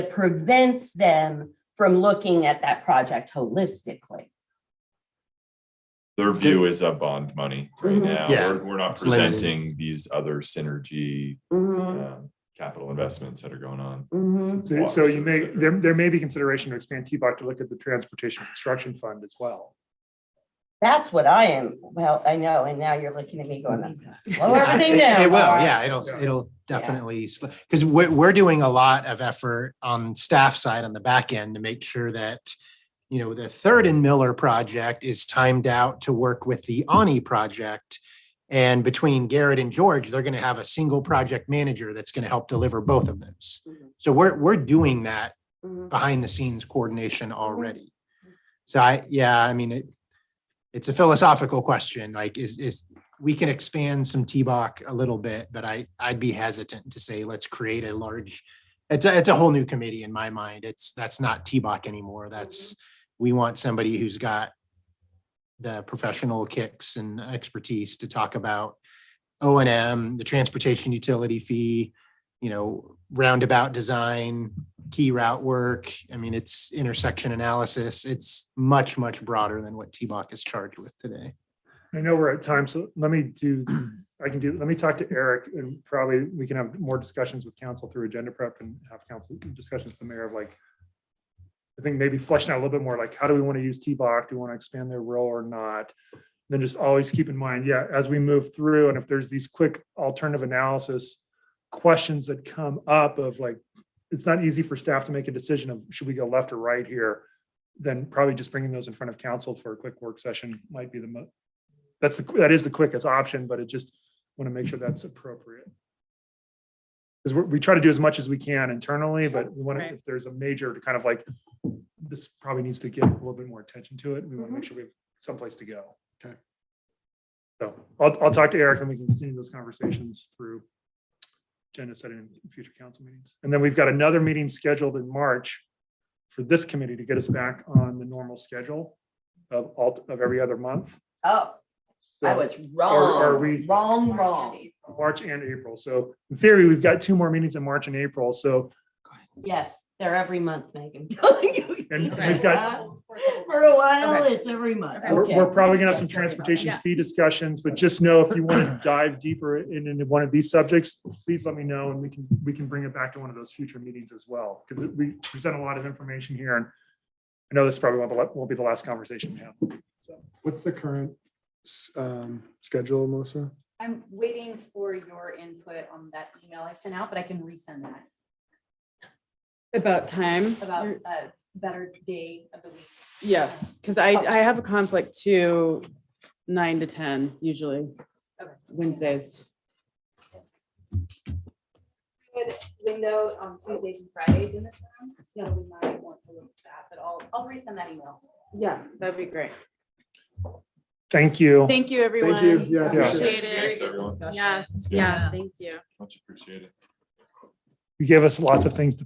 prevents them from looking at that project holistically? Their view is a bond money right Mhm. now. Yeah. We're not It's limited. presenting these other synergy capital investments that are going on. Mhm. So you may, there may be consideration to expand TBOC to look at the Transportation Construction Fund as well. That's what I am. Well, I know, and now you're looking at me going, that's gonna slow Yeah, everything down. It will, Laura. yeah, it'll definitely, because we're doing a lot of effort on staff side on the back end to make sure that, the Third and Miller project is timed out to work with the Ani project. And between Garrett and George, they're going to have a single project manager that's going to help deliver both of those. Mhm. So we're doing that Mhm. behind the scenes coordination already. So it's a philosophical question, like is we can expand some TBOC a little bit, but I'd be hesitant to say, let's create a large, it's a whole new committee in my mind. That's not TBOC anymore. We want somebody who's got the professional kicks and expertise to talk about O&M, the transportation utility fee, roundabout design, key route work. It's intersection analysis. It's much, much broader than what TBOC is charged with today. I know we're at time, so let me talk to Eric and probably we can have more discussions with council through agenda prep and have council discussions with the mayor of I think maybe fleshing out a little bit more, how do we want to use TBOC? Do we want to expand their role or not? Then just always keep in mind, as we move through and if there's these quick alternative analysis questions that come up of it's not easy for staff to make a decision of should we go left or right here, then probably just bringing those in front of council for a quick work session might be that is the quickest option, but it just want to make sure that's appropriate. Because we try to do as much as we can internally, but we want to, if there's a major kind of this probably needs to get a little bit more attention to it. We want to make sure we have someplace to go. Okay. So I'll talk to Eric and we can continue those conversations through agenda setting in future council meetings. And then we've got another meeting scheduled in March for this committee to get us back on the normal schedule of every other month. Oh, So I was are we- wrong. March and April. So in theory, we've got 2 more meetings in March and April. So, Yes, they're every month, Megan. and we've got, For a while, Okay. it's every month. Okay. Okay. we're probably gonna have some Yeah, sorry about transportation that. fee discussions, but just know if you want to dive deeper into one of these subjects, please let me know and we can bring it back to one of those future meetings as well. Because we present a lot of information here and I know this probably won't be the last conversation we have. So. What's the current schedule, Melissa? I'm waiting for your input on that email I sent out, but I can resend that About time. about a better day of the week. Yes, because I have a conflict too, 9 to 10 usually, Okay. Wednesdays. Good window on Tuesdays and Fridays in this room, so we might want to look at that, but I'll resend that email. Yeah, that'd be great. Thank you. Thank you, everyone. Yeah, Appreciate Thanks, it. everyone. Yeah, It's good. yeah, thank you. Much appreciated. You gave us lots of things to think